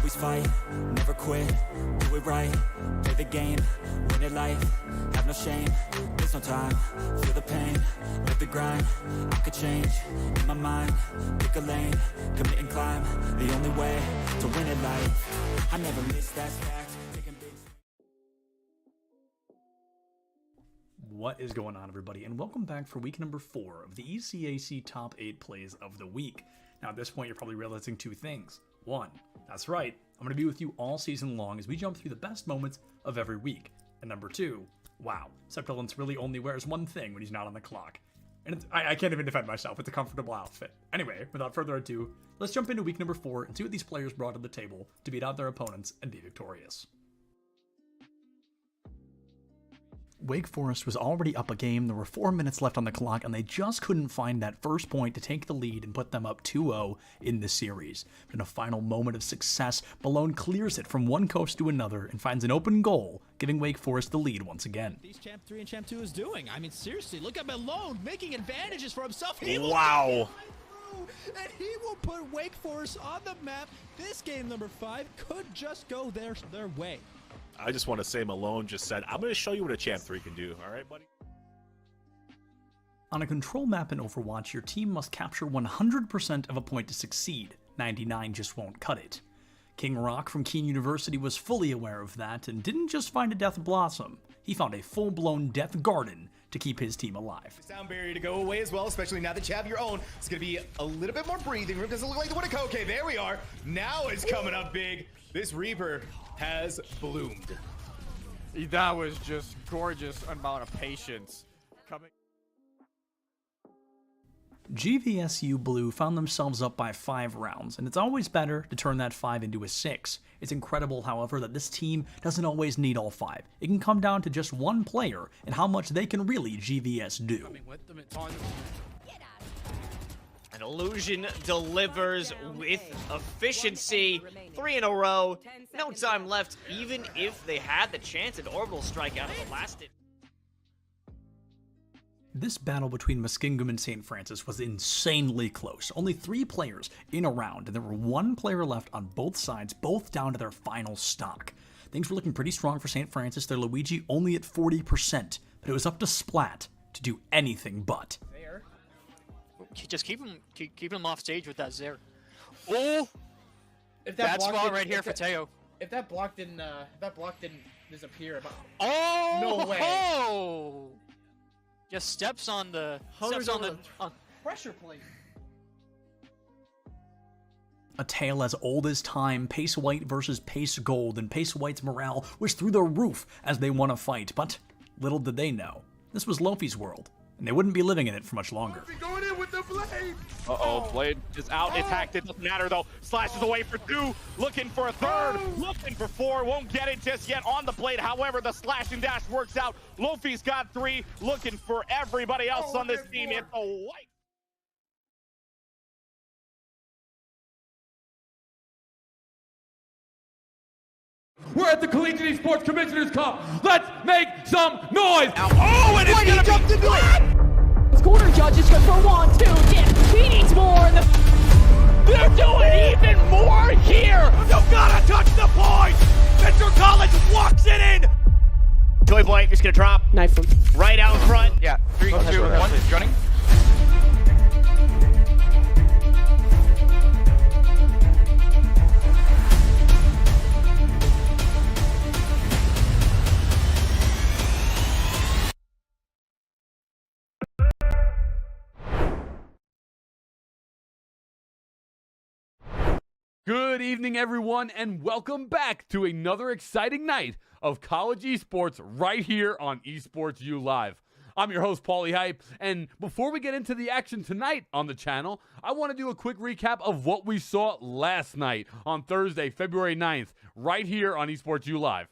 always fight, never quit, do it right, play the game, win it life, have no shame, there's no time, feel the pain, live the grind, I could change, in my mind, pick a lane, commit and climb, the only way to win it life, I never miss, that's fact, taking big. What is going on, everybody, and welcome back for week number 4 of the ECAC Top 8 Plays of the Week. Now, at this point, you're probably realizing two things. One, that's right, I'm going to be with you all season long as we jump through the best moments of every week. And number 2, wow, Septilence really only wears one thing when he's not on the clock. And I can't even defend myself, it's a comfortable outfit. Anyway, without further ado, let's jump into week number 4 and see what these players brought to the table to beat out their opponents and be victorious. Wake Forest was already up a game, there were 4 minutes left on the clock, and they just couldn't find that first point to take the lead and put them up 2-0 in the series. But in a final moment of success, Malone clears it from one coast to another and finds an open goal, giving Wake Forest the lead once again. These Champ 3 and Champ 2 is doing. I mean, seriously, look at Malone making advantages for himself. Wow. And he will put Wake Forest on the map. This game number 5 could just go their way. I just want to say Malone just said, I'm going to show you what a Champ 3 can do. All right, buddy? On a control map in Overwatch, your team must capture 100% of a point to succeed. 99 just won't cut it. King Rock from Keene University was fully aware of that and didn't just find a Death Blossom. He found a full-blown Death Garden to keep his team alive. Sound barrier to go away as well, especially now that you have your own. It's going to be a little bit more breathing room. Doesn't look like the Winnico. Okay, there we are. Now it's coming up big. This Reaper has bloomed. That was just gorgeous amount of patience coming. GVSU Blue found themselves up by 5 rounds, and it's always better to turn that 5 into a 6. It's incredible, however, that this team doesn't always need all 5. It can come down to just one player and how much they can really GVS do. An Illusion delivers with efficiency. 3 in a row. No time left, even if they had the chance at Orbital Strike out of the last. This battle between Muskingum and St. Francis was insanely close. Only 3 players in a round, and there were 1 player left on both sides, both down to their final stock. Things were looking pretty strong for St. Francis, their Luigi only at 40%, but it was up to Splat to do anything but. Just keep him off stage with that Zare. Oh, that's spot right here for Teo. If that block didn't disappear, oh no way! Oh, just steps on the pressure plate. A tale as old as time, Pace White versus Pace Gold, and Pace White's morale was through the roof as they won a fight, but little did they know, this was Lofi's world, and they wouldn't be living in it for much longer. Going in with the blade. Uh-oh, Blade is out. It's hacked. It doesn't matter, though. Slashes away for 2. Looking for a 3rd. Looking for 4. Won't get it just yet on the Blade. However, the slash and dash works out. Lofi's got 3. Looking for everybody else on this team. It's a white. We're at the Collegiate Esports Commissioners Cup. Let's make some noise. Oh, and it's going to be what? Corner judges go for 1, 2, yeah. He needs more. They're doing even more here. You gotta touch the point. Mr. College walks it in. Joy Boy is going to drop. Knife him. Right out front. Yeah, 3, 2, 1. Running. Good evening, everyone, and welcome back to another exciting night of college esports right here on Esports U Live. I'm your host, Paulie Hype, and before we get into the action tonight on the channel, I want to do a quick recap of what we saw last night on Thursday, February 9th, right here on Esports U Live.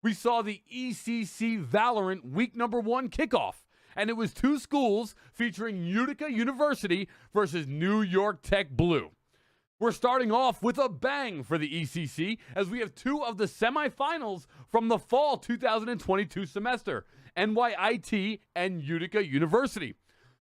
We saw the ECC Valorant Week Number 1 kickoff, and it was 2 schools featuring Utica University versus New York Tech Blue. We're starting off with a bang for the ECC as we have 2 of the semifinals from the fall 2022 semester, NYIT and Utica University.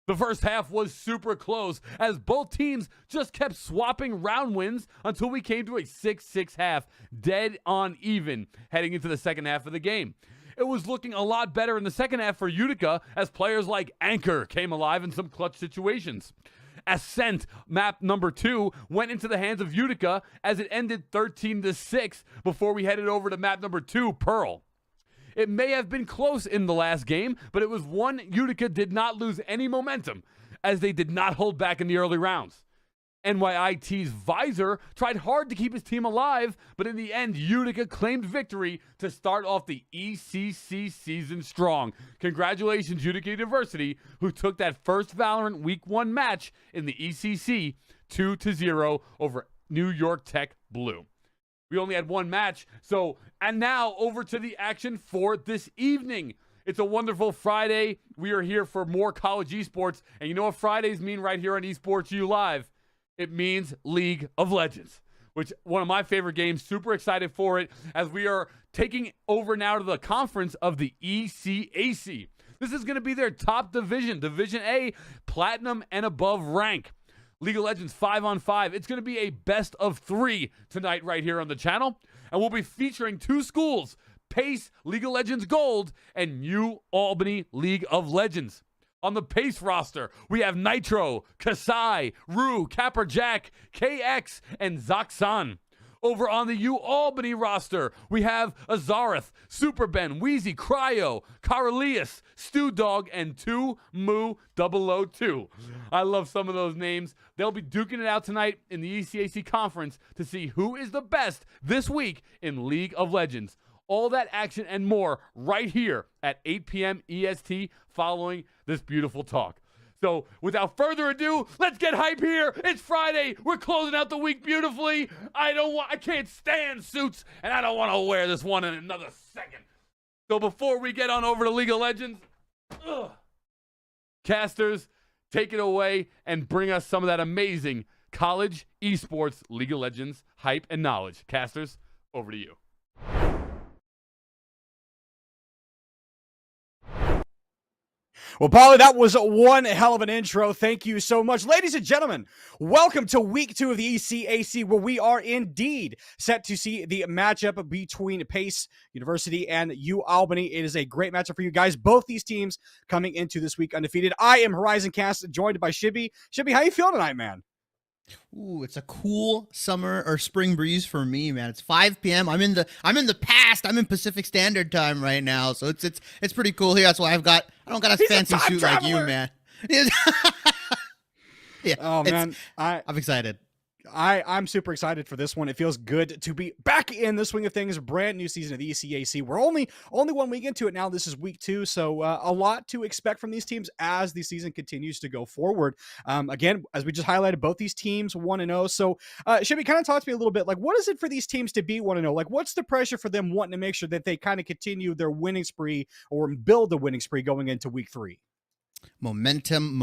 The first half was super close as both teams just kept swapping round wins until we came to a 6-6 half, dead on even, heading into the second half of the game. It was looking a lot better in the second half for Utica as players like Anchor came alive in some clutch situations. Ascent, map number 2, went into the hands of Utica as it ended 13-6 before we headed over to map number 2, Pearl. It may have been close in the last game, but it was one Utica did not lose any momentum as they did not hold back in the early rounds. NYIT's Visor tried hard to keep his team alive, but in the end, Utica claimed victory to start off the ECC season strong. Congratulations, Utica University, who took that first Valorant Week 1 match in the ECC 2-0 over New York Tech Blue. We only had one match, and now over to the action for this evening. It's a wonderful Friday. We are here for more college esports, and you know what Fridays mean right here on Esports U Live? It means League of Legends, which one of my favorite games. Super excited for it as we are taking over now to the conference of the ECAC. This is going to be their top division, Division A, Platinum and above rank. League of Legends 5-on-5. It's going to be a best of 3 tonight right here on the channel. And we'll be featuring 2 schools, Pace League of Legends Gold and UAlbany League of Legends. On the Pace roster, we have Nitro, Kasai, Rue, Capper Jack, KX, and Zoxan. Over on the UAlbany roster, we have Azareth, Super Ben, Wheezy, Cryo, Carlius, Stew Dog, and 2Moo002. I love some of those names. They'll be duking it out tonight in the ECAC conference to see who is the best this week in League of Legends. All that action and more right here at 8 p.m. EST following this beautiful talk. So without further ado, let's get hype here. It's Friday. We're closing out the week beautifully. I can't stand suits, and I don't want to wear this one in another second. So before we get on over to League of Legends, casters, take it away and bring us some of that amazing college esports League of Legends hype and knowledge. Casters, over to you. Well, Paulie, that was one hell of an intro. Thank you so much. Ladies and gentlemen, welcome to week 2 of the ECAC, where we are indeed set to see the matchup between Pace University and UAlbany. It is a great matchup for you guys. Both these teams coming into this week undefeated. I am Horizon Cast, joined by Shibby. Shibby, how you feeling tonight, man? Ooh, it's a cool summer or spring breeze for me, man. It's 5 p.m. I'm in the past. I'm in Pacific Standard Time right now, so it's pretty cool here. That's why I don't got a fancy suit like you, man. Yeah. Oh man, I'm excited. I'm super excited for this one. It feels good to be back in the swing of things. Brand new season of the ECAC. We're only 1 week into it now. This is week 2, so a lot to expect from these teams as the season continues to go forward. Again, as we just highlighted, both these teams 1-0. So, Shibby, kind of talk to me a little bit. Like, what is it for these teams to be 1-0? Like, what's the pressure for them wanting to make sure that they kind of continue their winning spree or build the winning spree going into week 3? Momentum,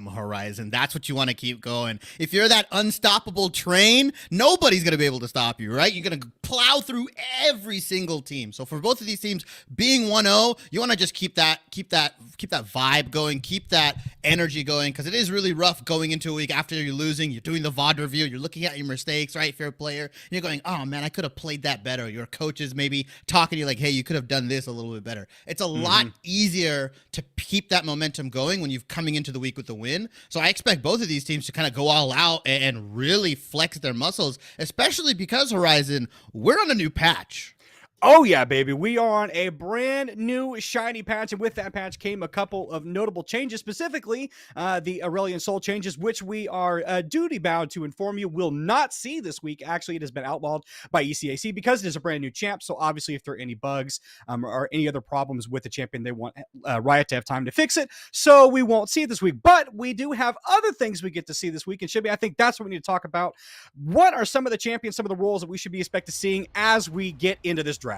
Horizon. That's what you want to keep going. If you're that unstoppable train, nobody's going to be able to stop you, right? You're going to plow through every single team. So for both of these teams being 1-0, you want to just keep that vibe going, keep that energy going, because it is really rough going into a week after you're losing. You're doing the VOD review, you're looking at your mistakes, right? If you're a player, and you're going, oh man, I could have played that better. Your coach is maybe talking to you like, hey, you could have done this a little bit better. It's a lot easier to keep that momentum going when you're coming into the week with the win. So I expect both of these teams to kind of go all out and really flex their muscles, especially because, Horizon, we're on a new patch. Oh yeah, baby. We are on a brand new shiny patch, and with that patch came a couple of notable changes, specifically the Aurelian Soul changes, which we are duty-bound to inform you will not see this week. Actually, it has been outlawed by ECAC because it is a brand new champ, so obviously if there are any bugs or any other problems with the champion, they want Riot to have time to fix it, so we won't see it this week. But we do have other things we get to see this week, and Shibby, I think that's what we need to talk about. What are some of the champions, some of the roles that we should be expected to seeing as we get into this draft?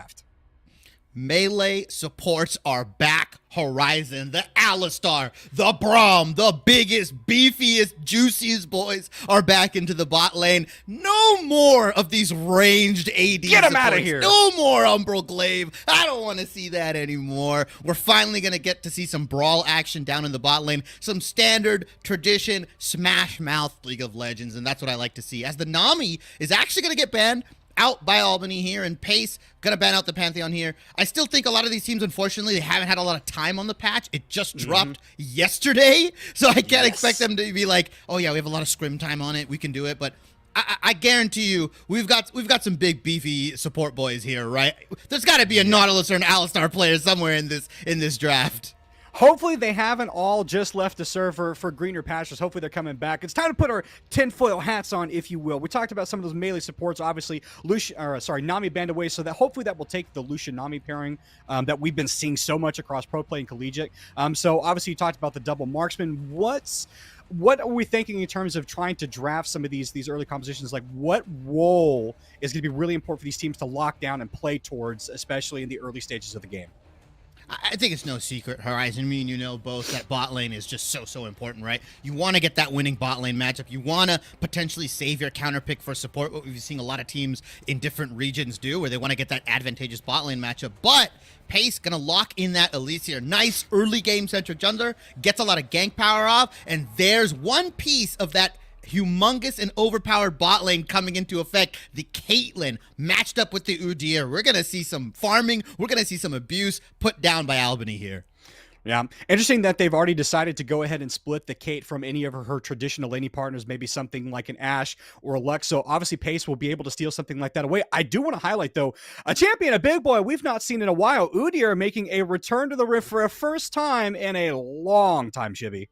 melee supports are back. Horizon, the Alistar, the Braum, the biggest, beefiest, juiciest boys are back into the bot lane. No more of these ranged AD Get them out of supports. here. No more Umbral Glaive. I don't want to see that anymore. We're finally going to get to see some brawl action down in the bot lane. Some standard, tradition, smash mouth League of Legends, and that's what I like to see. As the Nami is actually going to get banned out by Albany here, and Pace gonna ban out the Pantheon here. I still think a lot of these teams, unfortunately, they haven't had a lot of time on the patch. It just dropped yesterday, so I can't expect them to be like, oh yeah, we have a lot of scrim time on it, we can do it. But I guarantee you, we've got some big beefy support boys here, right? There's got to be a Nautilus or an Alistar player somewhere in this draft. Hopefully they haven't all just left the server for greener pastures. Hopefully they're coming back. It's time to put our tinfoil hats on, if you will. We talked about some of those melee supports. Obviously, Nami banned away, so that hopefully that will take the Lucian Nami pairing that we've been seeing so much across pro play and collegiate. So obviously you talked about the double marksman. What are we thinking in terms of trying to draft some of these early compositions? Like, what role is going to be really important for these teams to lock down and play towards, especially in the early stages of the game? I think it's no secret, Horizon. Me and you know both that bot lane is just so important, right? You want to get that winning bot lane matchup. You want to potentially save your counter pick for support, what we've seen a lot of teams in different regions do, where they want to get that advantageous bot lane matchup. But Pace gonna lock in that Elysia. Nice early game centric jungler, gets a lot of gank power off, and there's one piece of that humongous and overpowered bot lane coming into effect. The Caitlyn matched up with the Udyr. We're going to see some farming. We're going to see some abuse put down by Albany here. Yeah, interesting that they've already decided to go ahead and split the Kate from any of her traditional laning partners, maybe something like an Ashe or a Lux. So obviously Pace will be able to steal something like that away. I do want to highlight, though, a champion, a big boy we've not seen in a while. Udyr making a return to the Rift for a first time in a long time, Shibby.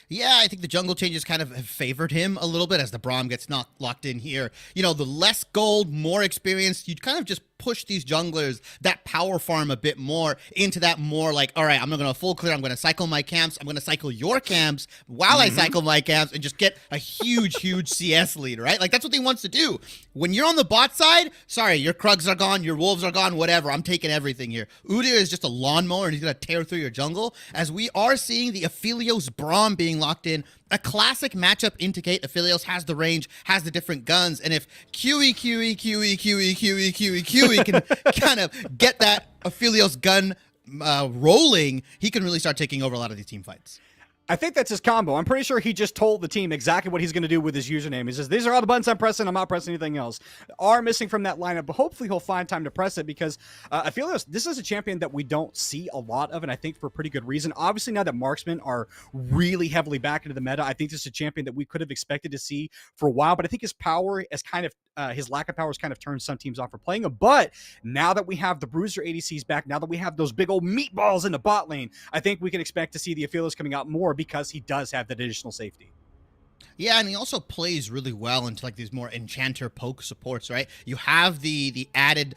Yeah, I think the jungle changes kind of have favored him a little bit as the Braum gets locked in here. You know, the less gold, more experience, you'd kind of just push these junglers, that power farm a bit more into that more like, all right, I'm not going to full clear, I'm going to cycle my camps, I'm going to cycle your camps while I cycle my camps and just get a huge CS lead, right? Like, that's what he wants to do. When you're on the bot side, sorry, your Krugs are gone, your Wolves are gone, whatever, I'm taking everything here. Udyr is just a lawnmower and he's going to tear through your jungle, as we are seeing the Aphelios Braum being locked in. A classic matchup into Kate. Aphelios has the range, has the different guns, and if QE can kind of get that Aphelios gun rolling, he can really start taking over a lot of these team fights. I think that's his combo. I'm pretty sure he just told the team exactly what he's going to do with his username. He says, these are all the buttons I'm pressing. I'm not pressing anything else. Are missing from that lineup, but hopefully he'll find time to press it, because I feel this is a champion that we don't see a lot of, and I think for a pretty good reason. Obviously, now that marksmen are really heavily back into the meta, I think this is a champion that we could have expected to see for a while, but I think his power is kind of his lack of power has kind of turned some teams off for playing him. But now that we have the Bruiser ADCs back, now that we have those big old meatballs in the bot lane, I think we can expect to see the Aphelios coming out more, because he does have that additional safety. Yeah, and he also plays really well into like these more enchanter poke supports, right? You have the added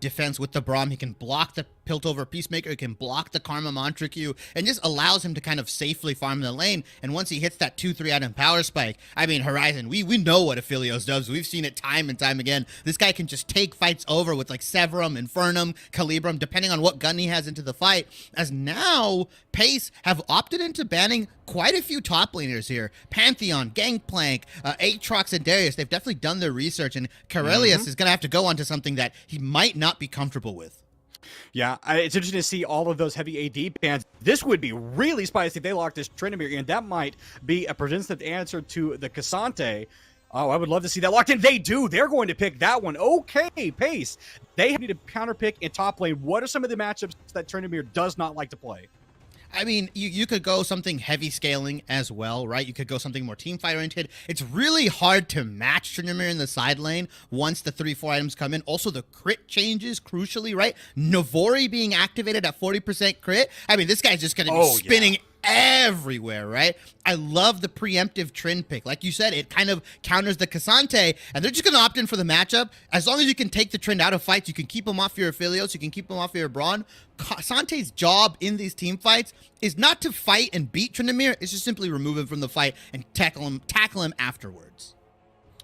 defense with the Braum. He can block the Piltover Peacemaker, he can block the Karma Mantra Q, and just allows him to kind of safely farm the lane. And once he hits that 2-3 item power spike, I mean, Horizon, we know what Aphelios does. We've seen it time and time again. This guy can just take fights over with like Severum, Infernum, Calibrum, depending on what gun he has into the fight. As now, Pace have opted into banning quite a few top laners here. Pantheon, Gangplank, Aatrox, and Darius, they've definitely done their research, and Karelius is going to have to go onto something that he might not be comfortable with. Yeah, it's interesting to see all of those heavy AD bans. This would be really spicy if they locked this Tryndamere, and that might be a preventative answer to the Cassante. Oh, I would love to see that locked in. They do. They're going to pick that one. Okay, Pace. They need to counter pick in top lane. What are some of the matchups that Tryndamere does not like to play? I mean, you could go something heavy scaling as well, right? You could go something more team fight oriented. It's really hard to match Tryndamere in the side lane once the 3-4 items come in. Also, the crit changes crucially, right? Navori being activated at 40% crit. I mean, this guy's just going to be spinning everywhere, right? I love the preemptive Trynd pick. Like you said, it kind of counters the Cassante, and they're just going to opt in for the matchup. As long as you can take the Trynd out of fights, you can keep him off your Aphelios, you can keep him off your Braun. Cassante's job in these team fights is not to fight and beat Tryndamere, it's just simply remove him from the fight and tackle him afterwards.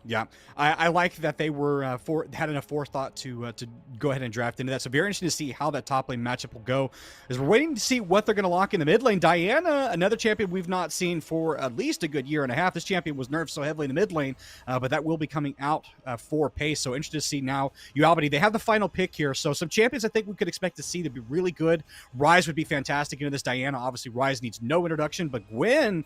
Yeah, I like that they were had enough forethought to go ahead and draft into that. So very interesting to see how that top lane matchup will go. As we're waiting to see what they're going to lock in the mid lane. Diana, another champion we've not seen for at least a good year and a half. This champion was nerfed so heavily in the mid lane, but that will be coming out for Pace. So interested to see now. UAlbany, they have the final pick here. So some champions I think we could expect to see to be really good. Ryze would be fantastic into this. Diana, obviously Ryze needs no introduction, but Gwen.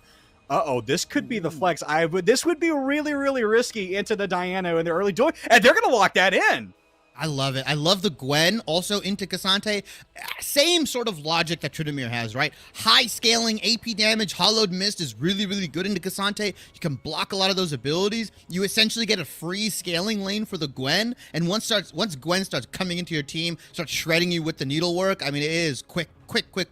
This could be the flex. This would be really, really risky into the Diana in the early door, and they're going to lock that in. I love it. I love the Gwen also into Cassante. Same sort of logic that Tryndamere has, right? High scaling AP damage, Hollowed Mist is really, really good into Cassante. You can block a lot of those abilities. You essentially get a free scaling lane for the Gwen. And once Gwen starts coming into your team, starts shredding you with the needlework, I mean, it is quick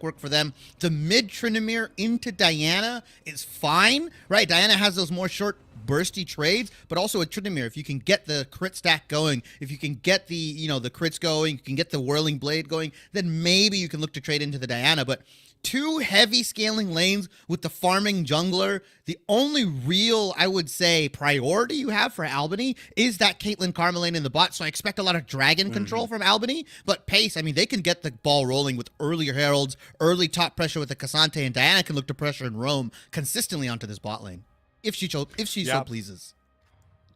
work for them. The mid Tryndamere into Diana is fine, right? Diana has those more short bursty trades, but also with Tryndamere, if you can get the crit stack going, if you can get the the crits going, you can get the whirling blade going, then maybe you can look to trade into the Diana. But two heavy scaling lanes with the farming jungler, the only real, I would say, priority you have for Albany is that Caitlyn Karma lane in the bot. So I expect a lot of dragon control from Albany. But Pace, I mean, they can get the ball rolling with earlier heralds, early top pressure with the Cassante, and Diana can look to pressure and roam consistently onto this bot lane if she so pleases.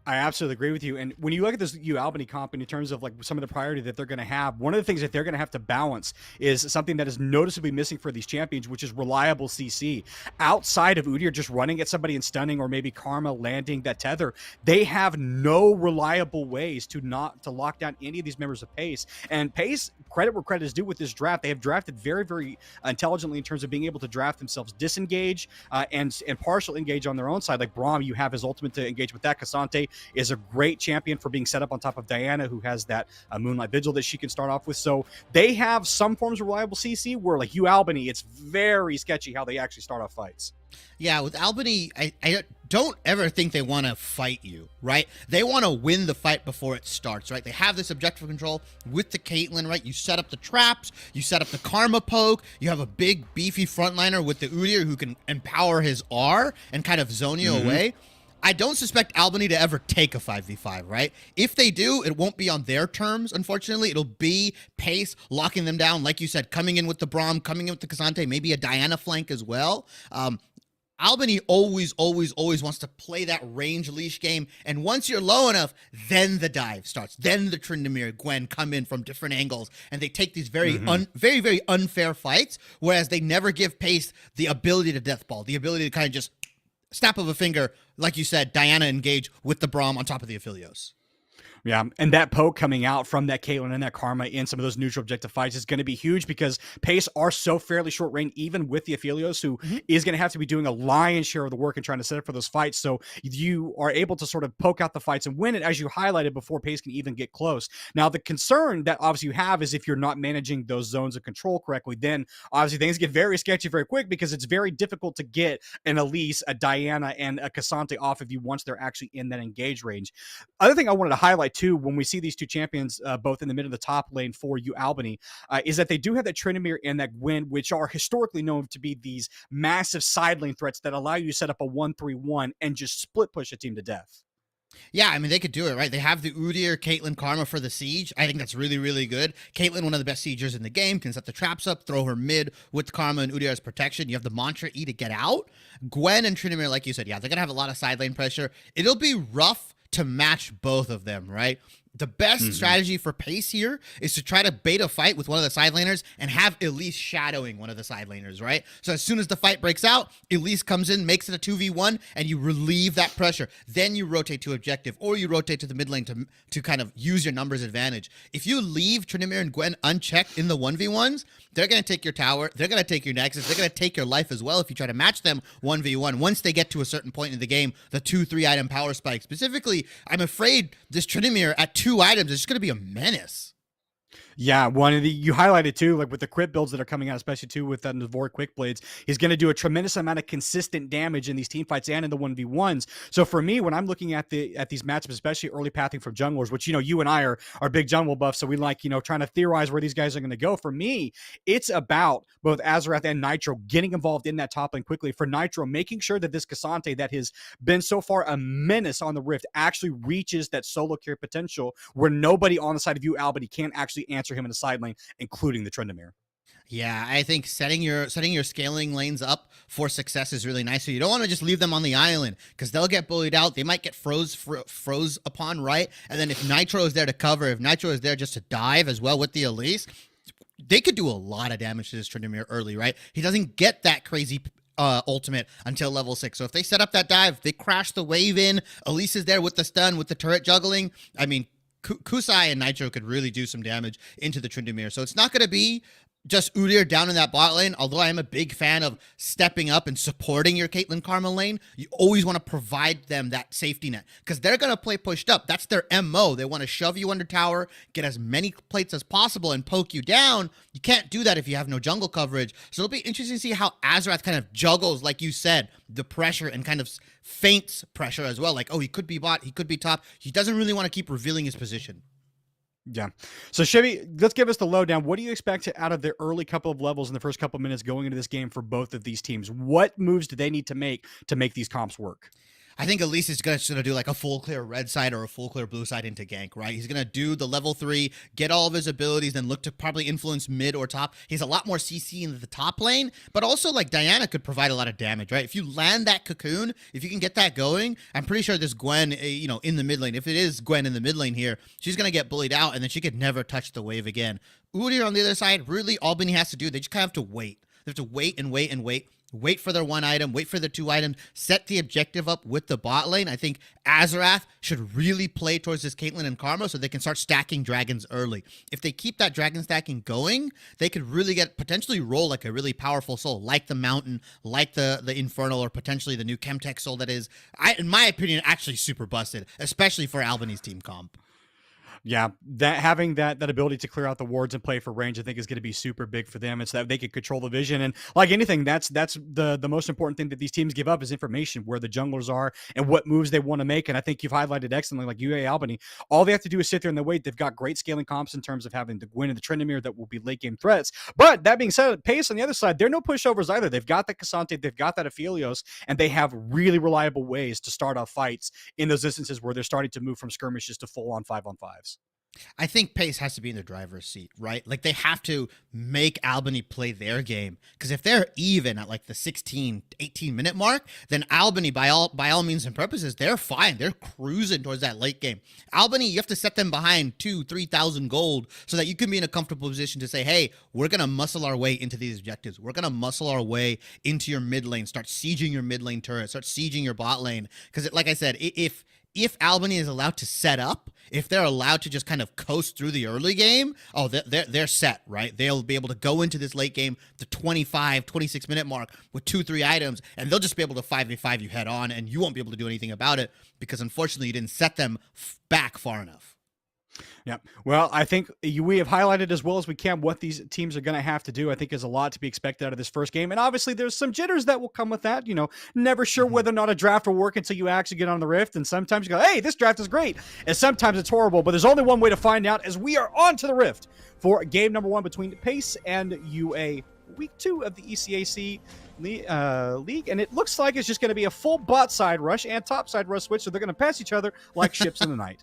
I absolutely agree with you. And when you look at this UAlbany comp in terms of like some of the priority that they're going to have, one of the things that they're going to have to balance is something that is noticeably missing for these champions, which is reliable CC. Outside of Udyr just running at somebody and stunning, or maybe Karma landing that tether, they have no reliable ways to lock down any of these members of Pace. And Pace, credit where credit is due with this draft, they have drafted very, very intelligently in terms of being able to draft themselves disengage and partial engage on their own side. Like Braum, you have his ultimate to engage with that. Cassante is a great champion for being set up on top of Diana, who has that Moonlight Vigil that she can start off with. So they have some forms of reliable CC, where like UAlbany, it's very sketchy how they actually start off fights. Yeah, with Albany, I don't ever think they want to fight you, right? They want to win the fight before it starts, right? They have this objective control with the Caitlyn, right? You set up the traps, you set up the Karma poke, you have a big, beefy frontliner with the Udyr who can empower his R and kind of zone you away. I don't suspect Albany to ever take a 5v5, right? If they do, it won't be on their terms, unfortunately. It'll be Pace locking them down, like you said, coming in with the Braum, coming in with the Cassante, maybe a Diana flank as well. Albany always wants to play that range leash game, and once you're low enough, then the dive starts. Then the Tryndamere, Gwen come in from different angles, and they take these very, very unfair fights, whereas they never give Pace the ability to deathball, the ability to kind of just snap of a finger, like you said, Diana engage with the Braum on top of the Aphelios. Yeah, and that poke coming out from that Caitlyn and that Karma in some of those neutral objective fights is going to be huge, because Pace are so fairly short range, even with the Aphelios, who is going to have to be doing a lion's share of the work and trying to set up for those fights. So you are able to sort of poke out the fights and win it, as you highlighted, before Pace can even get close. Now, the concern that obviously you have is if you're not managing those zones of control correctly, then obviously things get very sketchy very quick, because it's very difficult to get an Elise, a Diana, and a Cassante off of you once they're actually in that engage range. Other thing I wanted to highlight too, when we see these two champions both in the mid of the top lane for UAlbany, is that they do have that Tryndamere and that Gwen, which are historically known to be these massive side lane threats that allow you to set up a 1-3-1 and just split push a team to death. Yeah, I mean, they could do it, right? They have the Udyr, Caitlyn, Karma for the siege. I think that's really, really good. Caitlyn, one of the best siegers in the game, can set the traps up, throw her mid with Karma and Udyr as protection. You have the Mantra E to get out. Gwen and Tryndamere, like you said, yeah, they're going to have a lot of side lane pressure. It'll be rough to match both of them, right? The best strategy for Pace here is to try to bait a fight with one of the side laners and have Elise shadowing one of the side laners, right? So as soon as the fight breaks out, Elise comes in, makes it a 2v1, and you relieve that pressure. Then you rotate to objective, or you rotate to the mid lane to kind of use your numbers advantage. If you leave Tryndamere and Gwen unchecked in the 1v1s, they're going to take your tower, they're going to take your nexus, they're going to take your life as well if you try to match them 1v1. Once they get to a certain point in the game, the 2-3 item power spike. Specifically, I'm afraid this Tryndamere at 2 items is just going to be a menace. Yeah, one of the you highlighted too, like with the crit builds that are coming out, especially too with Navor Quick Blades, he's going to do a tremendous amount of consistent damage in these team fights and in the 1v1s. So for me, when I'm looking at these matchups, especially early pathing from junglers, which you and I are big jungle buffs, so we like trying to theorize where these guys are going to go. For me, it's about both Azarath and Nitro getting involved in that top lane quickly. For Nitro, making sure that this Cassante that has been so far a menace on the Rift actually reaches that solo carry potential where nobody on the side of UAlbany can actually answer him in the side lane, including the Tryndamere. Yeah, I think setting your scaling lanes up for success is really nice. So you don't want to just leave them on the island because they'll get bullied out. They might get froze upon, right? And then if Nitro is there to cover, if Nitro is there just to dive as well with the Elise, they could do a lot of damage to this Tryndamere early, right? He doesn't get that crazy ultimate until level 6. So if they set up that dive, they crash the wave in, Elise is there with the stun, with the turret juggling. I mean, Kusai and Nitro could really do some damage into the Tryndamere. So it's not going to be just Udyr down in that bot lane, although I am a big fan of stepping up and supporting your Caitlyn Karma lane. You always want to provide them that safety net because they're going to play pushed up. That's their MO. They want to shove you under tower, get as many plates as possible, and poke you down. You can't do that if you have no jungle coverage. So it'll be interesting to see how Azarath kind of juggles, like you said, the pressure and kind of feints pressure as well. Like, oh, he could be bot, he could be top. He doesn't really want to keep revealing his position. Yeah. So Chevy, let's give us the lowdown. What do you expect out of the early couple of levels in the first couple of minutes going into this game for both of these teams? What moves do they need to make these comps work? I think Elise is going to do like a full clear red side or a full clear blue side into gank, right? He's going to do the level 3, get all of his abilities, then look to probably influence mid or top. He's a lot more CC in the top lane, but also like Diana could provide a lot of damage, right? If you land that cocoon, if you can get that going, I'm pretty sure there's Gwen, in the mid lane. If it is Gwen in the mid lane here, she's going to get bullied out and then she could never touch the wave again. Udyr on the other side, really Albany has to do, they just kind of have to wait. They have to wait and wait and wait. Wait for their 1 item, wait for their 2 items, set the objective up with the bot lane. I think Azarath should really play towards this Caitlyn and Karma so they can start stacking dragons early. If they keep that dragon stacking going, they could really potentially roll like a really powerful soul, like the Mountain, like the Infernal, or potentially the new Chemtech soul that is, in my opinion, actually super busted, especially for Albany's team comp. Yeah, that having that ability to clear out the wards and play for range, I think is going to be super big for them. It's that they can control the vision, and like anything, that's the most important thing that these teams give up is information, where the junglers are and what moves they want to make. And I think you've highlighted excellently, like UAlbany, all they have to do is sit there and they wait. They've got great scaling comps in terms of having the Gwen and the Tryndamere that will be late game threats. But that being said, Pace on the other side, they're no pushovers either. They've got the Cassante, they've got that Aphelios, and they have really reliable ways to start off fights in those instances where they're starting to move from skirmishes to full on 5-on-5s. I think Pace has to be in the driver's seat, right? Like they have to make Albany play their game. Because if they're even at like the 16, 18 minute mark, then Albany, by all means and purposes, they're fine. They're cruising towards that late game. Albany, you have to set them behind 2,000-3,000 gold so that you can be in a comfortable position to say, hey, we're going to muscle our way into these objectives. We're going to muscle our way into your mid lane, start sieging your mid lane turret, start sieging your bot lane. Because like I said, if Albany is allowed to set up, if they're allowed to just kind of coast through the early game, they're set, right? They'll be able to go into this late game, the 25, 26 minute mark with 2-3 items, and they'll just be able to 5v5 you head on, and you won't be able to do anything about it because unfortunately you didn't set them back far enough. Yeah. Well, I think we have highlighted as well as we can what these teams are going to have to do. I think there's a lot to be expected out of this first game. And obviously there's some jitters that will come with that. Never sure whether or not a draft will work until you actually get on the Rift. And sometimes you go, hey, this draft is great. And sometimes it's horrible. But there's only one way to find out as we are on to the Rift for game number 1 between Pace and UA. Week 2 of the ECAC league. And it looks like it's just going to be a full bot side rush and top side rush switch. So they're going to pass each other like ships in the night.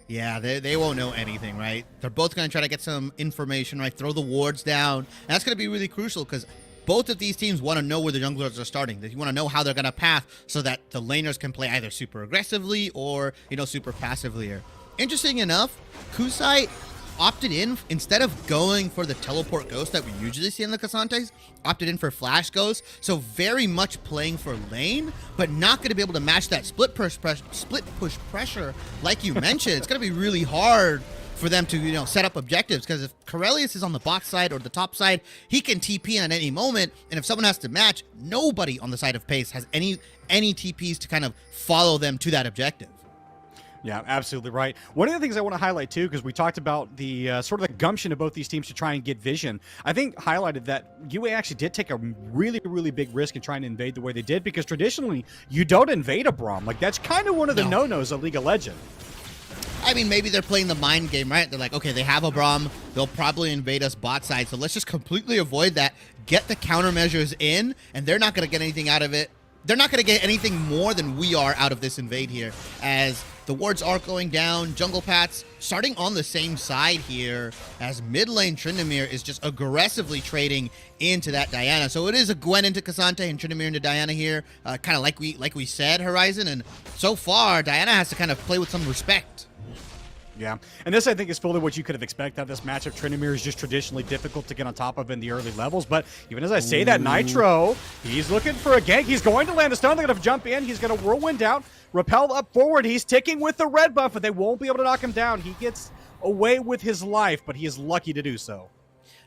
Yeah, they won't know anything, right? They're both going to try to get some information, right? Throw the wards down. And that's going to be really crucial because both of these teams want to know where the junglers are starting. They want to know how they're going to path so that the laners can play either super aggressively or, super passively here. Interesting enough, Kusai opted in, instead of going for the teleport ghost that we usually see in the Cassantes, opted in for flash ghost. So very much playing for lane, but not going to be able to match that split push pressure like you mentioned. It's going to be really hard for them to set up objectives, because if Corellius is on the bot side or the top side, he can TP at any moment, and if someone has to match, nobody on the side of Pace has any TPs to kind of follow them to that objective. Yeah, absolutely right. One of the things I want to highlight too, because we talked about the sort of the gumption of both these teams to try and get vision. I think highlighted that UA actually did take a really, really big risk in trying to invade the way they did, because traditionally you don't invade a Braum. Like, that's kind of one of the no-nos of League of Legends. I mean, maybe they're playing the mind game, right? They're like, okay, they have a Braum. They'll probably invade us bot side, so let's just completely avoid that, get the countermeasures in, and they're not going to get anything out of it. They're not going to get anything more than we are out of this invade here, as the wards are going down. Jungle Pats starting on the same side here, as mid lane Tryndamere is just aggressively trading into that Diana. So it is a Gwen into Cassante and Tryndamere into Diana here, kind of like we said, Horizon. And so far, Diana has to kind of play with some respect. Yeah, and this I think is fully what you could have expected out of this matchup. Tryndamere is just traditionally difficult to get on top of in the early levels, but even as I say that, Nitro, he's looking for a gank. He's going to land a stun. They're going to jump in. He's going to whirlwind out, repel up forward. He's ticking with the red buff, but they won't be able to knock him down. He gets away with his life, but he is lucky to do so.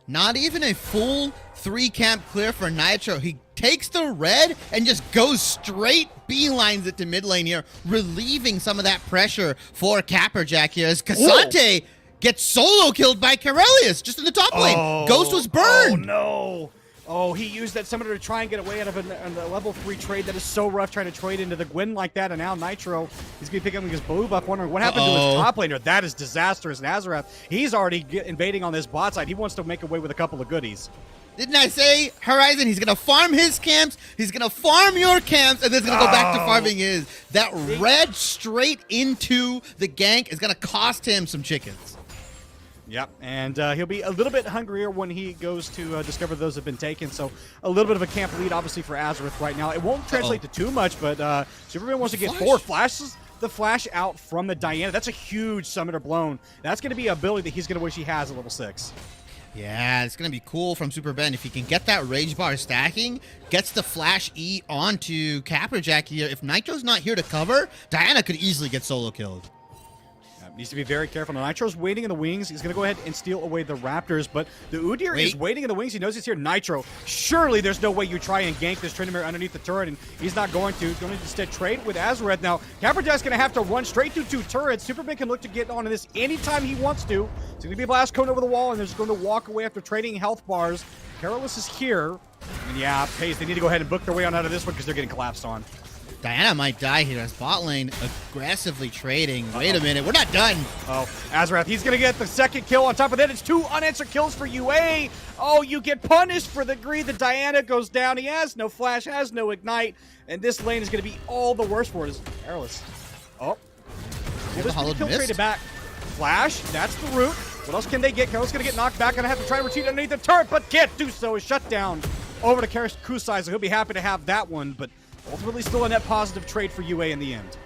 Not even a full 3-camp clear for Nitro. He takes the red and just goes straight beelines it to mid lane here, relieving some of that pressure for Capperjack here, as Cassante gets solo killed by Corellius just in the top lane. Ghost was burned. Oh, no. Oh, he used that summoner to try and get away out of a level 3 trade. That is so rough, trying to trade into the Gwen like that. And now Nitro, he's going to be picking up his blue buff, wondering what happened to his top laner. That is disastrous. And Azarath, he's already invading on this bot side. He wants to make away with a couple of goodies. Didn't I say, Horizon, he's going to farm his camps, he's going to farm your camps, and then he's going to go back to farming his. That red straight into the gank is going to cost him some chickens. Yep, and he'll be a little bit hungrier when he goes to discover those have been taken. So a little bit of a camp lead, obviously, for Azarath right now. It won't translate to too much, but Superman wants to get 4 flashes. The flash out from the Diana. That's a huge summoner blown. That's going to be an ability that he's going to wish he has at level 6. Yeah, it's going to be cool from Super Ben if he can get that rage bar stacking, gets the flash E onto Capperjack here. If Nitro's not here to cover, Diana could easily get solo killed. Needs to be very careful. Now, Nitro's waiting in the wings. He's going to go ahead and steal away the Raptors, but the Udyr is waiting in the wings. He knows he's here. Nitro, surely there's no way you try and gank this Tryndamere underneath the turret, and he's not going to. He's going to instead trade with Azarath. Now, Capperjack's going to have to run straight to 2 turrets. Superman can look to get onto this anytime he wants to. It's going to be a blast cone over the wall, and they're just going to walk away after trading health bars. Carolus is here. And yeah, Pace, they need to go ahead and book their way on out of this one because they're getting collapsed on. Diana might die here as bot lane aggressively trading. Wait a minute, we're not done. Oh, Azarath, he's going to get the second kill. On top of that, it's 2 unanswered kills for UA. Oh, you get punished for the greed. The Diana goes down. He has no flash, has no ignite, and this lane is going to be all the worse for his Airless. Oh, this kill traded back. Flash, that's the root. What else can they get? Carol's going to get knocked back. Going to have to try to retreat underneath the turret, but can't do so. Is shut down over to Kusai, so he'll be happy to have that one, but ultimately still a net positive trade for UA in the end.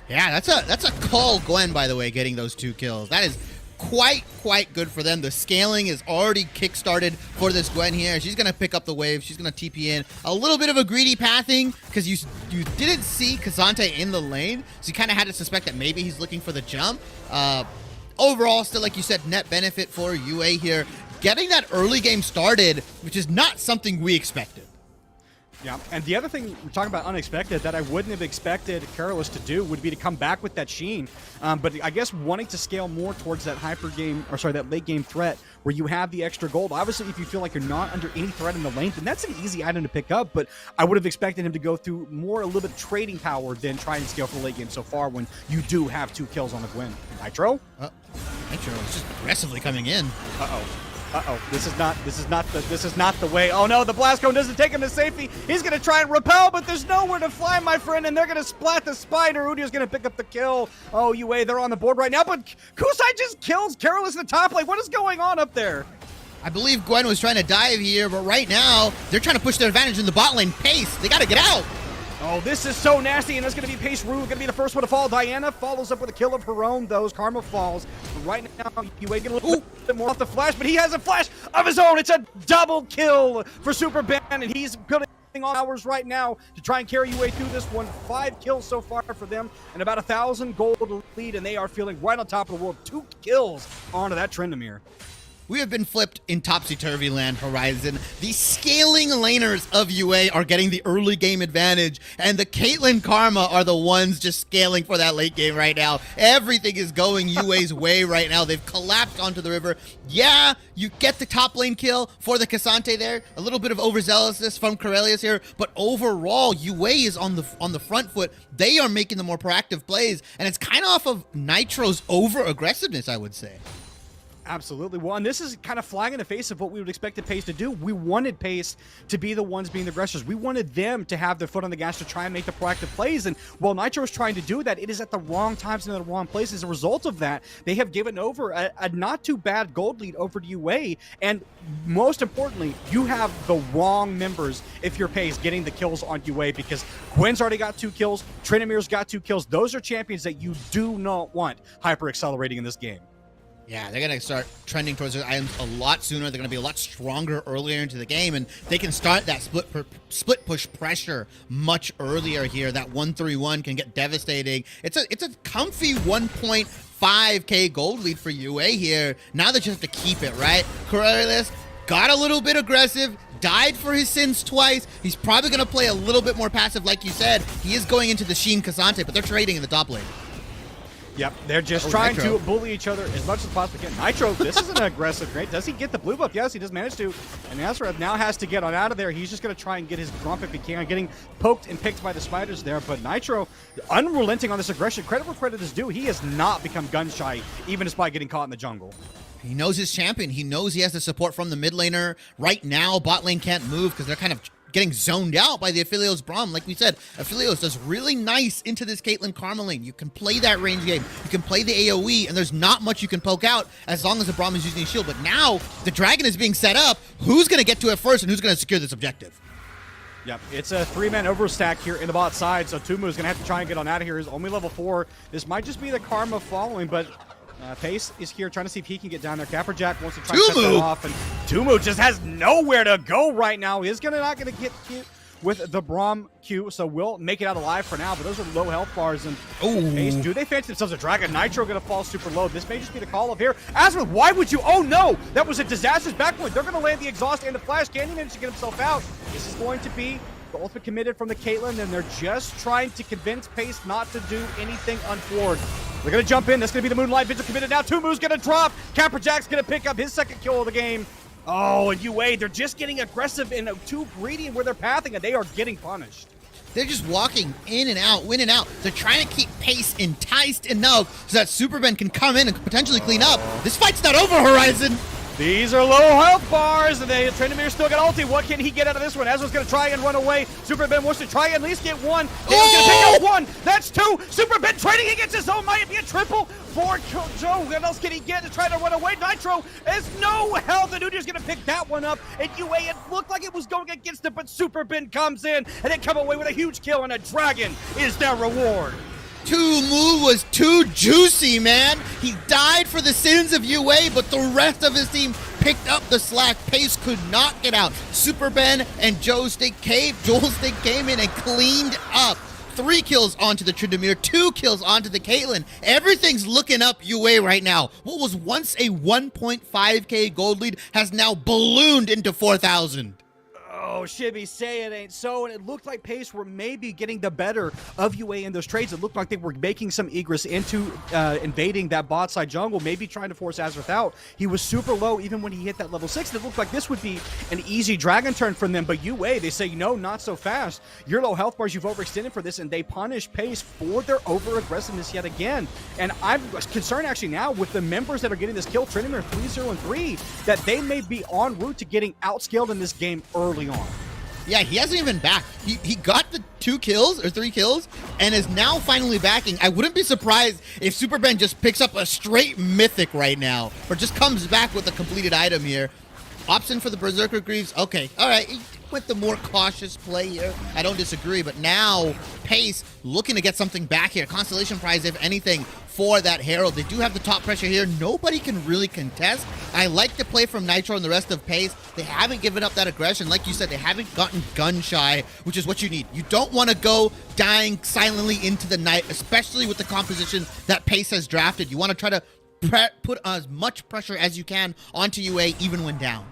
Yeah, that's a call Gwen, by the way, getting those 2 kills. That is quite good for them. The scaling is already kick-started for this Gwen here. She's going to pick up the wave. She's going to TP in. A little bit of a greedy pathing because you didn't see Cassante in the lane, so you kind of had to suspect that maybe he's looking for the jump. Overall, still, like you said, net benefit for UA here. Getting that early game started, which is not something we expected. Yeah, and the other thing we're talking about unexpected that I wouldn't have expected Carolus to do would be to come back with that Sheen. But I guess wanting to scale more towards that that late game threat where you have the extra gold. Obviously, if you feel like you're not under any threat in the lane, then that's an easy item to pick up. But I would have expected him to go through a little bit of trading power than trying to scale for the late game so far when you do have 2 kills on the Gwen. Nitro? Nitro is just aggressively coming in. This is not the way. Oh no, the blast cone doesn't take him to safety. He's gonna try and repel, but there's nowhere to fly, my friend, and they're gonna splat the spider. Udyr's gonna pick up the kill. Oh, UA, they're on the board right now, but Kusai just kills Carolus in the top lane. What is going on up there? I believe Gwen was trying to dive here, but right now they're trying to push their advantage in the bot lane. Pace, they gotta get out. Oh, this is so nasty, and that's going to be Pace Rue, going to be the first one to fall. Diana follows up with a kill of her own, though. Karma falls. But right now, UA get a little bit more off the flash, but he has a flash of his own. It's a double kill for Super Ben, and he's putting all hours right now to try and carry UA through this one. 5 kills so far for them, and about 1,000 gold lead, and they are feeling right on top of the world. 2 kills onto that Tryndamere. We have been flipped in topsy-turvy land, Horizon. The scaling laners of UA are getting the early game advantage, and the Caitlyn Karma are the ones just scaling for that late game right now. Everything is going UA's way right now. They've collapsed onto the river. Yeah, you get the top lane kill for the Cassante there. A little bit of overzealousness from Corellius here, but overall, UA is on the front foot. They are making the more proactive plays, and it's kind of off of Nitro's over-aggressiveness, I would say. Absolutely. Well, and this is kind of flying in the face of what we would expect Pace to do. We wanted Pace to be the ones being the aggressors. We wanted them to have their foot on the gas to try and make the proactive plays. And while Nitro is trying to do that, it is at the wrong times and in the wrong place. As a result of that, they have given over a not too bad gold lead over to UA. And most importantly, you have the wrong members if you're Pace getting the kills on UA, because Gwen's already got 2 kills. Trinamir's got 2 kills. Those are champions that you do not want hyper accelerating in this game. Yeah, they're going to start trending towards their items a lot sooner. They're going to be a lot stronger earlier into the game, and they can start that split push pressure much earlier here. That 1-3-1 can get devastating. It's a comfy 1.5k gold lead for UA here. Now they just have to keep it, right? Corellius got a little bit aggressive, died for his sins twice. He's probably going to play a little bit more passive, like you said. He is going into the Sheen Cassante, but they're trading in the top lane. Yep, they're just trying to bully each other as much as possible. Nitro, this is an aggressive trade. Does he get the blue buff? Yes, he does manage to. And Azrath now has to get on out of there. He's just going to try and get his grump if he can. Getting poked and picked by the spiders there. But Nitro, unrelenting on this aggression. Credit where credit is due. He has not become gun shy, even despite getting caught in the jungle. He knows his champion. He knows he has the support from the mid laner. Right now, bot lane can't move because they're kind of getting zoned out by the Aphelios Braum. Like we said, Aphelios does really nice into this Caitlyn Karma lane. You can play that range game. You can play the AoE, and there's not much you can poke out as long as the Braum is using a shield. But now, the dragon is being set up. Who's going to get to it first, and who's going to secure this objective? Yep, it's a 3-man overstack here in the bot side, so Tumu is going to have to try and get on out of here. He's only level 4. This might just be the Karma following, but Pace is here trying to see if he can get down there. Capperjack wants to try to cut that off, and Tumu just has nowhere to go right now. He's not going to get hit with the Braum Q, so we'll make it out alive for now, but those are low health bars. And Pace, do they fancy themselves a dragon? Nitro going to fall super low. This may just be the call of here. Azrath, why would you? Oh no, that was a disastrous backpoint. They're going to land the exhaust and the flash. Can't even manage to get himself out. This is going to be the ultimate committed from the Caitlyn, and they're just trying to convince Pace not to do anything untoward. They're going to jump in. That's going to be the Moonlight Vigil committed now. Tumu's going to drop. Capperjack's going to pick up his second kill of the game. Oh, and UA, they're just getting aggressive and too greedy in where they're pathing, and they are getting punished. They're just walking in and out, in and out. They're trying to keep Pace enticed enough so that Superben can come in and potentially clean up. This fight's not over, Horizon. These are low health bars, and Trinamir's still got ulti. What can he get out of this one? Ezra's going to try and run away. Superben wants to try and at least get one. He's going to pick up one. That's 2. Superben trading. He gets his own. Might be a triple for Joe. What else can he get to try to run away? Nitro has no health, and Udyr's going to pick that one up. And UA, it looked like it was going against it, but Superben comes in, and they come away with a huge kill, and a dragon is their reward. Tumu was too juicy, man. He died for the sins of UA, but the rest of his team picked up the slack. Pace could not get out. Superben and Joystick came in and cleaned up. 3 kills onto the Trinamir, 2 kills onto the Caitlyn. Everything's looking up UA right now. What was once a 1.5k gold lead has now ballooned into 4,000. Oh, Shibby, say it ain't so. And it looked like Pace were maybe getting the better of UA in those trades. It looked like they were making some egress into invading that bot side jungle, maybe trying to force Azrath out. He was super low even when he hit that level 6. And it looked like this would be an easy dragon turn from them. But UA, they say, no, not so fast. Your low health bars, you've overextended for this. And they punish Pace for their over-aggressiveness yet again. And I'm concerned actually now with the members that are getting this kill, Trinamir 3-0 and 3, that they may be en route to getting outscaled in this game early on. Yeah, he hasn't even back. He got the 2 kills or 3 kills and is now finally backing. I wouldn't be surprised if Superben just picks up a straight mythic right now or just comes back with a completed item here. Option for the Berserker Greaves. Okay, all right. He went the more cautious play here. I don't disagree, but now Pace looking to get something back here. Constellation prize, if anything, for that Herald. They do have the top pressure here. Nobody can really contest. I like the play from Nitro and the rest of Pace. They haven't given up that aggression. Like you said, they haven't gotten gun shy, which is what you need. You don't want to go dying silently into the night, especially with the composition that Pace has drafted. You want to try to put as much pressure as you can onto UA even when down.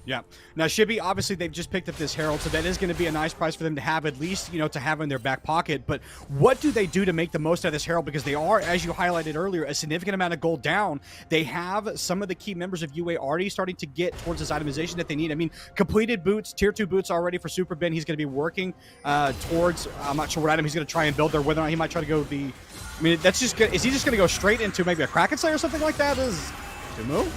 Yeah. Now, Shibby, obviously, they've just picked up this Herald, so that is going to be a nice price for them to have, at least, to have in their back pocket. But what do they do to make the most out of this Herald? Because they are, as you highlighted earlier, a significant amount of gold down. They have some of the key members of UA already starting to get towards this itemization that they need. I mean, completed boots, tier 2 boots already for Super Ben. He's going to be working towards, I'm not sure what item he's going to try and build there, whether or not he might try to go the... I mean, that's just good. Is he just going to go straight into maybe a Kraken Slayer or something like that? Is the move?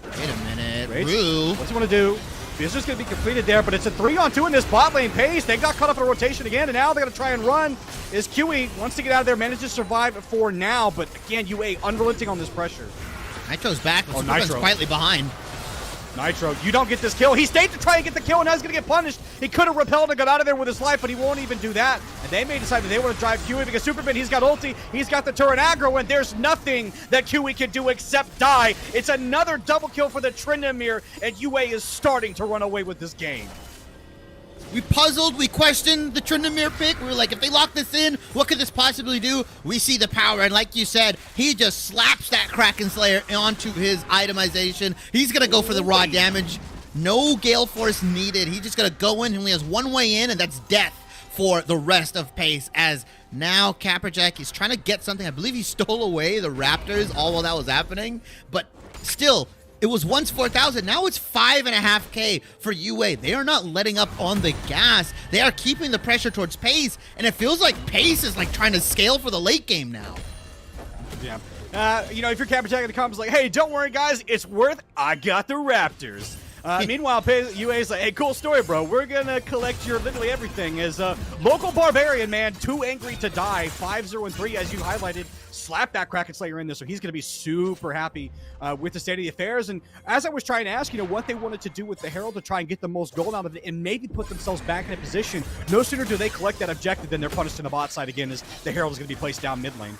Wait a minute. Rage? Rue. What's he want to do? This is going to be completed there, but it's a 3-on-2 in this bot lane pace. They got caught up in a rotation again, and now they're going to try and run. Is QE wants to get out of there, manages to survive for now, but again, UA unrelenting on this pressure. Nitro's back. Oh, Superman's Nitro. quietly behind. Nitro, you don't get this kill. He stayed to try and get the kill, and now he's going to get punished. He could have repelled and got out of there with his life, but he won't even do that. And they may decide that they want to drive QE because Superman, he's got ulti, he's got the turret aggro, and there's nothing that QE can do except die. It's another double kill for the Tryndamere, and UA is starting to run away with this game. We puzzled, we questioned the Tryndamere pick. We were like, if they lock this in, what could this possibly do? We see the power, and like you said, he just slaps that Kraken Slayer onto his itemization. He's gonna go for the raw damage. No Gale Force needed. He's just gonna go in, and he has one way in, and that's death for the rest of Pace, as now Caperjack is trying to get something. I believe he stole away the Raptors all while that was happening, but still, it was once 4,000. Now it's 5.5K for UA. They are not letting up on the gas. They are keeping the pressure towards Pace, and it feels like Pace is like trying to scale for the late game now. Yeah. If you're Caperjack in the comments, like, hey, don't worry, guys, it's worth. I got the Raptors. Meanwhile, UA's like, hey, cool story, bro. We're gonna collect your literally everything. As local barbarian, man, too angry to die. 5-0-3, as you highlighted. Slap that Kraken Slayer in there, so he's going to be super happy with the state of the affairs. And as I was trying to ask, what they wanted to do with the Herald to try and get the most gold out of it and maybe put themselves back in a position, no sooner do they collect that objective than they're punished in the bot side again, as the Herald is going to be placed down mid lane.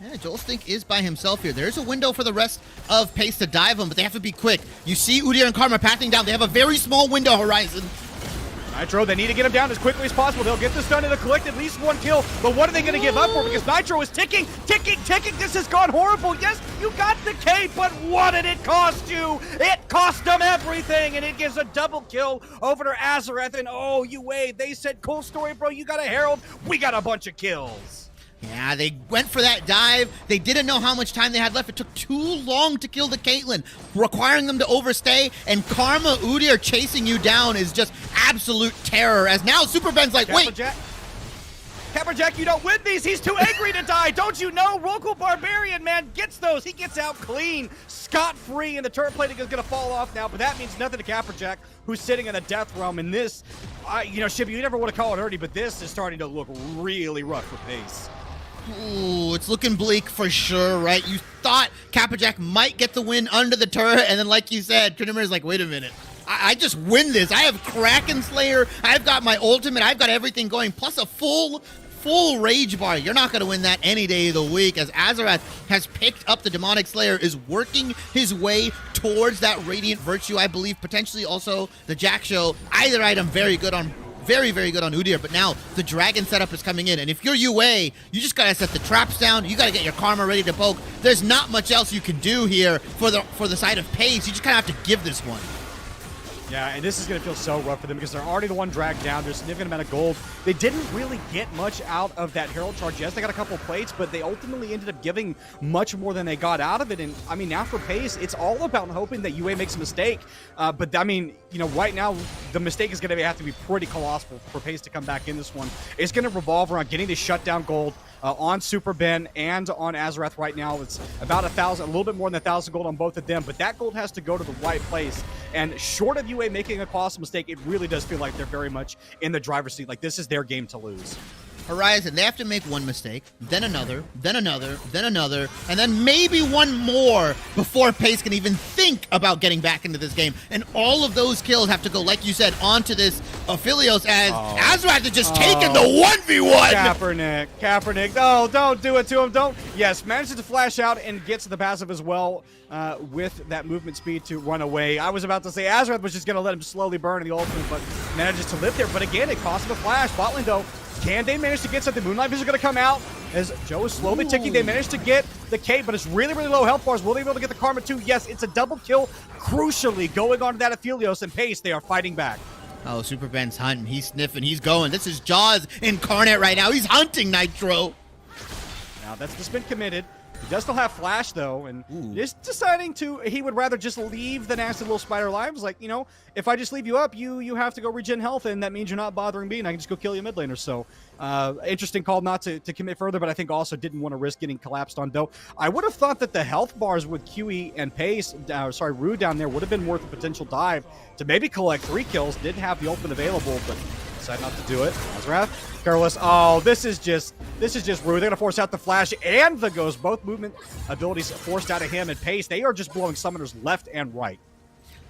Yeah, Joelstink is by himself here. There's a window for the rest of Pace to dive him, but they have to be quick. You see Udyr and Karma pathing down. They have a very small window horizon. Nitro, they need to get him down as quickly as possible. They'll get this done and collect at least one kill. But what are they going to give up for? Because Nitro is ticking. This has gone horrible. Yes, you got the K, but what did it cost you? It cost them everything, and it gives a double kill over to Azareth. And oh, UA, they said, cool story, bro. You got a Herald. We got a bunch of kills. Yeah, they went for that dive. They didn't know how much time they had left. It took too long to kill the Caitlyn, requiring them to overstay, and Karma Udyr chasing you down is just absolute terror, as now Super Ben's like, wait. Caperjack, you don't win these. He's too angry to die. Don't you know? Local Barbarian, man, gets those. He gets out clean, scot-free, and the turret plating is going to fall off now, but that means nothing to Caperjack, who's sitting in the death realm. And this, Shibby, you never want to call it early, but this is starting to look really rough for Pace. Ooh, it's looking bleak for sure, right? You thought Caperjack might get the win under the turret, and then like you said, Tryndamere like, wait a minute. I just win this. I have Kraken Slayer. I've got my ultimate. I've got everything going, plus a full rage bar. You're not going to win that any day of the week, as Azarath has picked up the Demonic Slayer, is working his way towards that Radiant Virtue. I believe potentially also the Jack Show. Either item very good on Udyr, but now the Dragon setup is coming in, and if you're UA, you just gotta set the traps down. You gotta get your Karma ready to poke. There's not much else you can do here for the side of Pace. You just kind of have to give this one. Yeah, and this is going to feel so rough for them because they're already the one dragged down. There's a significant amount of gold. They didn't really get much out of that Herald charge. Yes, they got a couple of plates, but they ultimately ended up giving much more than they got out of it. And, I mean, now for Pace, it's all about hoping that UA makes a mistake. But, I mean, right now, the mistake is going to have to be pretty colossal for Pace to come back in this one. It's going to revolve around getting the shutdown gold on Super Ben and on Azarath right now. It's about 1,000, a little bit more than 1,000 gold on both of them, but that gold has to go to the right place. And short of UA making a colossal mistake, it really does feel like they're very much in the driver's seat. Like, this is their game to lose. Horizon, they have to make one mistake, then another, then another, then another, and then maybe one more before Pace can even think about getting back into this game. And all of those kills have to go, like you said, onto this Aphelios, as Azarath has just taken the 1v1. Kaepernick, no, don't do it to him. Don't. Yes, manages to flash out and gets the passive as well with that movement speed to run away. I was about to say Azarath was just going to let him slowly burn in the ultimate, but manages to live there. But again, it cost him a flash. Bot lane, though, can they manage to get something? Moonlight Vision going to come out. as Joe is slowly ticking. They managed to get the K, but it's really, really low health bars. Will they be able to get the Karma too? Yes, it's a double kill. Crucially, going on to that Aphelios and Pace, they are fighting back. Oh, Super Ben's hunting. He's sniffing. He's going. This is Jaws incarnate right now. He's hunting Nitro. Now, that's just been committed. He does still have Flash, though, and just deciding he would rather just leave the nasty little spider alive. Like, you know, if I just leave you up, you have to go regen health, and that means you're not bothering me, and I can just go kill you mid laner. So, interesting call not to commit further, but I think also didn't want to risk getting collapsed on, though. I would have thought that the health bars with QE and Pace, Rue down there would have been worth a potential dive to maybe collect 3 kills. Did have the ultimate available, but decided not to do it. Azrath, careless. Oh, this is just Rue. They're gonna force out the Flash and the Ghost. Both movement abilities forced out of him and Pace. They are just blowing summoners left and right.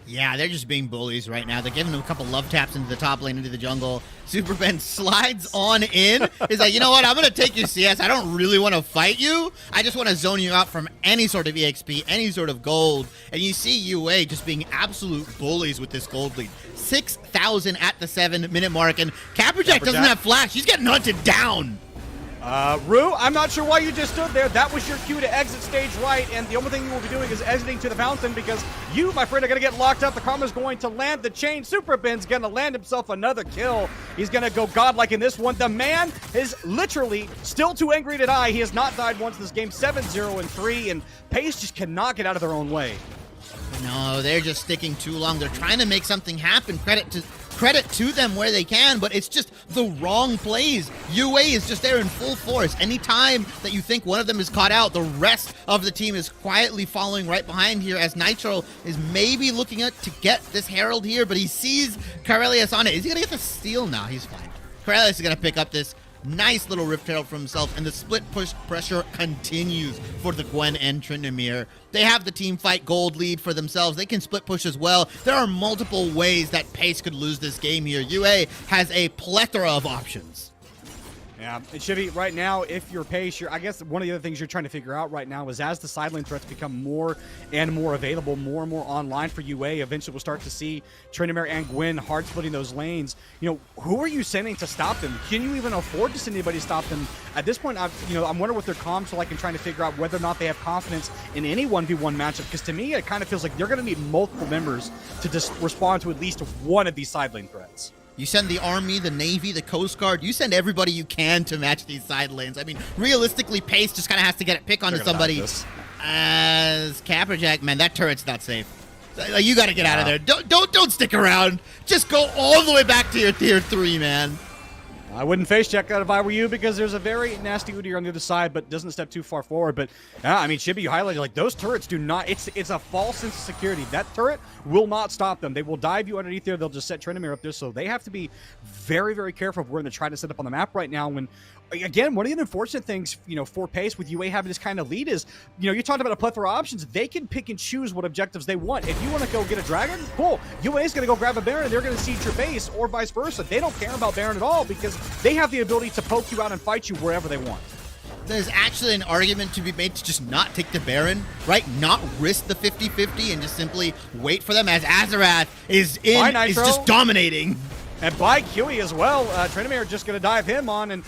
Yeah, they're just being bullies right now. They're giving them a couple love taps into the top lane, into the jungle. Super Ben slides on in. He's like, you know what? I'm going to take your CS. I don't really want to fight you. I just want to zone you out from any sort of EXP, any sort of gold. And you see UA just being absolute bullies with this gold lead. 6,000 at the 7-minute mark. And Capperjack doesn't have Flash. He's getting hunted down. Rue, I'm not sure why you just stood there. That was your cue to exit stage right, and the only thing you will be doing is exiting to the fountain because you, my friend, are going to get locked up. The Karma's going to land the chain. Super Ben's going to land himself another kill. He's going to go godlike in this one. The man is literally still too angry to die. He has not died once in this game. 7-0-3, and Pace just cannot get out of their own way. No, they're just sticking too long. They're trying to make something happen. Credit to them where they can, but it's just the wrong plays. UA is just there in full force. Anytime that you think one of them is caught out, the rest of the team is quietly following right behind here as Nitro is maybe looking at to get this Herald here, but he sees Karelius on it. Is he gonna get the steal? No, he's fine. Karelius is gonna pick up this nice little Rift Herald for himself, and the split push pressure continues for the Gwen and Tryndamere. They have the team fight gold lead for themselves. They can split push as well. There are multiple ways that Pace could lose this game here. UA has a plethora of options. Yeah, and Chivy, right now, if you're Pace, I guess one of the other things you're trying to figure out right now is as the sideline threats become more and more available, more and more online for UA, eventually we'll start to see Tryndamere and Gwen hard splitting those lanes. You know, who are you sending to stop them? Can you even afford to send anybody to stop them? At this point, I'm wondering what their comms are like and trying to figure out whether or not they have confidence in any 1v1 matchup, because to me, it kind of feels like they're going to need multiple members to just respond to at least one of these side lane threats. You send the Army, the Navy, the Coast Guard. You send everybody you can to match these side lanes. I mean, realistically, Pace just kind of has to get a pick onto somebody. As Capperjack, man, that turret's not safe. Like, you got to get out of there. Don't stick around. Just go all the way back to your tier 3, man. I wouldn't face check that if I were you, because there's a very nasty Udyr on the other side, but doesn't step too far forward. But I mean, Chibi, you highlighted, like, those turrets do not, it's a false sense of security. That turret will not stop them. They will dive you underneath there. They'll just set Tryndamere up there. So they have to be very, very careful of where they're trying to set up on the map right now. When, again, one of the unfortunate things, for Pace with UA having this kind of lead is, you talked about a plethora of options. They can pick and choose what objectives they want. If you want to go get a dragon, cool. UA is going to go grab a Baron, and they're going to siege your base, or vice versa. They don't care about Baron at all because they have the ability to poke you out and fight you wherever they want. There's actually an argument to be made to just not take the Baron, right? Not risk the 50-50 and just simply wait for them as Azarath is just dominating. And by QE as well, Tryndamere just going to dive him on, and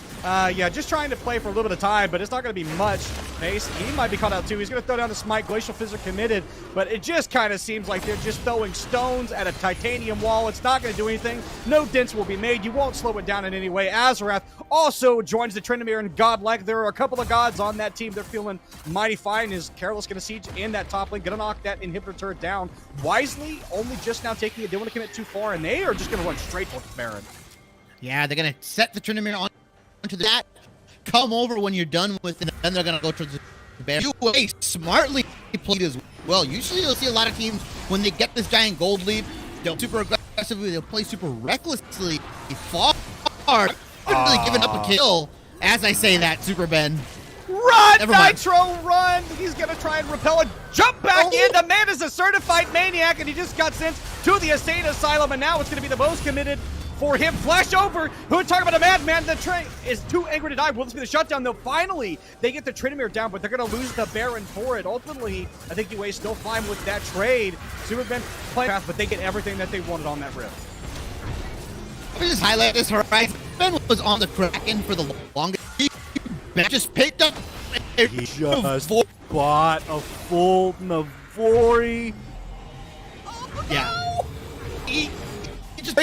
just trying to play for a little bit of time, but it's not going to be much. Pace, he might be caught out too. He's going to throw down the smite. Glacial Fizz are committed, but it just kind of seems like they're just throwing stones at a titanium wall. It's not going to do anything. No dents will be made. You won't slow it down in any way. Azarath also joins the Tryndamere and Godlike. There are a couple of gods on that team. They're feeling mighty fine. Is Careless going to siege in that top lane? Going to knock that inhibitor turret down. Wisely, only just now taking it. They want to commit too far, and they are just going to run straight for Baron. Yeah, they're going to set the Tryndamere onto that. Come over when you're done with it, and then they're going to go towards the Baron. UA smartly played as well. Usually you'll see a lot of teams, when they get this giant gold lead, they'll super aggressively, they'll play super recklessly. Far really giving up a kill. As I say that, Super Ben. Run, Nitro, run! He's going to try and repel a jump back in. The man is a certified maniac, and he just got sent to the Estate Asylum, and now it's going to be the most committed for him. Flash over. Who would talk about a madman? The train is too angry to die. Will this be the shutdown, though? Finally, they get the Tryndamere down, but they're going to lose the Baron for it. Ultimately, I think UA still fine with that trade. Super Ben playing fast, but they get everything that they wanted on that rift. Let me just highlight this. Horizon Ben was on the Kraken for the longest. He Man just picked up. He just bought a full Navori. Yeah. He just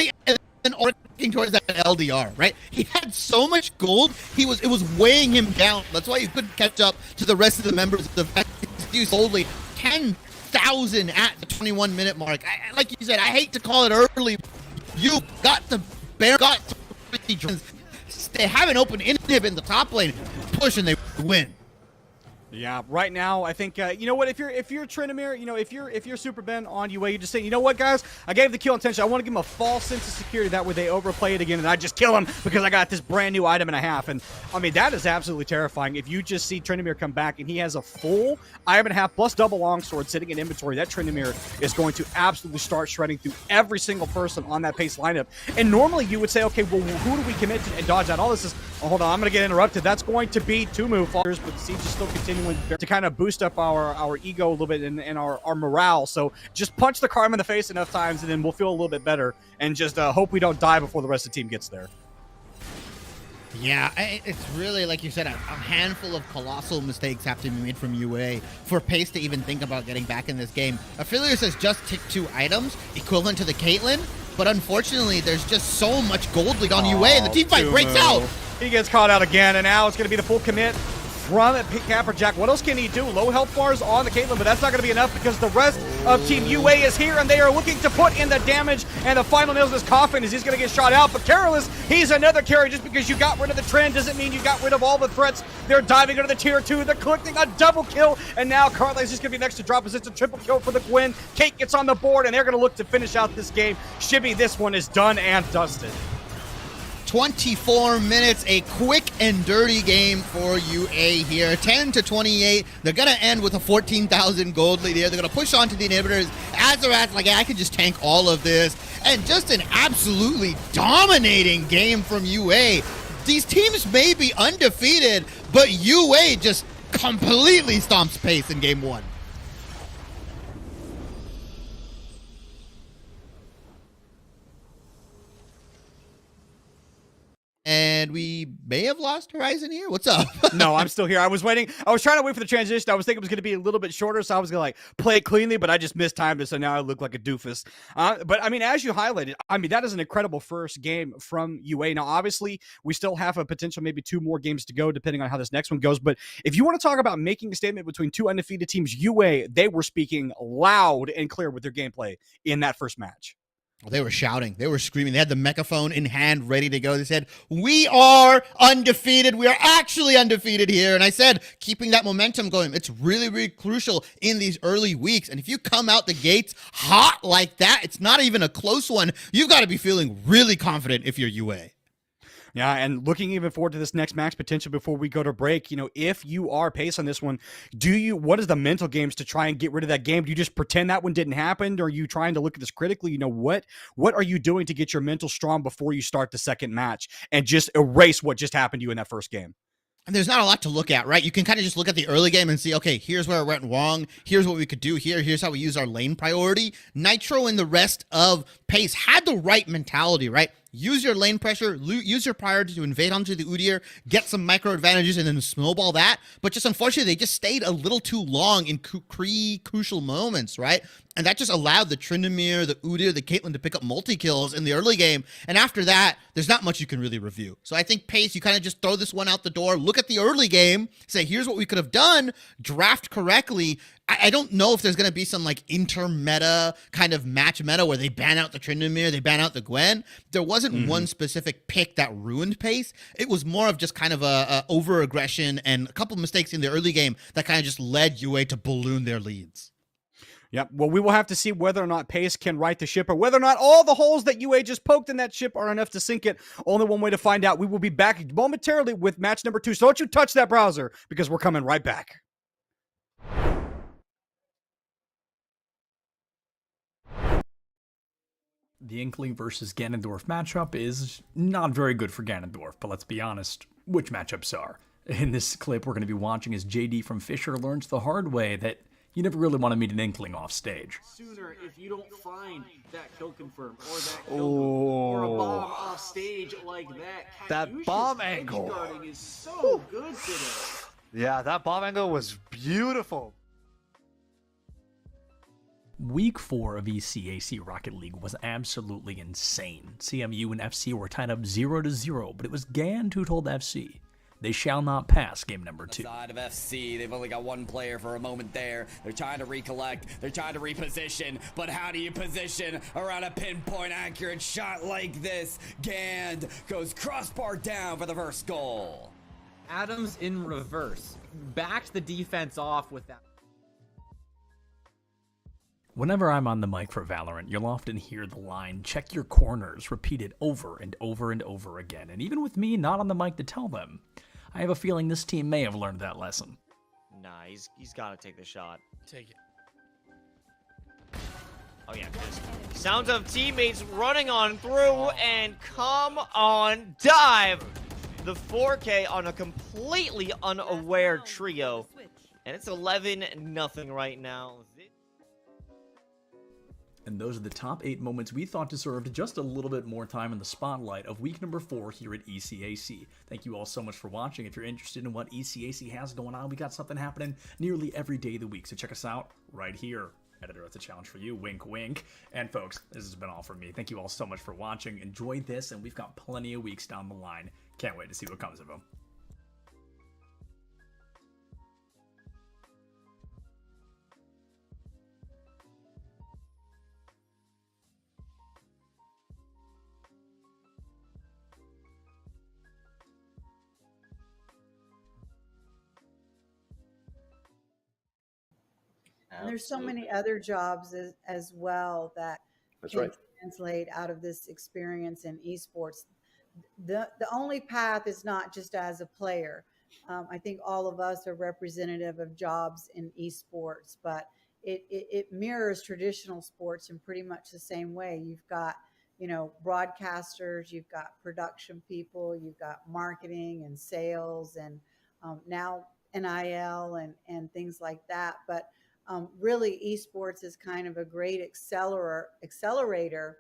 and working towards that LDR, right? He had so much gold, it was weighing him down. That's why he couldn't catch up to the rest of the members of the used only 10,000 at the 21-minute mark. Like you said, I hate to call it early. You got the bear, got they have an open inhib in the top lane, push and they win. Yeah, right now I think you know what, if you're Tryndamere, you know, if you're Super Ben on UA, you just say, you know what, guys, I gave the kill intention. I want to give him a false sense of security, that way they overplay it again and I just kill him because I got this brand new item and a half. And I mean, that is absolutely terrifying. If you just see Tryndamere come back and he has a full item and a half plus double longsword sitting in inventory, that Tryndamere is going to absolutely start shredding through every single person on that pace lineup. And normally you would say, okay, well, who do we commit to and dodge out? All this is, oh, hold on, I'm going to get interrupted. That's going to be Tumu Fallers, but the siege is still continuing to kind of boost up our ego a little bit and our morale. So just punch the Karma in the face enough times and then we'll feel a little bit better and just hope we don't die before the rest of the team gets there. Yeah, it's really, like you said, a handful of colossal mistakes have to be made from UA for Pace to even think about getting back in this game. Aphelios has just ticked 2 items, equivalent to the Caitlyn, but unfortunately, there's just so much gold league on UA, and the team fight breaks out. He gets caught out again, and now it's going to be the full commit from Capperjack. What else can he do? Low health bars on the Caitlyn, but that's not going to be enough because the rest of Team UA is here, and they are looking to put in the damage, and the final nails in his coffin is he's going to get shot out. But Carolus, he's another carry. Just because you got rid of the trend doesn't mean you got rid of all the threats. They're diving into the tier 2. They're collecting a double kill, and now Carly's just going to be next to drop. It's a triple kill for the Gwen. Kate gets on the board, and they're going to look to finish out this game. Shibby, this one is done and dusted. 24 minutes, a quick and dirty game for UA here. 10-28. They're going to end with a 14,000 gold lead here. They're going to push on to the inhibitors. Azarath's like, yeah, I could just tank all of this. And just an absolutely dominating game from UA. These teams may be undefeated, but UA just completely stomps Pace in game 1. And we may have lost Horizon here. What's up? No, I'm still here. I was waiting. I was trying to wait for the transition. I was thinking it was going to be a little bit shorter, so I was going to like play it cleanly, but I just mistimed it, so now I look like a doofus. But I mean, as you highlighted, I mean, that is an incredible first game from UA. Now, obviously, we still have a potential maybe 2 more games to go, depending on how this next one goes. But if you want to talk about making a statement between 2 undefeated teams, UA, they were speaking loud and clear with their gameplay in that first match. They were shouting. They were screaming. They had the megaphone in hand ready to go. They said, we are undefeated. We are actually undefeated here. And I said, keeping that momentum going, it's really, really crucial in these early weeks. And if you come out the gates hot like that, it's not even a close one. You've got to be feeling really confident if you're UA. Yeah, and looking even forward to this next max potential before we go to break, you know, if you are Pace on this one, what is the mental games to try and get rid of that game? Do you just pretend that one didn't happen? Or are you trying to look at this critically? You know, what are you doing to get your mental strong before you start the second match and just erase what just happened to you in that first game? And there's not a lot to look at, right? You can kind of just look at the early game and see, okay, here's where it went wrong. Here's what we could do here. Here's how we use our lane priority. Nitro and the rest of Pace had the right mentality, right? Use your lane pressure, use your priority to invade onto the Udyr, get some micro advantages, and then snowball that. But just unfortunately, they just stayed a little too long in crucial moments, right? And that just allowed the Tryndamere, the Udyr, the Caitlyn to pick up multi-kills in the early game. And after that, there's not much you can really review. So I think Pace, you kind of just throw this one out the door, look at the early game, say, here's what we could have done, draft correctly. I don't know if there's going to be some like inter-meta kind of match meta where they ban out the Tryndamere, they ban out the Gwen. There wasn't one specific pick that ruined Pace. It was more of just kind of a over-aggression and a couple mistakes in the early game that kind of just led UA to balloon their leads. Yep. Well, we will have to see whether or not Pace can right the ship or whether or not all the holes that UA just poked in that ship are enough to sink it. Only one way to find out. We will be back momentarily with match number 2. So don't you touch that browser because we're coming right back. The Inkling versus Ganondorf matchup is not very good for Ganondorf, but let's be honest, which matchups are? In this clip we're going to be watching as JD from Fisher learns the hard way that You never really want to meet an Inkling off stage. Sooner if you don't find that kill confirm or that kill or a bomb off stage like that. That bomb angle. Guarding is so good today. Yeah, that bomb angle was beautiful. Week 4 of ECAC Rocket League was absolutely insane. CMU and FC were tied up 0-0, but it was Gand who told FC they shall not pass game number 2. Side of FC, they've only got one player for a moment there. They're trying to recollect, they're trying to reposition, but how do you position around a pinpoint accurate shot like this? Gand goes crossbar down for the first goal. Adams in reverse, backed the defense off with that. Whenever I'm on the mic for Valorant, you'll often hear the line, check your corners, repeated over and over and over again. And even with me not on the mic to tell them, I have a feeling this team may have learned that lesson. Nah, he's got to take the shot. Take it. Oh yeah, sounds of teammates running on through, and come on, dive! The 4K on a completely unaware trio. And it's 11-0 right now. And those are the top 8 moments we thought deserved just a little bit more time in the spotlight of week number 4 here at ECAC. Thank you all so much for watching. If you're interested in what ECAC has going on, we got something happening nearly every day of the week. So check us out right here. Editor, it's a challenge for you. Wink, wink. And folks, this has been all from me. Thank you all so much for watching. Enjoy this, and we've got plenty of weeks down the line. Can't wait to see what comes of them. And there's so many other jobs as well that can translate out of this experience in esports. The only path is not just as a player. I think all of us are representative of jobs in esports, but it mirrors traditional sports in pretty much the same way. You've got, broadcasters, you've got production people, you've got marketing and sales, and now NIL and things like that. But really, esports is kind of a great accelerator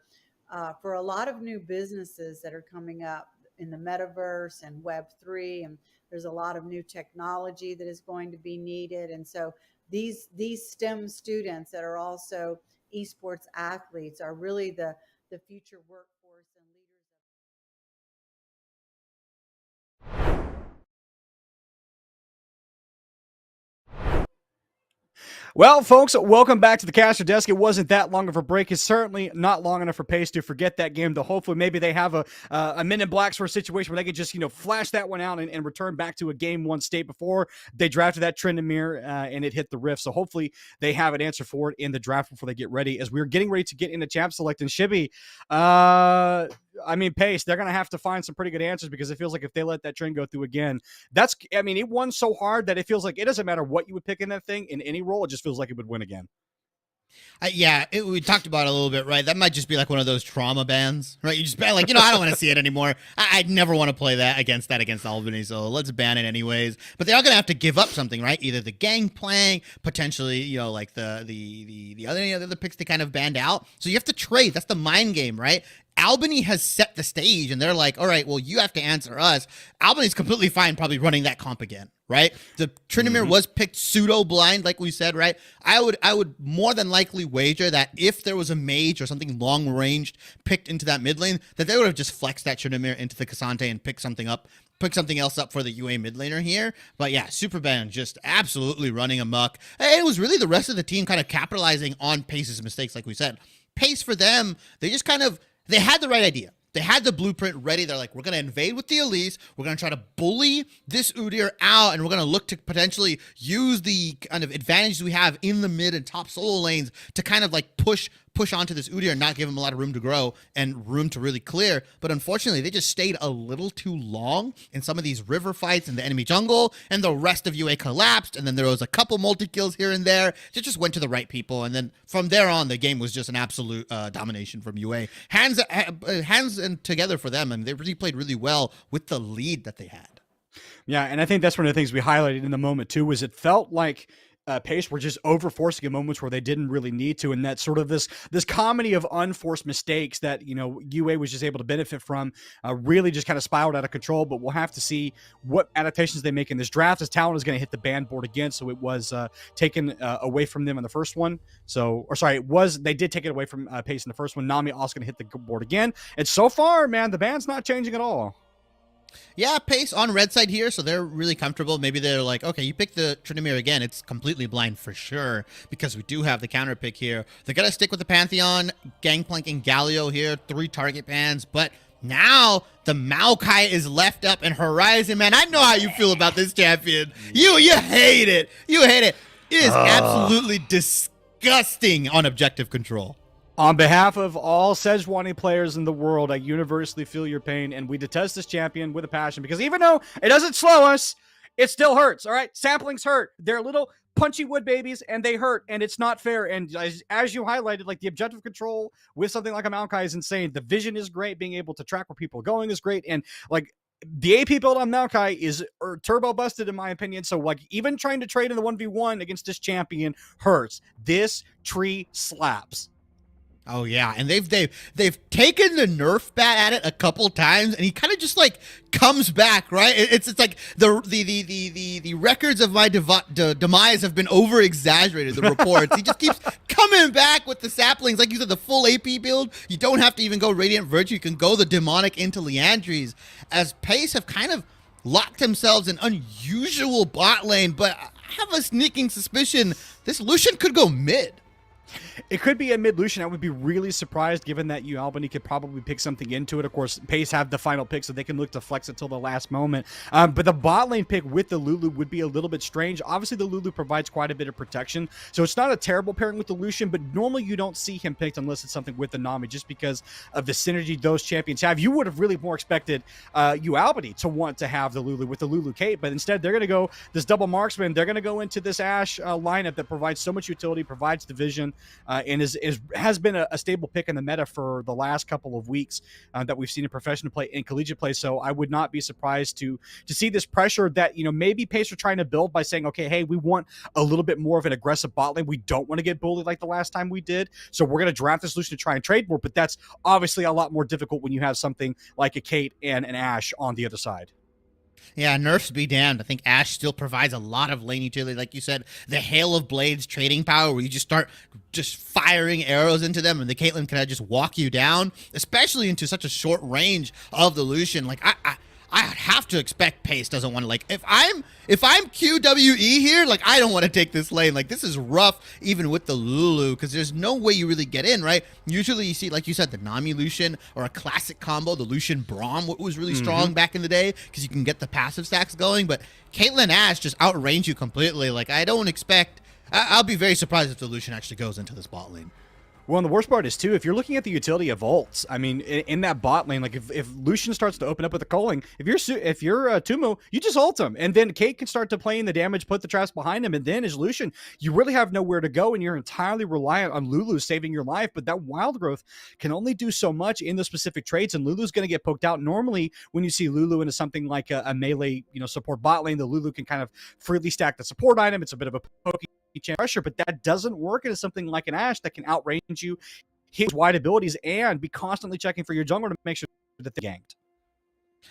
for a lot of new businesses that are coming up in the metaverse and Web3, and there's a lot of new technology that is going to be needed. And so these STEM students that are also esports athletes are really the future workforce and Well, folks, welcome back to the Caster Desk. It wasn't that long of a break. It's certainly not long enough for Pace to forget that game, though hopefully maybe they have a Men in Blacks for a situation where they could just, flash that one out and return back to a game 1 state before they drafted that Trindamere and it hit the Rift. So hopefully they have an answer for it in the draft before they get ready. As we're getting ready to get into Champ Select, and Shibby, Pace, they're going to have to find some pretty good answers, because it feels like if they let that Trind go through again, it won so hard that it feels like it doesn't matter what you would pick in that thing in any role. It just feels like it would win again. We talked about it a little bit, right? That might just be like one of those trauma bans, right? You just ban, I don't want to see it anymore. I'd never want to play that against Albany, so let's ban it anyways. But they are going to have to give up something, right? Either the gangplank, potentially, like the other picks they kind of banned out. So you have to trade. That's the mind game, right? Albany has set the stage, and they're like, all right, well, you have to answer us. Albany's completely fine probably running that comp again, right? The Trindamere was picked pseudo-blind, like we said, right? I would more than likely wager that if there was a mage or something long-ranged picked into that mid lane, that they would have just flexed that Trindamere into the Cassante and pick something else up for the UA mid laner here. But yeah, Superban just absolutely running amok. And it was really the rest of the team kind of capitalizing on Pace's mistakes, like we said. Pace for them, they just they had the right idea. They had the blueprint ready. They're like, we're going to invade with the Elise. We're going to try to bully this Udyr out, and we're going to look to potentially use the kind of advantages we have in the mid and top solo lanes to kind of like push onto this Udyr and not give him a lot of room to grow and room to really clear. But unfortunately, they just stayed a little too long in some of these river fights in the enemy jungle, and the rest of UA collapsed, and then there was a couple multi-kills here and there. It just went to the right people, and then from there on, the game was just an absolute domination from UA. Hands and together for them, and they really played really well with the lead that they had. Yeah, and I think that's one of the things we highlighted in the moment, too, was it felt like Pace were just over-forcing in moments where they didn't really need to, and that sort of this comedy of unforced mistakes that, you know, UA was just able to benefit from really just kind of spiraled out of control. But we'll have to see what adaptations they make in this draft, as Talon is going to hit the ban board again. So it was taken away from them in the first one. They did take it away from Pace in the first one. Nami also going to hit the board again. And so far, man, the ban's not changing at all. Yeah, Pace on red side here, so they're really comfortable. Maybe they're like, okay, you pick the Tryndamere again, it's completely blind for sure, because we do have the counter pick here. They're going to stick with the Pantheon, Gangplank and Galio here, 3 target bans, but now the Maokai is left up, and Horizon, man, I know how you feel about this champion. You hate it. You hate it. It is absolutely disgusting on objective control. On behalf of all Sejuani players in the world, I universally feel your pain, and we detest this champion with a passion, because even though it doesn't slow us, it still hurts, all right? Samplings hurt. They're little punchy wood babies, and they hurt, and it's not fair. And as you highlighted, like, the objective control with something like a Maokai is insane. The vision is great. Being able to track where people are going is great. And, like, the AP build on Maokai is turbo busted, in my opinion. So, like, even trying to trade in the 1v1 against this champion hurts. This tree slaps. Oh yeah, and they've taken the nerf bat at it a couple times, and he kind of just like comes back, right? It's like the records of my demise have been over exaggerated. The reports, he just keeps coming back with the saplings, like you said, the full AP build. You don't have to even go Radiant Virtue; you can go the demonic into Liandry's. As Pace have kind of locked themselves in unusual bot lane, but I have a sneaking suspicion this Lucian could go mid. It could be a mid Lucian. I would be really surprised, given that UAlbany could probably pick something into it. Of course, Pace have the final pick, so they can look to flex it till the last moment. But the bot lane pick with the Lulu would be a little bit strange. Obviously, the Lulu provides quite a bit of protection, so it's not a terrible pairing with the Lucian, but normally you don't see him picked unless it's something with the Nami, just because of the synergy those champions have. You would have really more expected UAlbany to want to have the Lulu with the Lulu Kate, but instead they're going to go this double marksman. They're going to go into this Ashe lineup that provides so much utility, provides division, and has been a stable pick in the meta for the last couple of weeks that we've seen in professional play and collegiate play. So I would not be surprised to see this pressure that, you know, maybe Pace are trying to build by saying, okay, hey, we want a little bit more of an aggressive bot lane. We don't want to get bullied like the last time we did. So we're going to draft this solution to try and trade more. But that's obviously a lot more difficult when you have something like a Kate and an Ashe on the other side. Yeah, nerfs be damned. I think Ashe still provides a lot of lane utility. Like you said, the Hail of Blades trading power, where you just start just firing arrows into them, and the Caitlyn can just walk you down, especially into such a short range of the Lucian. Like, I have to expect Pace doesn't want to, like, if I'm QWE here, like, I don't want to take this lane. Like, this is rough even with the Lulu, because there's no way you really get in, right? Usually you see, like you said, the Nami Lucian, or a classic combo, the Lucian Braum, what was really strong back in the day, because you can get the passive stacks going. But Caitlyn Ashe just outrange you completely. Like, I don't expect, I'll be very surprised if the Lucian actually goes into this bot lane. Well, and the worst part is, too, if you're looking at the utility of ults, I mean, in that bot lane, like, if Lucian starts to open up with a culling, if you're Tumu, you just ult him, and then Kate can start to play in the damage, put the traps behind him, and then as Lucian, you really have nowhere to go, and you're entirely reliant on Lulu saving your life. But that wild growth can only do so much in those specific trades, and Lulu's going to get poked out. Normally, when you see Lulu into something like a melee, support bot lane, the Lulu can kind of freely stack the support item. It's a bit of a pokey pressure, but that doesn't work into something like an Ashe that can outrange you, hit wide abilities, and be constantly checking for your jungler to make sure that they're ganked.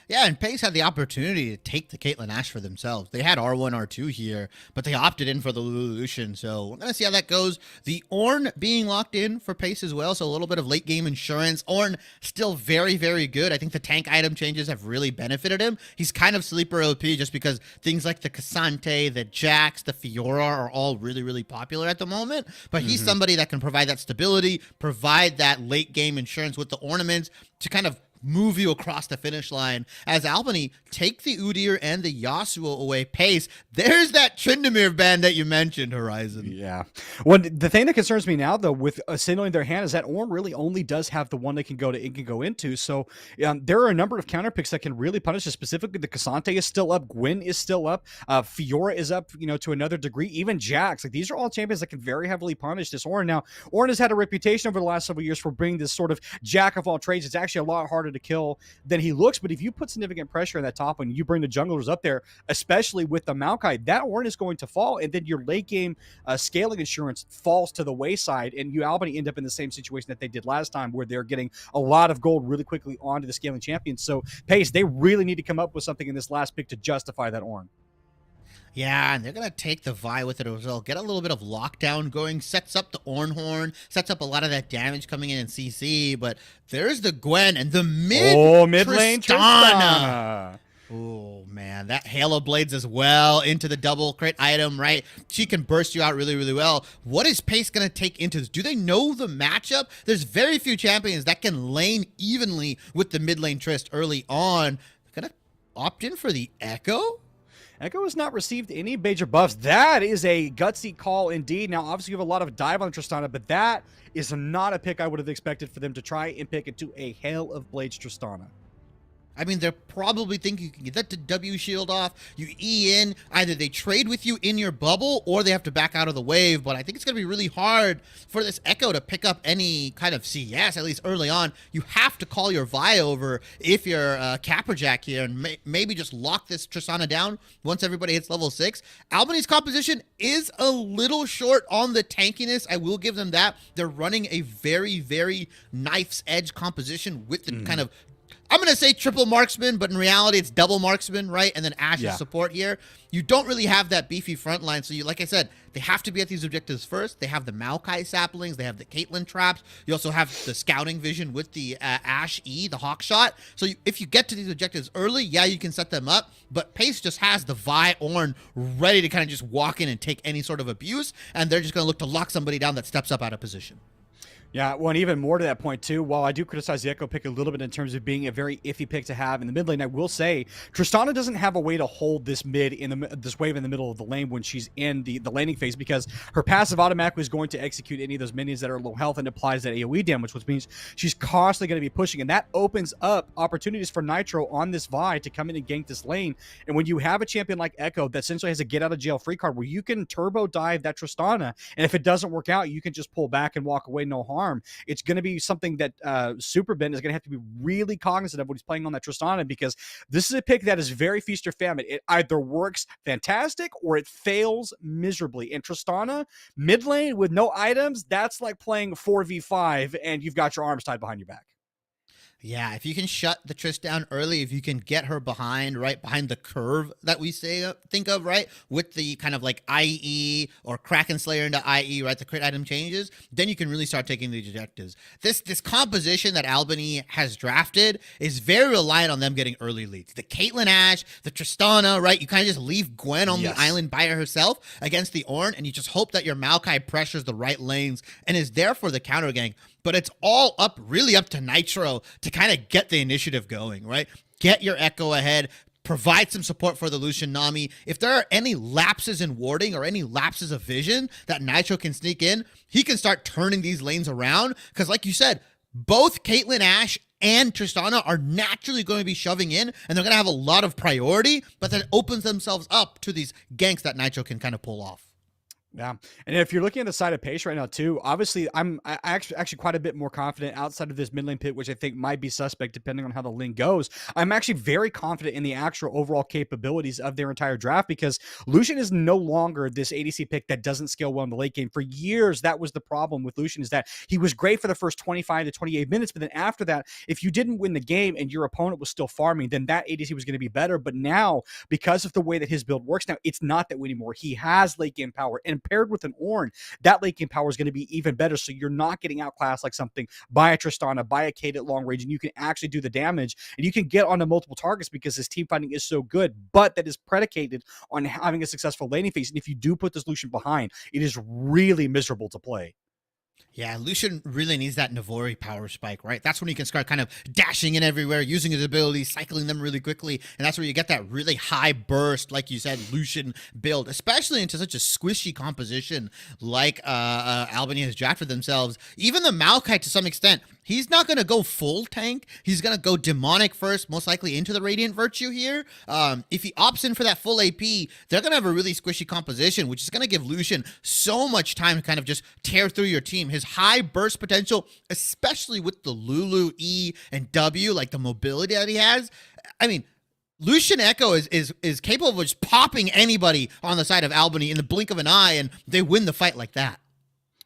Yeah, and Pace had the opportunity to take the Caitlyn Ashe for themselves. They had R1, R2 here, but they opted in for the Lucian, so we're going to see how that goes. The Ornn being locked in for Pace as well, so a little bit of late game insurance. Ornn still very, very good. I think the tank item changes have really benefited him. He's kind of sleeper OP just because things like the Cassante, the Jax, the Fiora are all really, really popular at the moment, but he's somebody that can provide that stability, provide that late game insurance with the ornaments to kind of move you across the finish line. As Albany take the Udyr and the Yasuo away. Pace, there's that Tryndamere ban that you mentioned, Horizon. Yeah. Well, the thing that concerns me now, though, with signaling their hand is that Ornn really only does have the one they can go into. So there are a number of counter picks that can really punish it. Specifically, the Cassante is still up. Gwen is still up. Fiora is up, to another degree. Even Jax. Like, these are all champions that can very heavily punish this Ornn. Now, Ornn has had a reputation over the last several years for being this sort of jack of all trades. It's actually a lot harder harder to kill than he looks. But if you put significant pressure on that top one, you bring the junglers up there, especially with the Maokai, that Ornn is going to fall, and then your late game scaling insurance falls to the wayside, and UAlbany end up in the same situation that they did last time, where they're getting a lot of gold really quickly onto the scaling champions. So Pace, they really need to come up with something in this last pick to justify that Ornn. Yeah, and they're going to take the Vi with it as well. Get a little bit of lockdown going, sets up the Ornn Horn, sets up a lot of that damage coming in CC, but there's the Gwen and the mid lane Tristana. Oh, man, that Halo Blades as well into the double crit item, right? She can burst you out really, really well. What is Pace going to take into this? Do they know the matchup? There's very few champions that can lane evenly with the mid lane Trist early on. Going to opt in for the Echo? Echo has not received any major buffs. That is a gutsy call indeed. Now, obviously, you have a lot of dive on Tristana, but that is not a pick I would have expected for them to try and pick into a Hail of Blades Tristana. I mean, they're probably thinking you can get that W shield off. You E in. Either they trade with you in your bubble or they have to back out of the wave. But I think it's going to be really hard for this Echo to pick up any kind of CS, at least early on. You have to call your Vi over if you're Capperjack here and maybe just lock this Tristana down once everybody hits level 6. Albany's composition is a little short on the tankiness. I will give them that. They're running a very, very knife's edge composition with the kind of, I'm going to say triple marksman, but in reality, it's double marksman, right? And then Ash's support here. You don't really have that beefy front line. So, like I said, they have to be at these objectives first. They have the Maokai saplings. They have the Caitlyn traps. You also have the scouting vision with the Ashe E, the hawk shot. So, if you get to these objectives early, yeah, you can set them up. But Pace just has the Vi Ornn ready to kind of just walk in and take any sort of abuse. And they're just going to look to lock somebody down that steps up out of position. Yeah, well, and even more to that point, too, while I do criticize the Echo pick a little bit in terms of being a very iffy pick to have in the mid lane, I will say Tristana doesn't have a way to hold this mid in this wave in the middle of the lane when she's in the laning phase, because her passive automatically is going to execute any of those minions that are low health and applies that AoE damage, which means she's constantly going to be pushing, and that opens up opportunities for Nitro on this Vi to come in and gank this lane. And when you have a champion like Echo that essentially has a get out of jail free card where you can turbo dive that Tristana, and if it doesn't work out, you can just pull back and walk away, no harm. It's going to be something that Superben is going to have to be really cognizant of when he's playing on that Tristana, because this is a pick that is very feast or famine. It either works fantastic or it fails miserably. And Tristana, mid lane with no items, that's like playing 4v5 and you've got your arms tied behind your back. Yeah, if you can shut the Triss down early, if you can get her behind the curve that we think of, right, with the kind of like IE or Kraken Slayer into IE, right, the crit item changes, then you can really start taking these objectives. This composition that Albany has drafted is very reliant on them getting early leads. The Caitlyn Ashe, the Tristana, right, you kind of just leave Gwen on the island by herself against the Ornn, and you just hope that your Maokai pressures the right lanes and is there for the counter gank. But it's all really up to Nitro to kind of get the initiative going, right? Get your Echo ahead, provide some support for the Lucian Nami. If there are any lapses in warding or any lapses of vision that Nitro can sneak in, he can start turning these lanes around. Because like you said, both Caitlyn Ashe and Tristana are naturally going to be shoving in, and they're going to have a lot of priority, but that opens themselves up to these ganks that Nitro can kind of pull off. Yeah, and if you're looking at the side of Pace right now too, obviously I'm actually quite a bit more confident outside of this mid lane pick, which I think might be suspect depending on how the lane goes. I'm actually very confident in the actual overall capabilities of their entire draft, because Lucian is no longer this ADC pick that doesn't scale well in the late game. For years, that was the problem with Lucian, is that he was great for the first 25 to 28 minutes, but then after that, if you didn't win the game and your opponent was still farming, then that ADC was going to be better. But now, because of the way that his build works now, it's not that way anymore. He has late game power, and paired with an Ornn, that late game power is going to be even better. So you're not getting outclassed like something by a Tristana, by a Kate at long range, and you can actually do the damage, and you can get onto multiple targets because his team fighting is so good. But that is predicated on having a successful laning phase. And if you do put this Lucian behind, it is really miserable to play. Yeah, Lucian really needs that Navori power spike, right? That's when he can start kind of dashing in everywhere, using his abilities, cycling them really quickly, and that's where you get that really high burst, like you said, Lucian build, especially into such a squishy composition like Albany has drafted themselves. Even the Maokai, to some extent, he's not going to go full tank. He's going to go demonic first, most likely into the Radiant Virtue here. If he opts in for that full AP, they're going to have a really squishy composition, which is going to give Lucian so much time to kind of just tear through your team. His high burst potential, especially with the Lulu, E, and W, like the mobility that he has. I mean, Lucian Echo is capable of just popping anybody on the side of Albany in the blink of an eye, and they win the fight like that.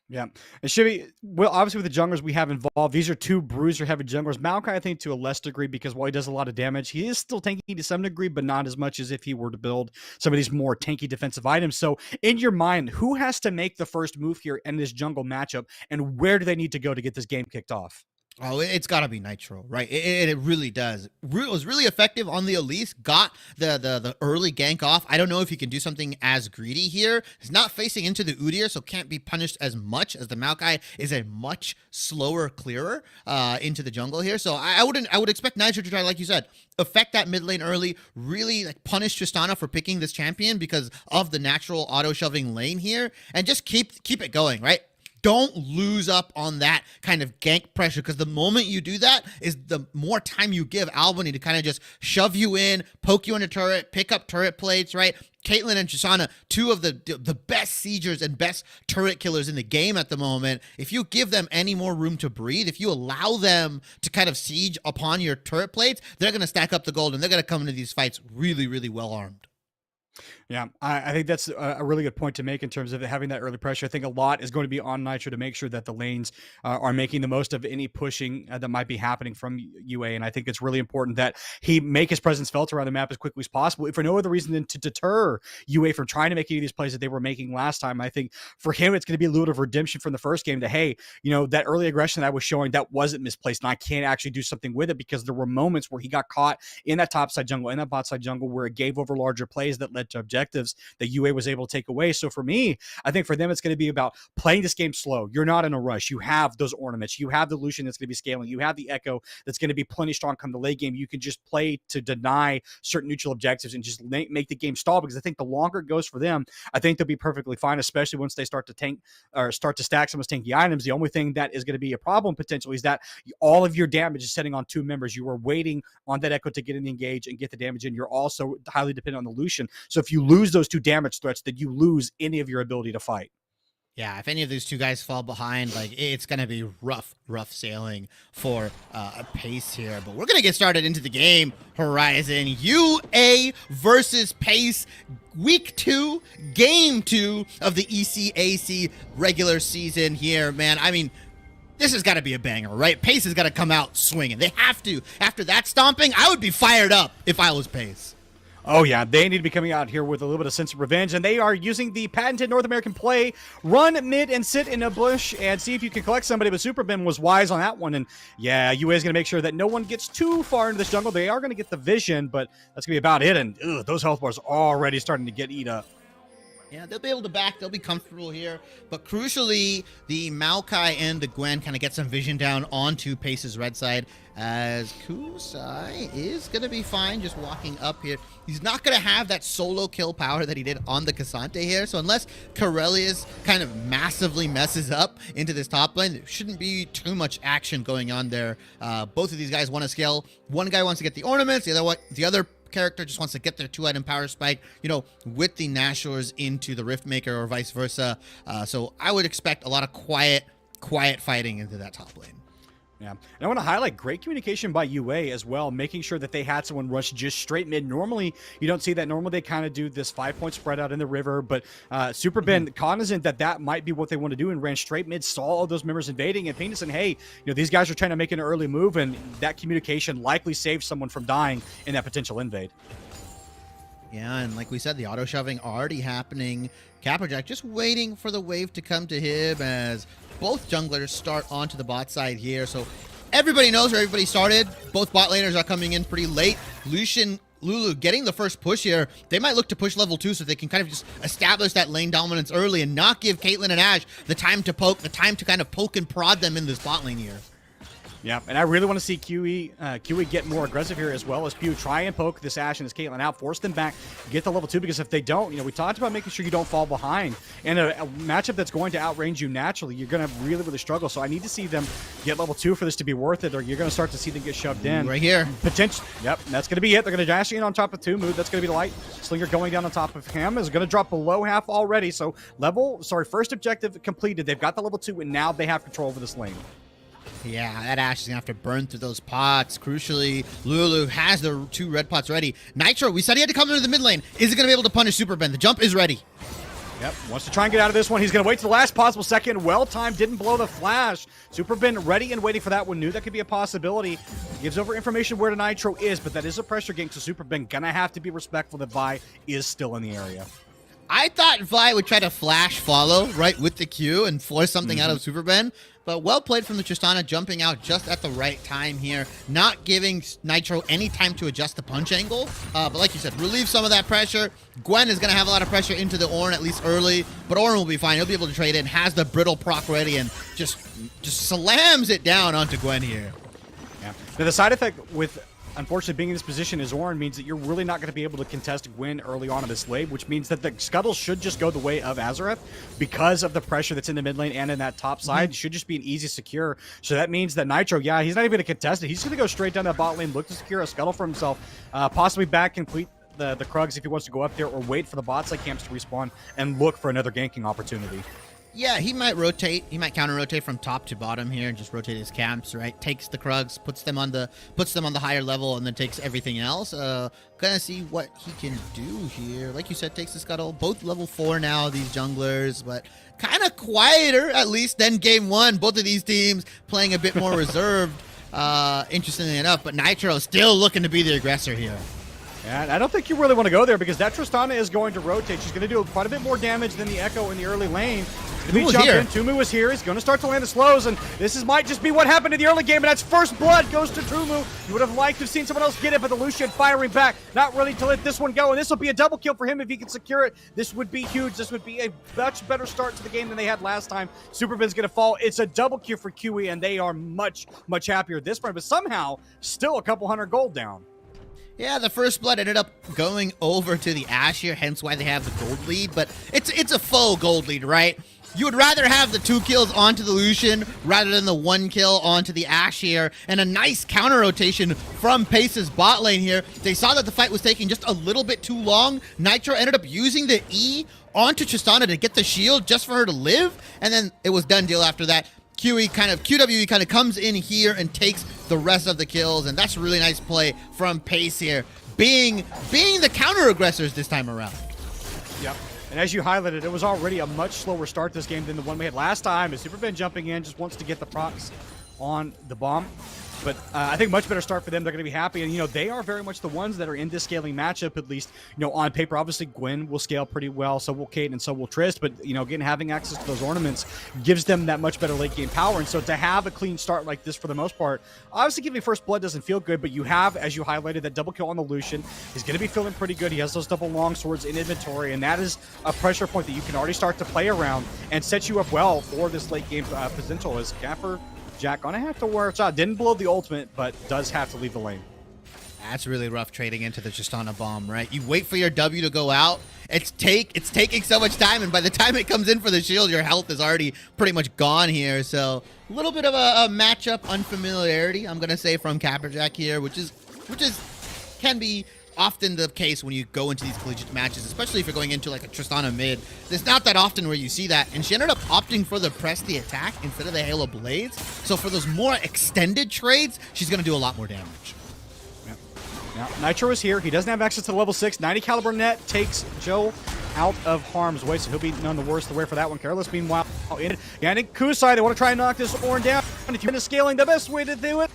Yeah, it should be, well, obviously with the junglers we have involved, these are two bruiser-heavy junglers. Maokai, I think, to a less degree, because while he does a lot of damage, he is still tanky to some degree, but not as much as if he were to build some of these more tanky defensive items. So, in your mind, who has to make the first move here in this jungle matchup, and where do they need to go to get this game kicked off? Oh, it's got to be Nitro, right? It really does. It was really effective on the Elise, got the early gank off. I don't know if he can do something as greedy here. He's not facing into the Udyr, so can't be punished as much, as the Maokai is a much slower clearer into the jungle here. So I would expect Nitro to try, like you said, affect that mid lane early, really like punish Tristana for picking this champion because of the natural auto-shoving lane here, and just keep it going, right? Don't lose up on that kind of gank pressure, because the moment you do that is the more time you give Albany to kind of just shove you in, poke you in a turret, pick up turret plates, right? Caitlyn and Tristana, two of the best siegers and best turret killers in the game at the moment. If you give them any more room to breathe, if you allow them to kind of siege upon your turret plates, they're going to stack up the gold, and they're going to come into these fights really, really well armed. Yeah, I think that's a really good point to make in terms of having that early pressure. I think a lot is going to be on Nitro to make sure that the lanes are making the most of any pushing that might be happening from UA. And I think it's really important that he make his presence felt around the map as quickly as possible, if for no other reason than to deter UA from trying to make any of these plays that they were making last time. I think for him, it's going to be a little bit of redemption from the first game to, hey, you know, that early aggression that I was showing, that wasn't misplaced, and I can't actually do something with it, because there were moments where he got caught in that top side jungle, in that bot side jungle, where it gave over larger plays that led to objectives that UA was able to take away. So for me, I think for them, it's going to be about playing this game slow. You're not in a rush. You have those ornaments. You have the Lucian that's going to be scaling. You have the Echo that's going to be plenty strong come the late game. You can just play to deny certain neutral objectives and just make the game stall, because I think the longer it goes for them, I think they'll be perfectly fine, especially once they start to tank or start to stack some of those tanky items. The only thing that is going to be a problem potentially is that all of your damage is setting on two members. You are waiting on that Echo to get in the engage and get the damage in. You're also highly dependent on the Lucian. So if you lose those two damage threats, then you lose any of your ability to fight. Yeah, if any of these two guys fall behind, like, it's going to be rough sailing for a Pace here. But we're going to get started into the game, Horizon. UA versus Pace, week 2, game 2 of the ECAC regular season here, man. I mean, this has got to be a banger, right? Pace has got to come out swinging. They have to. After that stomping, I would be fired up if I was Pace. Oh, yeah, they need to be coming out here with a little bit of sense of revenge, and they are using the patented North American play, run mid and sit in a bush and see if you can collect somebody, but Superben was wise on that one, and yeah, UA is going to make sure that no one gets too far into this jungle. They are going to get the vision, but that's going to be about it, and those health bars are already starting to get eat up. Yeah, they'll be able to back. They'll be comfortable here. But crucially, the Maokai and the Gwen kind of get some vision down onto Pace's red side, as Kusai is going to be fine just walking up here. He's not going to have that solo kill power that he did on the Cassante here. So unless Corellius kind of massively messes up into this top lane, there shouldn't be too much action going on there. Both of these guys want to scale. One guy wants to get the ornaments. The other character just wants to get their 2-item power spike, you know, with the Nashors into the Riftmaker or vice versa. So I would expect a lot of quiet fighting into that top lane. Yeah, and I want to highlight great communication by UA as well, making sure that they had someone rush just straight mid. Normally, you don't see that. Normally, they kind of do this 5-point spread out in the river, but Superben cognizant that might be what they want to do and ran straight mid, saw all those members invading, and Phoenix saying, hey, you know, these guys are trying to make an early move, and that communication likely saved someone from dying in that potential invade. Yeah, and like we said, the auto shoving already happening. Caprajack just waiting for the wave to come to him as both junglers start onto the bot side here. So everybody knows where everybody started. Both bot laners are coming in pretty late. Lucian, Lulu getting the first push here. They might look to push level 2 so they can kind of just establish that lane dominance early and not give Caitlyn and Ashe the time to poke, the time to kind of poke and prod them in this bot lane here. Yeah, and I really want to see QE get more aggressive here, as well as Pew try and poke this Ashe and this Caitlyn out, force them back, get the level 2, because if they don't, we talked about making sure you don't fall behind. In a matchup that's going to outrange you naturally, you're going to really struggle. So I need to see them get level 2 for this to be worth it, or you're going to start to see them get shoved in. Right here. Potential. Yep, that's going to be it. They're going to dash in on top of Tumu. That's going to be the light. Slinger going down on top of him is going to drop below half already. So first objective completed. They've got the level 2, and now they have control over this lane. Yeah, that Ashe is going to have to burn through those pots. Crucially, Lulu has the 2 red pots ready. Nitro, we said he had to come into the mid lane. Is he going to be able to punish Super Ben? The jump is ready. Yep, wants to try and get out of this one. He's going to wait to the last possible second. Well timed, didn't blow the flash. Super Ben ready and waiting for that one. Knew that could be a possibility. Gives over information where the Nitro is, but that is a pressure game, so Super Ben going to have to be respectful that Vi is still in the area. I thought Vi would try to flash follow right with the Q and force something out of Super Ben, but well played from the Tristana, jumping out just at the right time here, not giving Nitro any time to adjust the punch angle. But like you said, relieve some of that pressure. Gwen is going to have a lot of pressure into the Ornn, at least early, but Ornn will be fine. He'll be able to trade in, has the brittle proc ready, and just slams it down onto Gwen here. Yeah. Now the side effect with unfortunately being in this position as Ornn means that you're really not going to be able to contest Gwen early on in this lane, which means that the scuttle should just go the way of Azareth because of the pressure that's in the mid lane and in that top side. It should just be an easy secure. So that means that Nitro, he's not even going to contest it. He's going to go straight down that bot lane, look to secure a scuttle for himself, possibly back complete the Krugs if he wants to go up there, or wait for the bot side camps to respawn and look for another ganking opportunity. Yeah, he might rotate. He might counter-rotate from top to bottom here and just rotate his camps, right? Takes the Krugs, puts them on the higher level, and then takes everything else. Gonna see what he can do here. Like you said, takes the scuttle. Both level 4 now, these junglers, but kind of quieter, at least, than game 1. Both of these teams playing a bit more reserved, interestingly enough. But Nitro still looking to be the aggressor here. And I don't think you really want to go there, because that Tristana is going to rotate. She's going to do quite a bit more damage than the Echo in the early lane. Tumu is here. He's going to start to land the slows, and this might just be what happened in the early game, and that's first blood goes to Tumu. You would have liked to have seen someone else get it, but the Lucian firing back, not ready to let this one go, and this will be a double kill for him if he can secure it. This would be huge. This would be a much better start to the game than they had last time. Superben's going to fall. It's a double kill for QE, and they are much happier this point, but somehow still a couple hundred gold down. Yeah, the first blood ended up going over to the Ashe here, hence why they have the gold lead, but it's a faux gold lead, right? You would rather have the 2 kills onto the Lucian rather than the 1 kill onto the Ashe here, and a nice counter rotation from Pace's bot lane here. They saw that the fight was taking just a little bit too long. Nitro ended up using the E onto Tristana to get the shield just for her to live, and then it was done deal after that. QWE kind of comes in here and takes the rest of the kills, and that's a really nice play from Pace here, being the counter aggressors this time around. Yep. And as you highlighted, it was already a much slower start this game than the one we had last time. As Superman jumping in, just wants to get the procs on the bomb. But I think much better start for them. They're going to be happy. And, they are very much the ones that are in this scaling matchup, at least, on paper. Obviously, Gwen will scale pretty well. So will Kate and so will Trist. But, again, having access to those ornaments gives them that much better late game power. And so to have a clean start like this for the most part, obviously giving first blood doesn't feel good. But you have, as you highlighted, that double kill on the Lucian. He's going to be feeling pretty good. He has those double long swords in inventory. And that is a pressure point that you can already start to play around and set you up well for this late game potential. As Gaffer Jack gonna have to wear out. Didn't blow the ultimate, but does have to leave the lane. That's really rough trading into the Tristana bomb, right? You wait for your W to go out. It's taking so much time, and by the time it comes in for the shield, your health is already pretty much gone here. So a little bit of a matchup unfamiliarity, I'm gonna say, from Capperjack here, which can be often the case when you go into these collegiate matches, especially if you're going into like a Tristana mid. There's not that often where you see that, and she ended up opting for the press the attack instead of the Halo Blades. So for those more extended trades, she's going to do a lot more damage. Yeah. Now, Nitro is here. He doesn't have access to level 6. 90 caliber net takes Joe out of harm's way, so he'll be none the worse the way for that one. Careless, meanwhile, in it. And in Kusai, they want to try and knock this Ornn down. And if you're into scaling, the best way to do it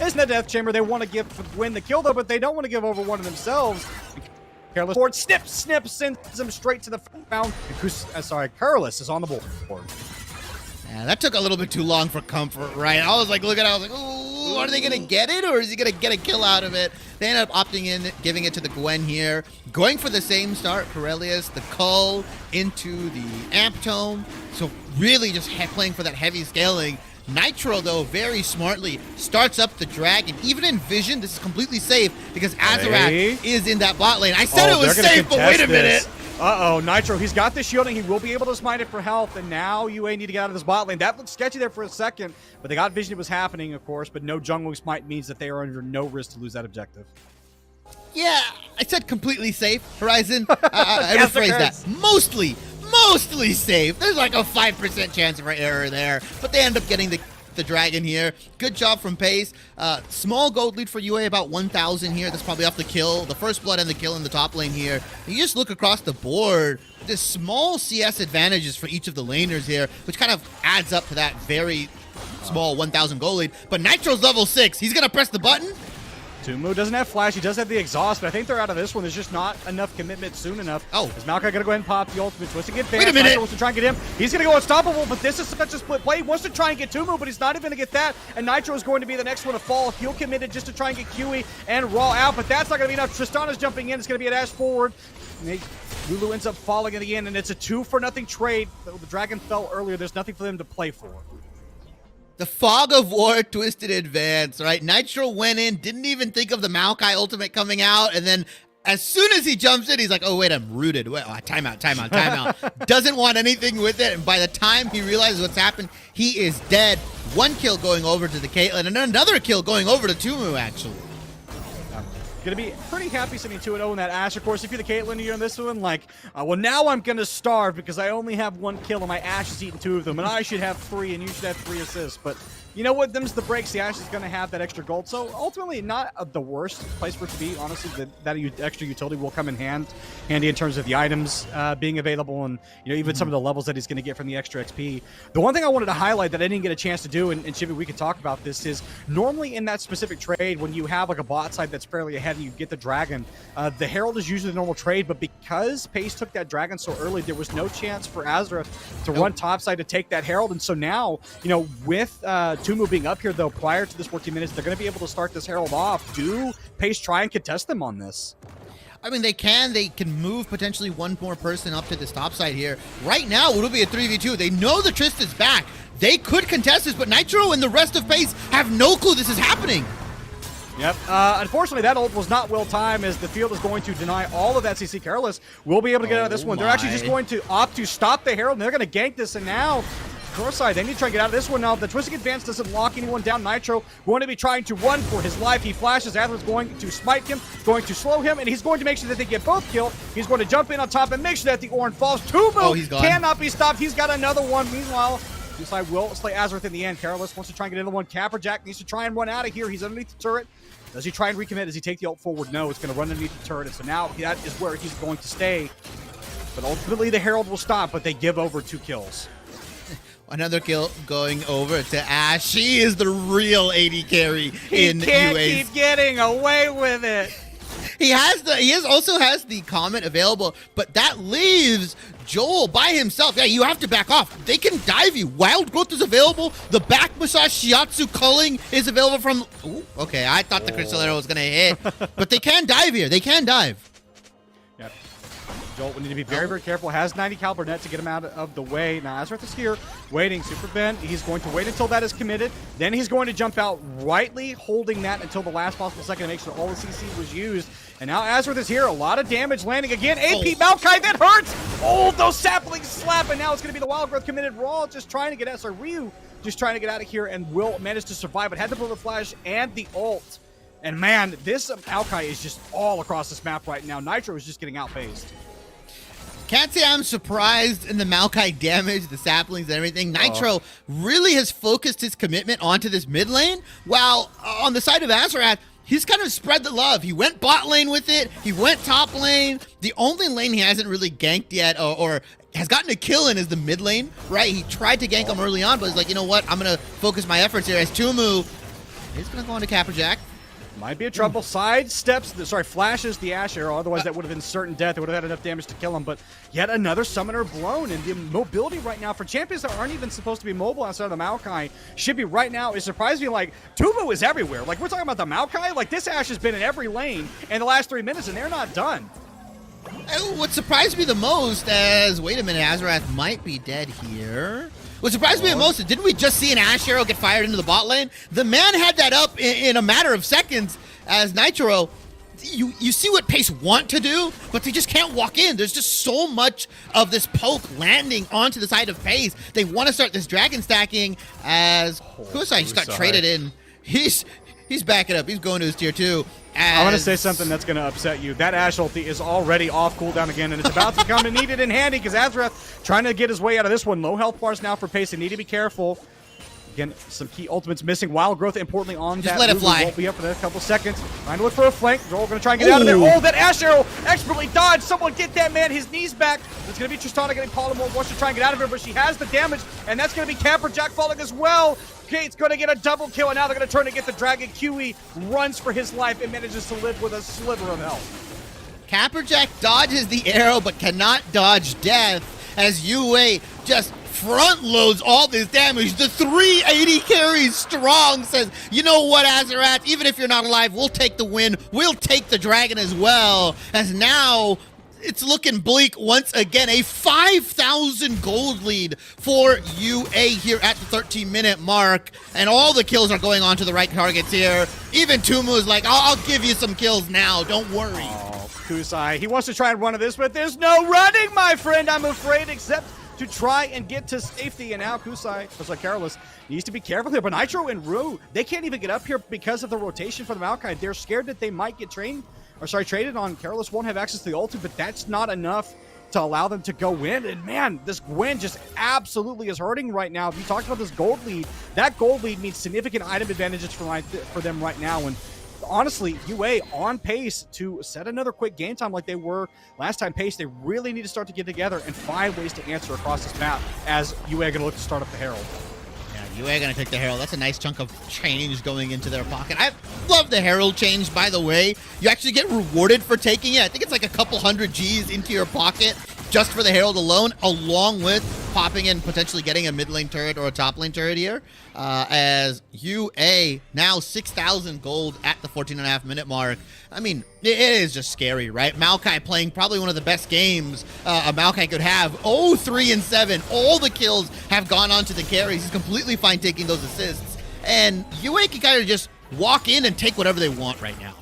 is in the Death Chamber. They want to win the kill, though, but they don't want to give over one of themselves. Careless board snips, sends him straight to the found. Careless is on the board. Yeah, that took a little bit too long for comfort, right? I was like, looking at it, I was like, ooh, are they going to get it, or is he going to get a kill out of it? They ended up opting in, giving it to the Gwen here. Going for the same start, Corellius, the Cull into the Amp Tome. So really just playing for that heavy scaling. Nitro, though, very smartly starts up the dragon. Even in vision, this is completely safe because Azarath is in that bot lane. I said it was safe, but wait a minute. Uh-oh, Nitro, he's got the shielding. He will be able to smite it for health, and now UA need to get out of this bot lane. That looked sketchy there for a second, but they got vision it was happening, of course, but no jungling smite means that they are under no risk to lose that objective. Yeah, I said completely safe, Horizon. I rephrase that. Mostly safe. There's like a 5% chance of error there, but they end up getting the dragon here. Good job from Pace. Small gold lead for UA, about 1,000 here. That's probably off the kill, the first blood and the kill in the top lane here. You just look across the board, there's small CS advantages for each of the laners here, which kind of adds up to that very small 1,000 gold lead. But Nitro's level 6. He's going to press the button. Tumu doesn't have flash. He does have the exhaust, but I think they're out of this one. There's just not enough commitment soon enough. Oh. Is Maokai going to go ahead and pop the ultimate? Twists to get fans. Wait a minute. Nitro wants to try and get him. He's going to go unstoppable, but this is such a split play. He wants to try and get Tumu, but he's not even going to get that. And Nitro is going to be the next one to fall. He'll commit it just to try and get QE and Raw out, but that's not going to be enough. Tristana's jumping in. It's going to be a dash forward. Lulu ends up falling in the end, and it's a 2-for-0 trade. The dragon fell earlier. There's nothing for them to play for. The fog of war twisted advance, right? Nitro went in, didn't even think of the Maokai ultimate coming out, and then as soon as he jumps in, he's like, oh, wait, I'm rooted. Wait, timeout. Doesn't want anything with it, and by the time he realizes what's happened, he is dead. 1 kill going over to the Caitlyn, and another kill going over to Tumu, actually. Going to be pretty happy sitting 2-0 in that Ashe. Of course, if you're the Caitlyn, you're in this one, like, well, now I'm going to starve because I only have 1 kill and my Ashe is eating 2 of them, and I should have 3 and you should have 3 assists. But you know what? Them's the breaks. The Ashe is going to have that extra gold. So ultimately, not the worst place for it to be. Honestly, that extra utility will come in handy in terms of the items being available, and even some of the levels that he's going to get from the extra XP. The one thing I wanted to highlight that I didn't get a chance to do, and Chibi, we could talk about this, is normally in that specific trade when you have like a bot side that's fairly ahead and you get the dragon, the Herald is usually the normal trade, but because Pace took that dragon so early, there was no chance for Azra to run topside to take that Herald, and so now, with Tumu being up here, though, prior to this 14 minutes, they're going to be able to start this Herald off. Do Pace try and contest them on this? I mean, they can move potentially 1 more person up to this top side here. Right now, it'll be a 3v2. They know the Trist is back. They could contest this, but Nitro and the rest of Pace have no clue this is happening. Yep. Unfortunately, that ult was not well timed, as the field is going to deny all of that CC. Careless will be able to get out of this one. They're actually just going to opt to stop the Herald, and they're going to gank this, and now Crosside, they need to try and get out of this one now. The Twisting Advance doesn't lock anyone down. Nitro going to be trying to run for his life. He flashes. Ather's going to smite him, going to slow him, and he's going to make sure that they get both killed. He's going to jump in on top and make sure that the Ornn falls. Tumu cannot be stopped. He's got another one. Meanwhile, Suicide will slay Azareth in the end. Careless wants to try and get another one. Capperjack needs to try and run out of here. He's underneath the turret. Does he try and recommit? Does he take the ult forward? No, it's going to run underneath the turret, and so now that is where he's going to stay. But ultimately, the Herald will stop, but they give over 2 kills. Another kill going over to Ashe. She is the real AD carry in UA. He can't keep getting away with it. He also has the comment available, but that leaves Joel by himself. Yeah, you have to back off. They can dive you. Wild Growth is available. The back massage Shiatsu culling is available from... Ooh, okay, I thought the Crystal Arrow was going to hit, but they can dive here. They can dive. Yep. Joel will need to be very, very careful. Has 90 caliber net to get him out of the way. Now Azareth is here, waiting. Super Ben, he's going to wait until that is committed. Then he's going to jump out, rightly holding that until the last possible second to make sure all the CC was used. And now Azareth is here. A lot of damage landing again. AP Maokai, that hurts! Oh, those saplings slap, and now it's going to be the Wild Growth committed. Raw just trying to get Ryu just trying to get out of here, and will manage to survive, but had to pull the flash and the ult. And man, this Maokai is just all across this map right now. Nitro is just getting outpaced. Can't say I'm surprised in the Maokai damage, the saplings and everything. Nitro really has focused his commitment onto this mid lane, while on the side of Azarath, he's kind of spread the love. He went bot lane with it. He went top lane. The only lane he hasn't really ganked yet or has gotten a kill in is the mid lane, right? He tried to gank him early on, but he's like, you know what? I'm going to focus my efforts here as Tumu. He's going to go into Capperjack. Might be a trouble. Flashes the Ashe arrow. Otherwise, that would have been certain death. It would have had enough damage to kill him. But yet another summoner blown. And the mobility right now for champions that aren't even supposed to be mobile outside of the Maokai should be right now. It surprised me. Like, Tumu is everywhere. Like, we're talking about the Maokai. Like, this Ashe has been in every lane in the last 3 minutes, and they're not done. What surprised me the most wait a minute, Azarath might be dead here. What surprised me the most is, didn't we just see an Ash arrow get fired into the bot lane? The man had that up in a matter of seconds as Nitro. You see what Pace want to do, but they just can't walk in. There's just so much of this poke landing onto the side of Pace. They want to start this dragon stacking as Kusai just got traded in. He's backing up. He's going to his tier 2. I'm going to say something that's going to upset you. That Ashe ulti is already off cooldown again, and it's about to come and needed in handy because Azrath trying to get his way out of this one. Low health bars now for Pace. They need to be careful. Again, some key ultimates missing. Wild Growth, importantly, on Just that. let it fly. Won't be up for the next couple seconds. Trying to look for a flank. Joel going to try and get out of there. Oh, that Ashe arrow expertly dodged. Someone get that man his knees back. It's going to be Tristana getting polymorph. Wants to try and get out of here, but she has the damage, and that's going to be Camperjack falling as well. Kate's going to get a double kill, and now they're going to turn to get the dragon. QE runs for his life and manages to live with a sliver of health. Camperjack dodges the arrow, but cannot dodge death as UA just front loads all this damage. The 380 carries strong, says, you know what, Azarath, even if you're not alive, we'll take the win. We'll take the dragon as well. As now it's looking bleak once again. A 5,000 gold lead for UA here at the 13-minute mark. And all the kills are going on to the right targets here. Even Tumu is like, I'll give you some kills now. Don't worry. Oh, Kusai, he wants to try and run to this, but there's no running, my friend, I'm afraid, except to try and get to safety. And now Kusai, just like Careless, needs to be careful here. But Nitro and Rue, they can't even get up here because of the rotation for the Maokai. They're scared that they might get traded on. Careless won't have access to the ulti, but that's not enough to allow them to go in. And man, this Gwen just absolutely is hurting right now. If you talked about this gold lead, that gold lead means significant item advantages for them right now. And honestly, UA on pace to set another quick game time like they were last time. Pace, they really need to start to get together and find ways to answer across this map as UA are going to look to start up the Herald. Yeah, UA going to take the Herald. That's a nice chunk of change going into their pocket. I love the Herald change, by the way. You actually get rewarded for taking it. I think it's like a couple hundred G's into your pocket just for the Herald alone, along with popping and potentially getting a mid lane turret or a top lane turret here. As UA now 6,000 gold at the 14.5-minute mark. I mean, it is just scary, right? Maokai playing probably one of the best games a Maokai could have. 3-7. All the kills have gone on to the carries. He's completely fine taking those assists. And UA can kind of just walk in and take whatever they want right now.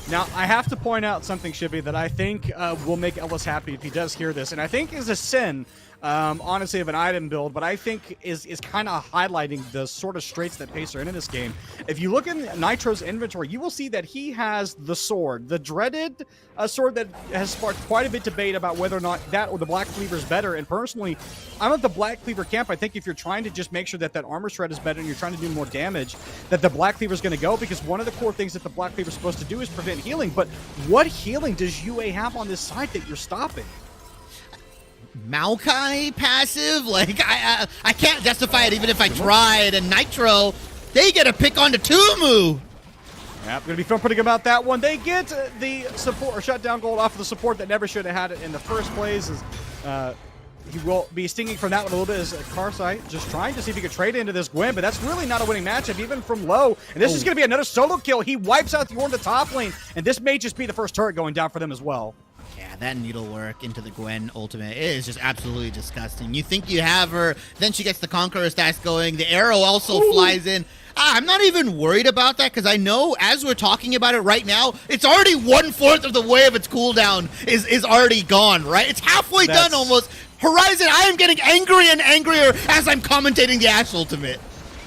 Now, I have to point out something, Shippy, that I think will make Ellis happy if he does hear this, and I think is a sin, honestly, of an item build, but I think is kind of highlighting the sort of straits that Pace are in this game. If you look in Nitro's inventory, you will see that he has the sword, the dreaded sword that has sparked quite a bit of debate about whether or not that or the Black Cleaver is better, and personally, I'm at the Black Cleaver camp. I think if you're trying to just make sure that armor shred is better and you're trying to do more damage, that the Black Cleaver is going to go, because one of the core things that the Black Cleaver is supposed to do is prevent healing. But what healing does UA have on this side that you're stopping? Maokai passive? Like, I can't justify it even if I tried. And Nitro, they get a pick onto Tumu. Yeah, going to be feeling pretty good about that one. They get the support or shutdown gold off of the support that never should have had it in the first place. He will be stinging from that one a little bit as Carsite just trying to see if he could trade into this Gwen, but that's really not a winning matchup, even from low. And this is going to be another solo kill. He wipes out the Ornn in the top lane, and this may just be the first turret going down for them as well. Yeah, that needlework into the Gwen ultimate is just absolutely disgusting. You think you have her, then she gets the Conqueror stats going. The arrow also flies in. I'm not even worried about that because I know as we're talking about it right now, it's already 1/4 of the way of its cooldown is already gone, right? It's halfway done almost. Horizon, I am getting angrier and angrier as I'm commentating the Ashe ultimate.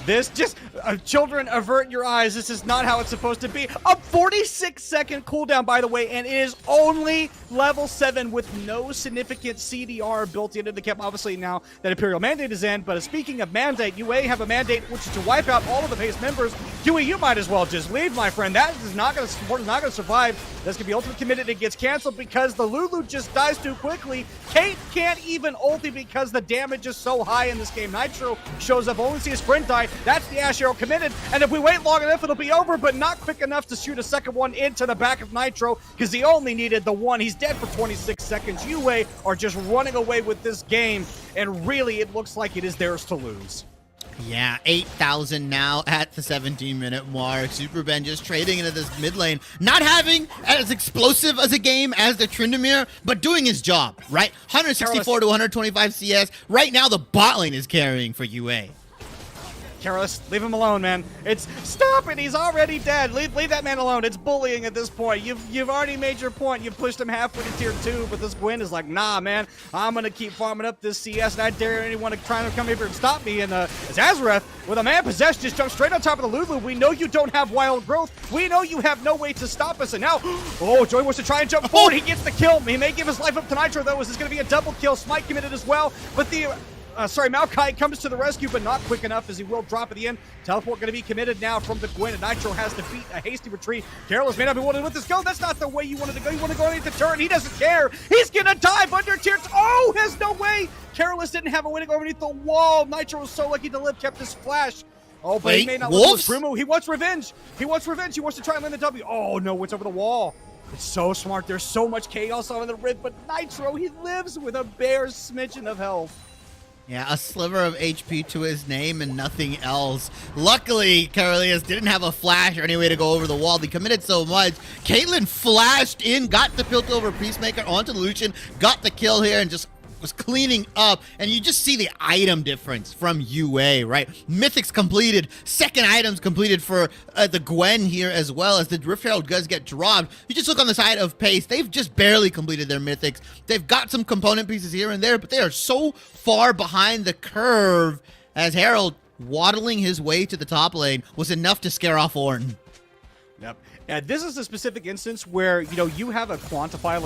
This just, children, avert your eyes. This is not how it's supposed to be. A 46-second cooldown, by the way, and it is only level 7 with no significant CDR built into the camp. Obviously, now that Imperial Mandate is in, but speaking of mandate, UA have a mandate which is to wipe out all of the Pace members. Huey, you might as well just leave, my friend. That is not going to support, is not going to survive. That's going to be ultimate committed. It gets canceled because the Lulu just dies too quickly. Kate can't even ulti because the damage is so high in this game. Nitro shows up, only see his friend die. That's the Ashe arrow committed, and if we wait long enough, it'll be over, but not quick enough to shoot a second one into the back of Nitro, because he only needed the one. He's dead for 26 seconds. UA are just running away with this game, and really, it looks like it is theirs to lose. Yeah, 8,000 now at the 17-minute mark. Super Ben just trading into this mid lane, not having as explosive as a game as the Tryndamere, but doing his job, right? 164 to 125 CS. Right now, the bot lane is carrying for UA. Careless, leave him alone, man. It's stop it. He's already dead. Leave that man alone. It's bullying at this point. You've already made your point. You've pushed him halfway to tier 2, but this Gwen is like, nah, man. I'm gonna keep farming up this CS, and I dare anyone to try to come here and stop me. And Azareth, with a man possessed, just jumped straight on top of the Lulu. We know you don't have wild growth. We know you have no way to stop us. And now, oh, Joey wants to try and jump forward. He gets the kill. He may give his life up to Nitro though. Is this gonna be a double kill? Smite committed as well, but the Maokai comes to the rescue, but not quick enough as he will drop at the end. Teleport going to be committed now from the Gwen, and Nitro has to beat a hasty retreat. Careless may not be wanting to let this go. That's not the way you wanted to go. You want to go underneath the turret. He doesn't care. He's going to dive under tier 2. Oh, there's no way. Careless didn't have a way to go underneath the wall. Nitro was so lucky to live, kept his flash. Oh, but he may not lose his Brumu. He wants revenge. He wants revenge. He wants to try and land the W. Oh, no, it's over the wall. It's so smart. There's so much chaos on the Rift, but Nitro, he lives with a bare smidgen of health. Yeah, a sliver of HP to his name and nothing else. Luckily, Carelius didn't have a flash or any way to go over the wall. They committed so much. Caitlyn flashed in, got the Piltover Peacemaker onto Lucian, got the kill here, and just was cleaning up. And you just see the item difference from UA, right? Mythics completed, second items completed for the Gwen here, as well as the Rift Herald does get dropped. You just look on the side of Pace, they've just barely completed their Mythics. They've got some component pieces here and there, but they are so far behind the curve, as Herald waddling his way to the top lane was enough to scare off Ornn. Yep. This is a specific instance where, you know, you have a quantifiable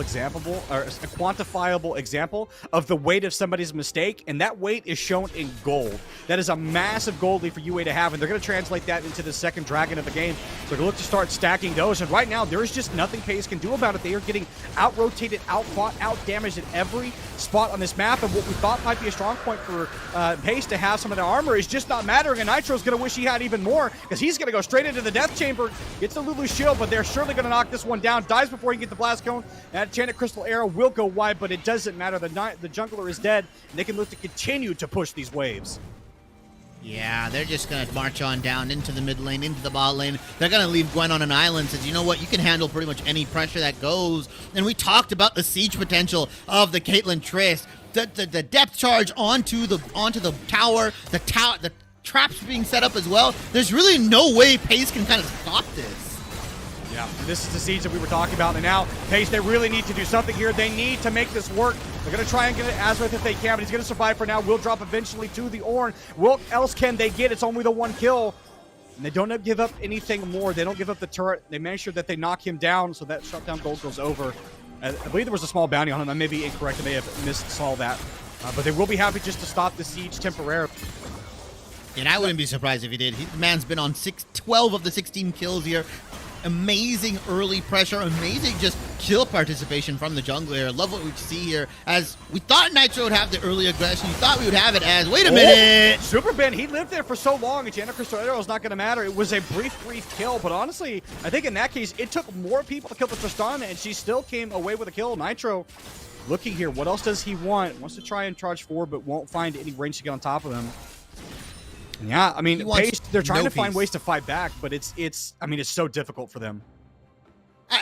example of the weight of somebody's mistake, and that weight is shown in gold. That is a massive gold lead for UA to have, and they're going to translate that into the second dragon of the game. So they're going to look to start stacking those, and right now, there is just nothing Pace can do about it. They are getting out-rotated, out-fought, out-damaged at every spot on this map, and what we thought might be a strong point for Pace to have some of the armor is just not mattering, and Nitro's going to wish he had even more, because he's going to go straight into the death chamber, gets the Lulu shield, but they're surely going to knock this one down. Dies before he can get the blast cone. That Enchanted Crystal Arrow will go wide, but it doesn't matter. The jungler is dead, and they can look to continue to push these waves. Yeah, they're just going to march on down into the mid lane, into the bot lane. They're going to leave Gwen on an island, since you know what? You can handle pretty much any pressure that goes. And we talked about the siege potential of the Caitlyn Triss. The depth charge onto the tower, the traps being set up as well. There's really no way Pace can kind of stop this. Yeah, this is the siege that we were talking about, and now Pace, they really need to do something here. They need to make this work. They're going to try and get Azareth if they can, but he's going to survive for now. Will drop eventually to the Ornn. What else can they get? It's only the one kill. And they don't give up anything more. They don't give up the turret. They make sure that they knock him down, so that shutdown gold goes over. I believe there was a small bounty on him. I may be incorrect. I may have missaw that. But they will be happy just to stop the siege temporarily. And I wouldn't be surprised if he did. The man's been on 12 of the 16 kills here. Amazing early pressure, amazing just kill participation from the jungler. Love what we see here, as we thought Nitro would have the early aggression. We thought we would have it as, wait a minute! Super Ben, he lived there for so long. Enchanted Crystal Arrow is not going to matter. It was a brief kill, but honestly, I think in that case, it took more people to kill the Tristana, and she still came away with a kill. Nitro looking here. What else does he want? Wants to try and charge forward, but won't find any range to get on top of him. Yeah, I mean, Pace, they're trying to find ways to fight back, but it's so difficult for them.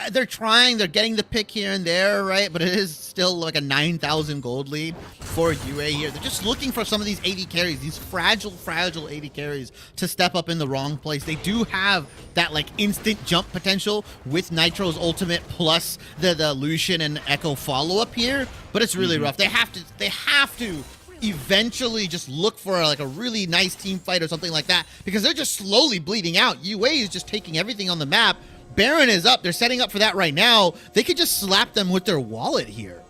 They're trying, they're getting the pick here and there, right? But it is still like a 9,000 gold lead for UA here. They're just looking for some of these AD carries, these fragile AD carries to step up in the wrong place. They do have that like instant jump potential with Nitro's ultimate plus the Lucian and Echo follow-up here, but it's really rough. They have to eventually just look for like a really nice team fight or something like that, because they're just slowly bleeding out. UA is just taking everything on the map. Baron is up. They're setting up for that right now. They could just slap them with their wallet here.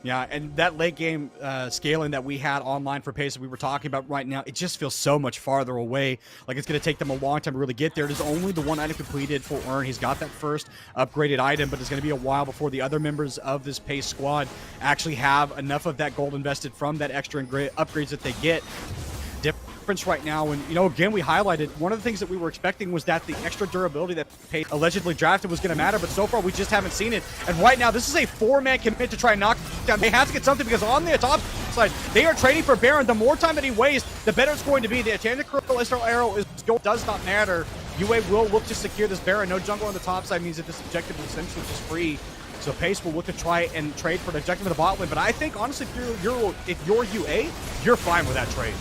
Yeah, and that late game scaling that we had online for Pace that we were talking about right now, it just feels so much farther away. Like it's going to take them a long time to really get there. It is only the one item completed for Ornn. He's got that first upgraded item, but it's going to be a while before the other members of this Pace squad actually have enough of that gold invested from that extra upgrades that they get. difference right now. And, you know, again, we highlighted one of the things that we were expecting was that the extra durability that Pace allegedly drafted was going to matter, but so far we just haven't seen it. And right now, this is a 4-man commit to try and knock down. They have to get something because on the top side, they are trading for Baron. The more time that he wastes, the better it's going to be. The Tactical Arrow does not matter. UA will look to secure this Baron. No jungle on the top side means that this objective is essentially just free. So Pace will look to try and trade for the objective in the bot lane. But I think, honestly, if you're UA, you're fine with that trade.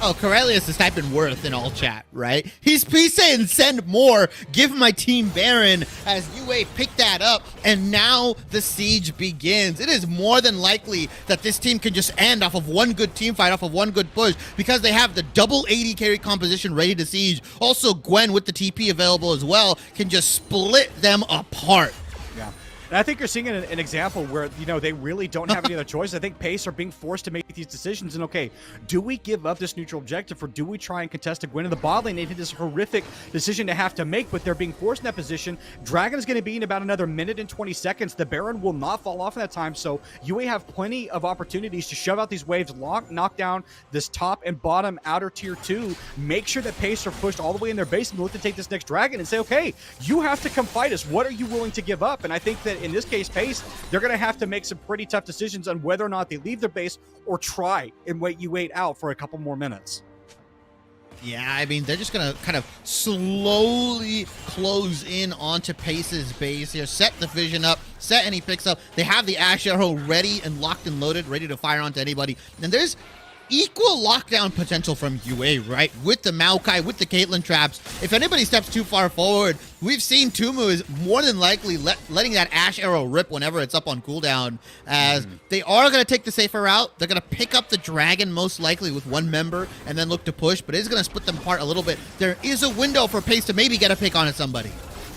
Oh, Corellius is typing worth in all chat, right? He's saying send more, give my team Baron as UA picked that up, and now the siege begins. It is more than likely that this team can just end off of one good team fight, off of one good push, because they have the double 80 carry composition ready to siege. Also, Gwen with the TP available as well can just split them apart. Yeah. And I think you're seeing an example where, you know, they really don't have any other choice. I think Pace are being forced to make these decisions. And, okay, do we give up this neutral objective or do we try and contest a Gwen in the bot lane? They did this horrific decision to have to make, but they're being forced in that position. Dragon is going to be in about another minute and 20 seconds. The Baron will not fall off in that time. So UA have plenty of opportunities to shove out these waves, knock down this top and bottom outer tier 2, make sure that Pace are pushed all the way in their base and look to take this next Dragon and say, okay, you have to come fight us. What are you willing to give up? And I think that in this case, Pace, they're going to have to make some pretty tough decisions on whether or not they leave their base or try and wait UA out for a couple more minutes. Yeah, I mean, they're just going to kind of slowly close in onto Pace's base here, set the vision up, set any picks up. They have the Ash Arrow ready and locked and loaded, ready to fire onto anybody. And there's equal lockdown potential from UA, right? With the Maokai, with the Caitlyn traps. If anybody steps too far forward, we've seen Tumu is more than likely letting that Ash Arrow rip whenever it's up on cooldown, as they are going to take the safer route. They're going to pick up the Dragon most likely with one member and then look to push, but it is going to split them apart a little bit. There is a window for Pace to maybe get a pick on somebody.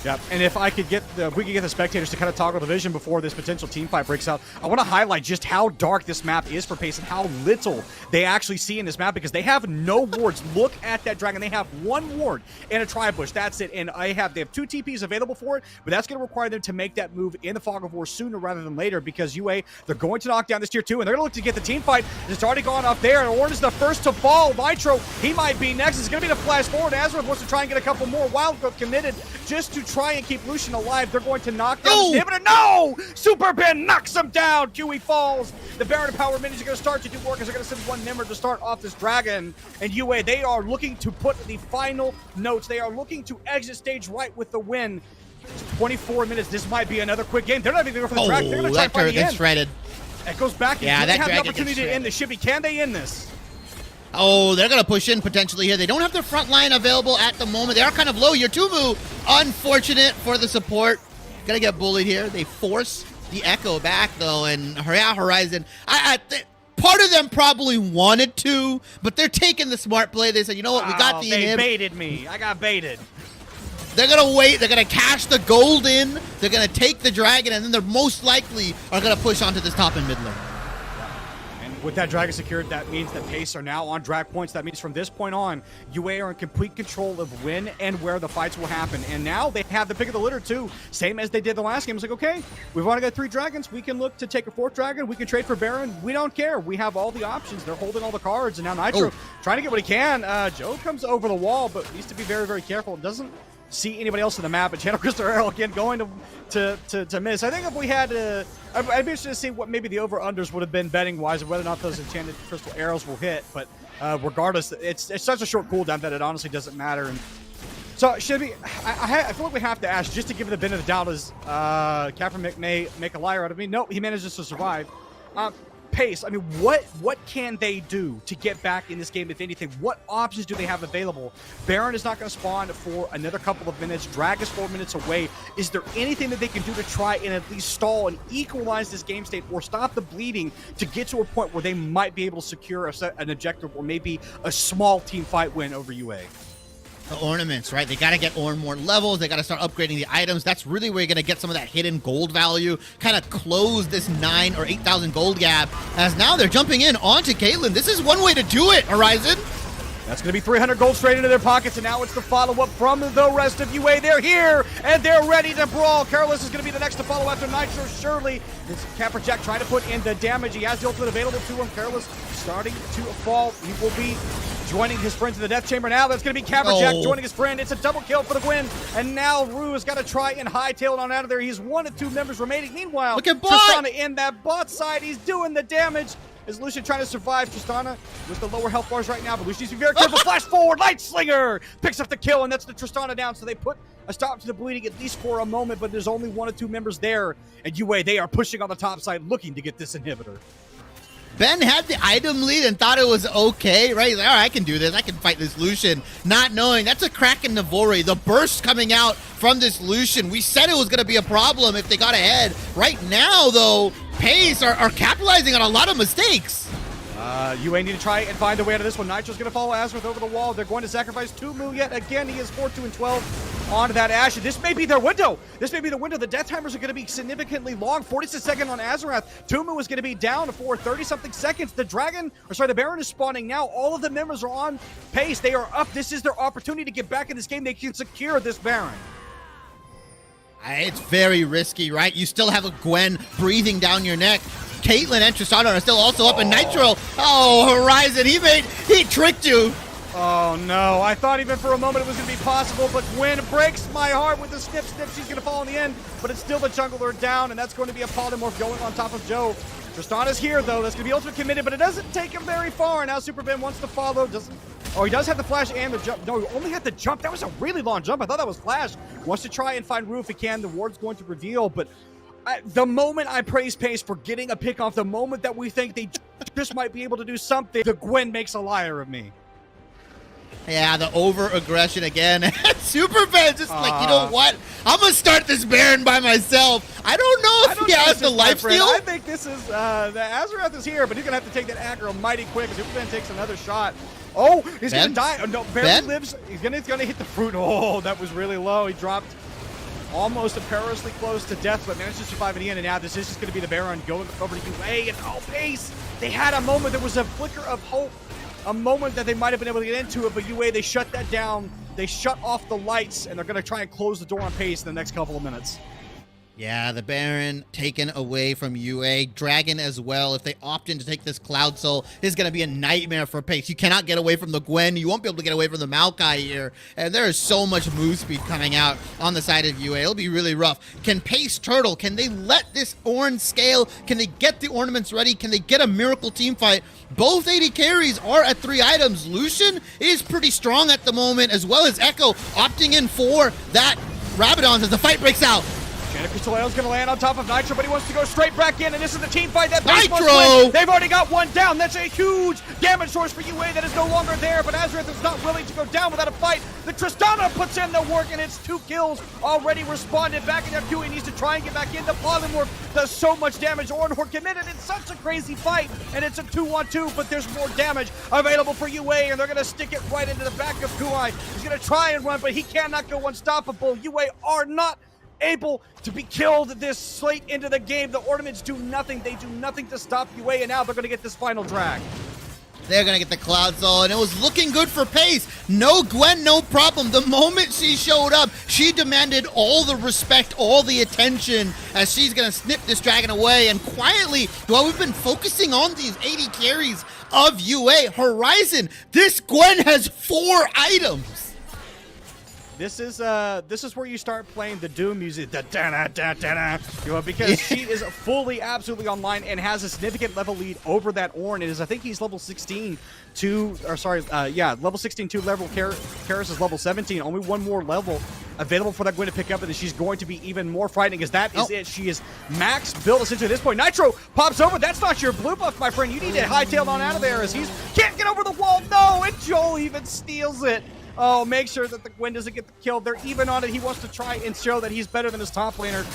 Yep, and if we could get the spectators to kind of toggle the vision before this potential team fight breaks out, I want to highlight just how dark this map is for Pace and how little they actually see in this map because they have no wards. Look at that Dragon. They have one ward and a tri-bush. That's it. And they have 2 TPs available for it, but that's going to require them to make that move in the Fog of War sooner rather than later because UA, they're going to knock down this tier 2 and they're going to look to get the team fight. It's already gone up there, and Ornn is the first to fall. Nitro, he might be next. It's going to be the flash forward. Azrath wants to try and get a couple more. Wild Growth committed just to try and keep Lucian alive. They're going to knock down the inhibitor. No! Super Ben knocks him down. QE falls. The Baron Power Minis are going to start to do work as they're going to send one member to start off this Dragon. And UA, they are looking to put the final notes. They are looking to exit stage right with the win. It's 24 minutes. This might be another quick game. They're not even going for the track. They're going to try to find the end. Shredded. It goes back. Yeah, they have the opportunity to end the Shibby. Can they end this? Oh, they're going to push in potentially here. They don't have their front line available at the moment. They are kind of low. Your Tumu, unfortunate for the support. Going to get bullied here. They force the Echo back, though, and Horizon, part of them probably wanted to, but they're taking the smart play. They said, you know what, we got the They inhib. baited me. I got baited. They're going to wait. They're going to cash the gold in. They're going to take the Dragon, and then they're most likely are going to push onto this top and mid lane. With that Dragon secured, that means that Pace are now on drag points. That means from this point on, UA are in complete control of when and where the fights will happen. And now they have the pick of the litter too, same as they did the last game. It's like, okay, we've already got 3 Dragons. We can look to take a 4th Dragon. We can trade for Baron. We don't care. We have all the options. They're holding all the cards. And now Nitro trying to get what he can. Joe comes over the wall, but needs to be very, very careful. Doesn't see anybody else in the map, but Channel Crystal Arrow again going to miss. I think if we had I'd be interested to see what maybe the over-unders would have been betting-wise and whether or not those enchanted crystal arrows will hit, but regardless, it's such a short cooldown that it honestly doesn't matter. And so, should we, I feel like we have to ask, just to give it the benefit of the doubt, is Catherine may make a liar out of me? No, he manages to survive. Pace, I mean, what can they do to get back in this game, if anything? What options do they have available? Baron is not going to spawn for another couple of minutes. Drag is 4 minutes away. Is there anything that they can do to try and at least stall and equalize this game state or stop the bleeding to get to a point where they might be able to secure an objective or maybe a small team fight win over UA? The ornaments, right? They got to get Ornn more levels. They got to start upgrading the items. That's really where you're going to get some of that hidden gold value. Kind of close this 9,000 or 8,000 gold gap. As now they're jumping in onto Caitlyn. This is one way to do it, Horizon. That's going to be 300 gold straight into their pockets, and now it's the follow-up from the rest of UA. They're here, and they're ready to brawl. Careless is going to be the next to follow after Nitro. Surely, it's Capper Jack trying to put in the damage. He has the ultimate available to him. Careless starting to fall. He will be joining his friends in the death chamber now. That's going to be Caverjack Oh. joining his friend. It's a double kill for the win. And now Rue has got to try and hightail it on out of there. He's 1 of 2 members remaining. Meanwhile, Look at Bot! Tristana in that bot side. He's doing the damage. Is Lucian trying to survive? Tristana with the lower health bars right now, but Lucian needs to be very careful. Flash forward, Light Slinger picks up the kill, and that's the Tristana down. So they put a stop to the bleeding at least for a moment, but there's only 1 or 2 members there. And UA, they are pushing on the top side, looking to get this inhibitor. Ben had the item lead and thought it was okay, right? He's like, all right, I can do this. I can fight this Lucian. Not knowing that's a crack in Navori. The burst coming out from this Lucian. We said it was going to be a problem if they got ahead. Right now, though, Pace are capitalizing on a lot of mistakes. UA need to try and find a way out of this one. Nitro's going to follow Azareth over the wall. They're going to sacrifice Tumu yet again. He is 4-2-12 onto that Ashe. This may be their window. This may be the window. The death timers are going to be significantly long. 46 seconds on Azareth. Tumu is going to be down for 30-something seconds. The Baron is spawning now. All of the members are on pace. They are up. This is their opportunity to get back in this game. They can secure this Baron. It's very risky, right? You still have a Gwen breathing down your neck. Caitlyn and Tristana are still also up, and Nitro. Oh, Horizon, he tricked you. Oh no, I thought even for a moment it was going to be possible, but Gwen breaks my heart with the snip. She's going to fall in the end, but it's still the jungler down, and that's going to be a polymorph going on top of Joe. Tristana's here, though. That's going to be ultimate committed, but it doesn't take him very far. Now Super Ben wants to follow. Oh, he does have the flash and the jump. No, he only had the jump. That was a really long jump. I thought that was flash. Wants to try and find Rue if he can. The ward's going to reveal, but the moment I praise Pace for getting a pick off, the moment that we think they just might be able to do something, the Gwen makes a liar of me. Yeah, the over-aggression again. Super Ben's just like, you know what? I'm going to start this Baron by myself. I don't know if he has the lifesteal. I think this is, the Azareth is here, but he's going to have to take that aggro mighty quick. Super Ben takes another shot. Oh, he's going to die. Oh, no, Baron lives. He's going to hit the fruit. Oh, that was really low. He dropped almost perilously close to death, but managed to survive in the end. And now this is just going to be the Baron going over to UA. And oh, Pace. They had a moment. There was a flicker of hope. A moment that they might have been able to get into it, but UA, they shut that down. They shut off the lights, and they're going to try and close the door on Pace in the next couple of minutes. Yeah, the Baron taken away from UA. Dragon as well. If they opt in to take this Cloud Soul, is going to be a nightmare for Pace. You cannot get away from the Gwen. You won't be able to get away from the Maokai here. And there is so much move speed coming out on the side of UA. It'll be really rough. Can Pace turtle? Can they let this Ornn scale? Can they get the ornaments ready? Can they get a miracle team fight? Both AD carries are at 3 items. Lucian is pretty strong at the moment, as well as Echo opting in for that Rabadon as the fight breaks out. Janet Cristaleo's going to land on top of Nitro, but he wants to go straight back in, and this is the team fight that Pace must win. They've already got one down. That's a huge damage source for UA that is no longer there, but Azareth is not willing to go down without a fight. The Tristana puts in the work, and it's 2 kills already responded. Back in F2, he needs to try and get back in. The Polymorph does so much damage. Ornhor committed. It's such a crazy fight, and it's a 2-on-2, but there's more damage available for UA, and they're going to stick it right into the back of Kuai. He's going to try and run, but he cannot go unstoppable. UA are not able to be killed this late into the game. The ornaments do nothing. They do nothing to stop UA, and now they're going to get this final drag. They're going to get the Cloud Soul, and it was looking good for Pace. No Gwen, no problem. The moment she showed up, she demanded all the respect, all the attention, as she's going to snip this dragon away. And quietly, while we've been focusing on these AD carries of UA, Horizon, this Gwen has 4 items. This is where you start playing the Doom music, because she is fully, absolutely online and has a significant level lead over that Ornn. It is, I think he's level 16 level 16 2 level. Karis is level 17. Only one more level available for that Gwen to pick up, and then she's going to be even more frightening, as that is it. She is max build essentially at this point. Nitro pops over. That's not your blue buff, my friend. You need to hightail on out of there, as he can't get over the wall. No, and Joel even steals it. Oh, make sure that the Gwen doesn't get the kill. They're even on it. He wants to try and show that he's better than his top laner.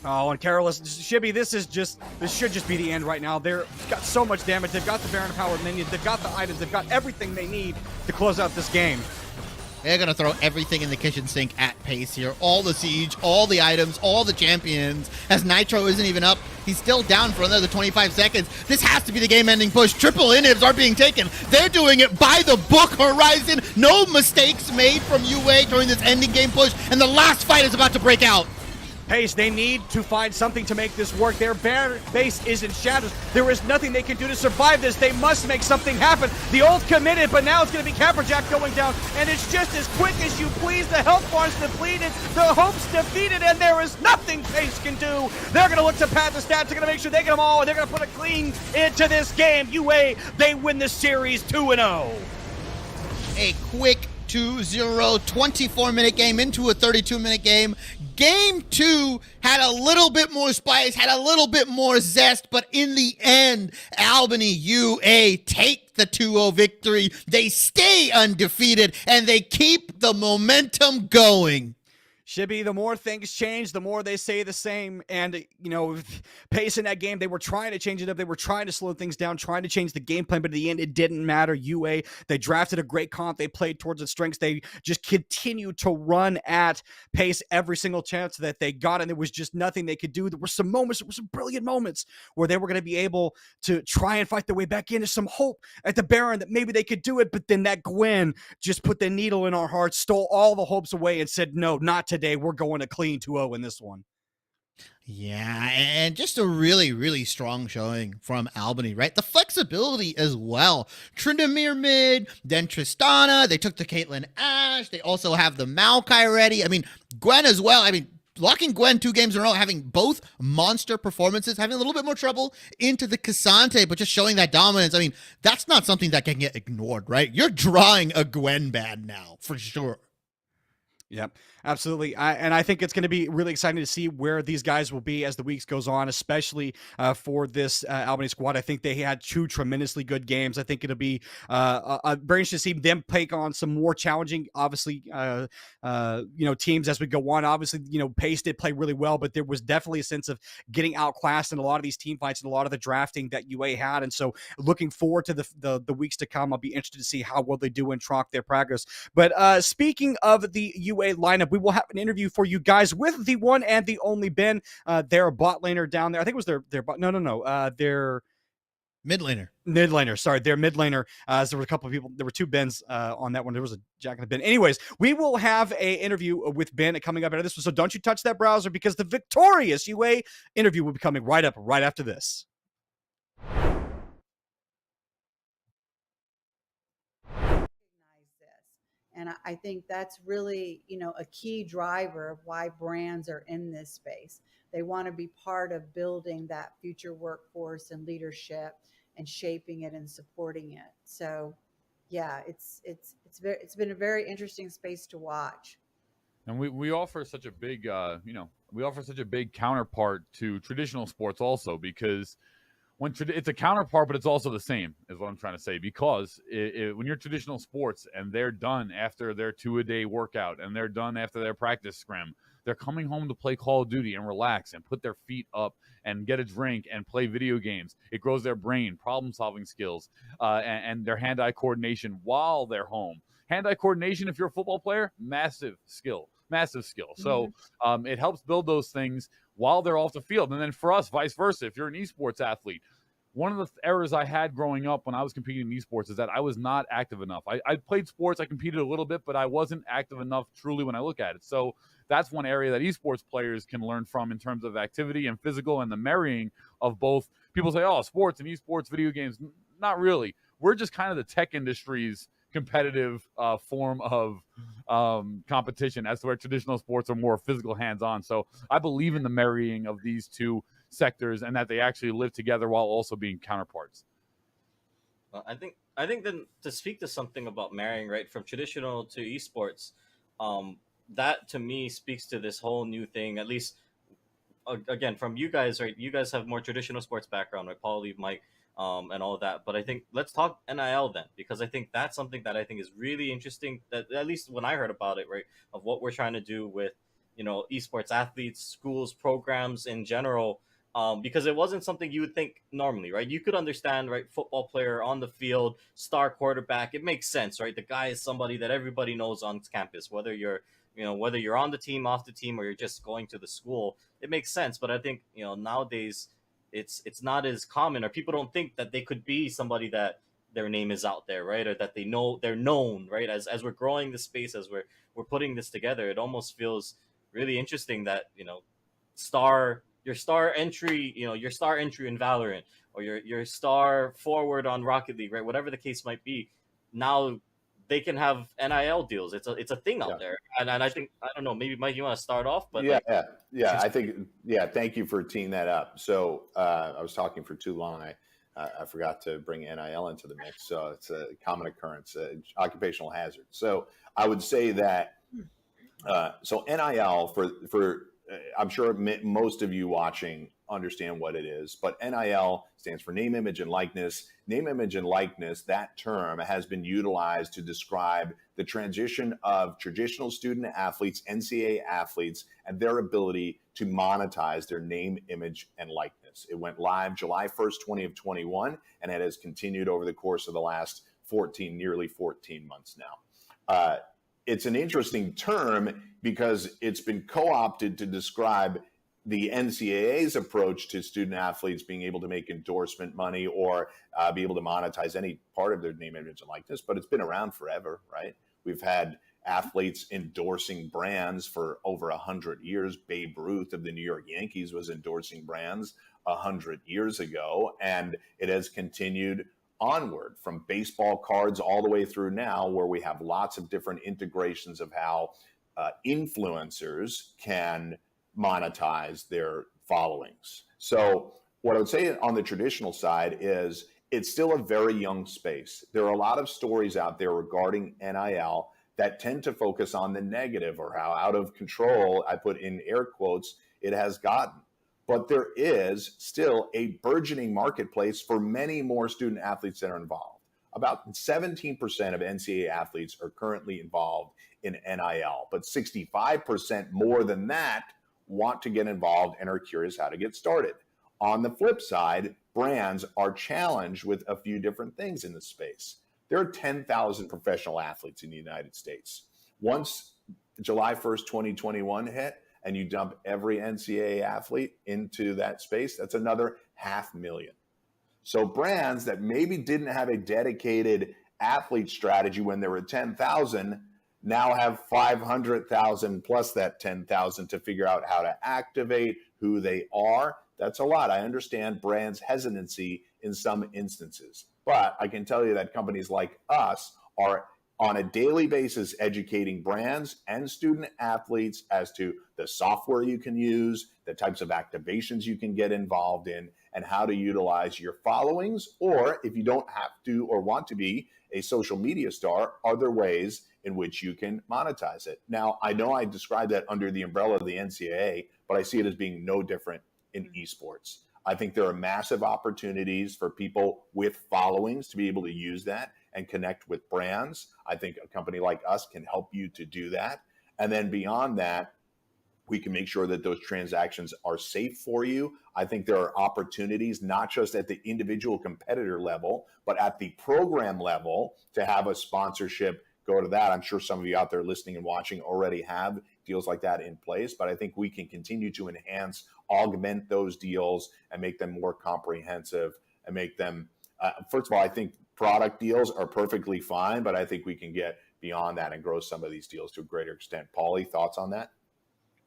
Oh, and Carolus, Shibby, this should just be the end right now. They've got so much damage. They've got the Baron Power minions. They've got the items. They've got everything they need to close out this game. They're going to throw everything in the kitchen sink at Pace here. All the siege, all the items, all the champions. As Nitro isn't even up, he's still down for another 25 seconds. This has to be the game-ending push. Triple inhibs are being taken. They're doing it by the book, Horizon. No mistakes made from UA during this ending game push, and the last fight is about to break out. Pace, they need to find something to make this work. Their bare base is in shadows. There is nothing they can do to survive this. They must make something happen. The ult committed, but now it's going to be Camperjack going down, and it's just as quick as you please. The health bar's depleted, the hope's defeated, and there is nothing Pace can do. They're going to look to pad the stats. They're going to make sure they get them all, and they're going to put a clean into this game. UA, they win the series 2-0. A quick 2-0, 24-minute game into a 32-minute game. Game 2 had a little bit more spice, had a little bit more zest, but in the end, Albany UA take the 2-0 victory. They stay undefeated, and they keep the momentum going. Shibby, the more things change, the more they say the same. And, Pace in that game, they were trying to change it up. They were trying to slow things down, trying to change the game plan. But at the end, it didn't matter. UA, they drafted a great comp. They played towards its strengths. They just continued to run at Pace every single chance that they got. And there was just nothing they could do. There were some moments, there were some brilliant moments where they were going to be able to try and fight their way back into some hope at the Baron that maybe they could do it. But then that Gwen just put the needle in our hearts, stole all the hopes away, and said, no, not today. We're going to clean 2-0 in this one. Yeah, and just a really, really strong showing from Albany, right? The flexibility as well. Tryndamere mid, then Tristana. They took the Caitlyn Ashe. They also have the Maokai ready. I mean, Gwen as well. I mean, locking Gwen 2 games in a row, having both monster performances, having a little bit more trouble into the Cassante, but just showing that dominance. I mean, that's not something that can get ignored, right? You're drawing a Gwen ban now, for sure. Yep, absolutely. I think it's going to be really exciting to see where these guys will be as the weeks goes on, especially for this Albany squad. I think they had 2 tremendously good games. I think it'll be very interesting to see them take on some more challenging, obviously, teams as we go on. Obviously, Pace did play really well, but there was definitely a sense of getting outclassed in a lot of these team fights and a lot of the drafting that UA had. And so looking forward to the weeks to come. I'll be interested to see how well they do and track their progress. But speaking of the UA lineup, we will have an interview for you guys with the one and the only Ben, their bot laner down there. I think it was their bot. Their mid laner. Sorry, their mid laner. There were a couple of people. There were 2 Bens on that one. There was a Jack and a Ben. Anyways, we will have a interview with Ben coming up after this one. So don't you touch that browser, because the victorious UA interview will be coming right after this. And I think that's really, a key driver of why brands are in this space. They want to be part of building that future workforce and leadership and shaping it and supporting it. So, yeah, it's been a very interesting space to watch. And we offer such a big, we offer such a big counterpart to traditional sports also, because it's a counterpart, but it's also the same, is what I'm trying to say. Because when you're traditional sports and they're done after their 2-a-day workout and they're done after their practice scrim, they're coming home to play Call of Duty and relax and put their feet up and get a drink and play video games. It grows their brain, problem-solving skills, and their hand-eye coordination while they're home. Hand-eye coordination, if you're a football player, massive skill. So it helps build those things while they're off the field. And then for us, vice versa, if you're an esports athlete, one of the errors I had growing up when I was competing in esports is that I was not active enough. I played sports, I competed a little bit, but I wasn't active enough truly when I look at it. So that's one area that esports players can learn from in terms of activity and physical and the marrying of both. People say, oh, sports and esports, video games. Not really. We're just kind of the tech industry's competitive form of competition, as to where traditional sports are more physical, hands-on. So I believe in the marrying of these 2 sectors and that they actually live together while also being counterparts. Well, I think then to speak to something about marrying, right, from traditional to esports, that to me speaks to this whole new thing, at least again from you guys, right? You guys have more traditional sports background, right? Paul, Lee, Mike, and all of that. But I think let's talk NIL then, because I think that's something that I think is really interesting, that at least when I heard about it, right, of what we're trying to do with, esports athletes, schools, programs in general, because it wasn't something you would think normally, right? You could understand, right, football player on the field, star quarterback, it makes sense, right? The guy is somebody that everybody knows on campus, whether you're on the team, off the team, or you're just going to the school, it makes sense. But I think, nowadays it's not as common, or people don't think that they could be somebody that their name is out there, right? Or that they're known, right? As we're growing this space, as we're putting this together, it almost feels really interesting that, your star entry, your star entry in Valorant, or your star forward on Rocket League, right? Whatever the case might be, now they can have NIL deals. It's a thing out there, and I think, I don't know, maybe Mike, you want to start off, but I think thank you for teeing that up. So I was talking for too long. I forgot to bring NIL into the mix. So it's a common occurrence, occupational hazard. So I would say that so NIL for I'm sure most of you watching understand what it is, but NIL stands for name, image, and likeness. Name, image, and likeness, that term has been utilized to describe the transition of traditional student athletes, NCAA athletes, and their ability to monetize their name, image, and likeness. It went live July 1st, 2021, and it has continued over the course of the last nearly 14 months now. It's an interesting term because it's been co-opted to describe the NCAA's approach to student athletes being able to make endorsement money or be able to monetize any part of their name, image, and likeness. But it's been around forever, right? We've had athletes endorsing brands for over 100 years. Babe Ruth of the New York Yankees was endorsing brands 100 years ago, and it has continued onward from baseball cards all the way through now, where we have lots of different integrations of how influencers can monetize their followings. So what I would say on the traditional side is it's still a very young space. There are a lot of stories out there regarding NIL that tend to focus on the negative or how out of control, I put in air quotes, it has gotten. But there is still a burgeoning marketplace for many more student athletes that are involved. About 17% of NCAA athletes are currently involved in NIL, but 65% more than that want to get involved and are curious how to get started. On the flip side, brands are challenged with a few different things in the space. There are 10,000 professional athletes in the United States. Once July 1st, 2021 hit, and you dump every NCAA athlete into that space, that's another 500,000. So brands that maybe didn't have a dedicated athlete strategy when there were 10,000 now have 500,000 plus that 10,000 to figure out how to activate who they are. That's a lot. I understand brands' hesitancy in some instances, but I can tell you that companies like us are on a daily basis educating brands and student athletes as to the software you can use, the types of activations you can get involved in, and how to utilize your followings, or if you don't have to or want to be a social media star, are there ways in which you can monetize it? Now, I know I described that under the umbrella of the NCAA, but I see it as being no different in esports. I think there are massive opportunities for people with followings to be able to use that and connect with brands. I think a company like us can help you to do that. And then beyond that, we can make sure that those transactions are safe for you. I think there are opportunities, not just at the individual competitor level, but at the program level to have a sponsorship go to that. I'm sure some of you out there listening and watching already have deals like that in place, but I think we can continue to enhance, augment those deals and make them more comprehensive and make them, first of all, I think product deals are perfectly fine, but I think we can get beyond that and grow some of these deals to a greater extent. Paulie, thoughts on that?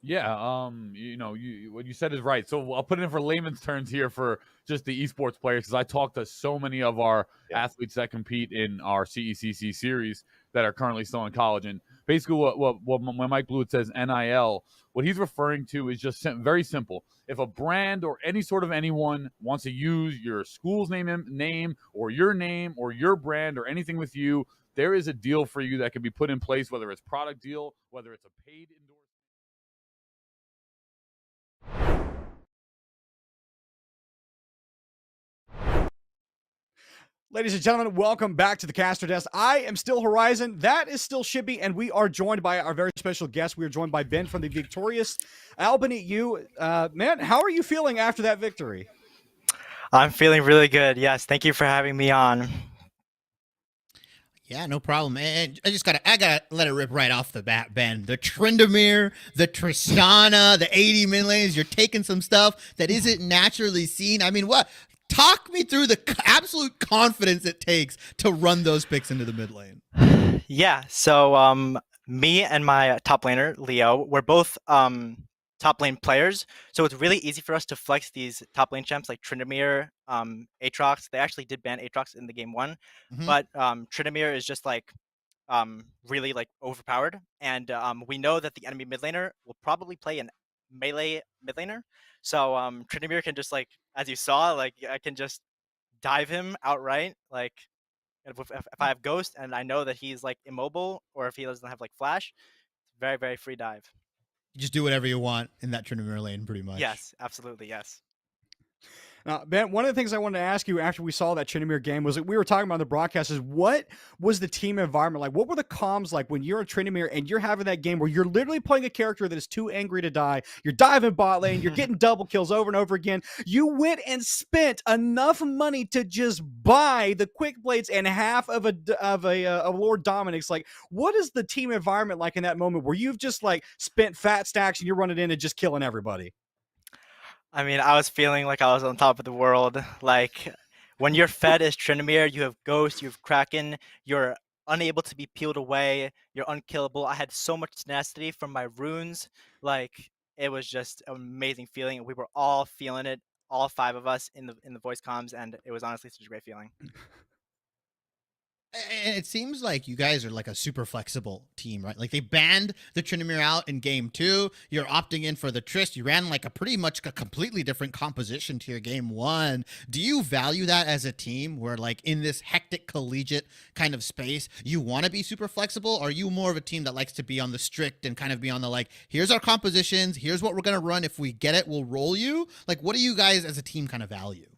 Yeah, what you said is right. So I'll put it in for layman's terms here for just the esports players, because I talk to so many of our athletes that compete in our CECC series that are currently still in college. And basically when Mike Blewett says NIL, what he's referring to is just very simple. If a brand or any sort of anyone wants to use your school's name or your brand or anything with you, there is a deal for you that can be put in place, whether it's product deal, whether it's a paid endorsement. Ladies and gentlemen, welcome back to the Caster Desk. I am still Horizon. That is still Shibby, and we are joined by our very special guest. We are joined by Ben from the victorious Albany U. Man, how are you feeling after that victory? I'm feeling really good. Yes, thank you for having me on. Yeah, no problem. And I gotta let it rip right off the bat, Ben. The Tryndamere, the Tristana, the 80 mid lanes, you're taking some stuff that isn't naturally seen. I mean, what? Talk me through the absolute confidence it takes to run those picks into the mid lane. Yeah, so me and my top laner, Leo, we're both top lane players. So it's really easy for us to flex these top lane champs like Tryndamere, Aatrox. They actually did ban Aatrox in the game 1, Mhm. but Tryndamere is just like really like overpowered, and we know that the enemy mid laner will probably play an melee mid laner. So Tryndamere can just like, as you saw, like I can just dive him outright. Like if I have Ghost and I know that he's like immobile, or if he doesn't have like Flash, very very free dive. You just do whatever you want in that Tryndamere lane, pretty much. Yes, absolutely, yes. Ben, one of the things I wanted to ask you after we saw that Tryndamere game was that we were talking about on the broadcast is what was the team environment like? What were the comms like when you're a Tryndamere and you're having that game where you're literally playing a character that is too angry to die? You're diving bot lane, you're getting double kills over and over again. You went and spent enough money to just buy the quick blades and half of a Lord Dominic's. Like, what is the team environment like in that moment where you've just like spent fat stacks and you're running in and just killing everybody? I mean, I was feeling like I was on top of the world. Like, when you're fed as Tryndamere, you have Ghost, you have Kraken, you're unable to be peeled away, you're unkillable. I had so much tenacity from my runes. Like, it was just an amazing feeling. We were all feeling it, all 5 of us in the voice comms, and it was honestly such a great feeling. And it seems like you guys are like a super flexible team, right? Like they banned the Tryndamere out in game 2. You're opting in for the Trist. You ran like a pretty much a completely different composition to your game 1. Do you value that as a team where like in this hectic collegiate kind of space, you want to be super flexible? Or are you more of a team that likes to be on the strict and kind of be on the like, here's our compositions, here's what we're going to run. If we get it, we'll roll you? Like, what do you guys as a team kind of value?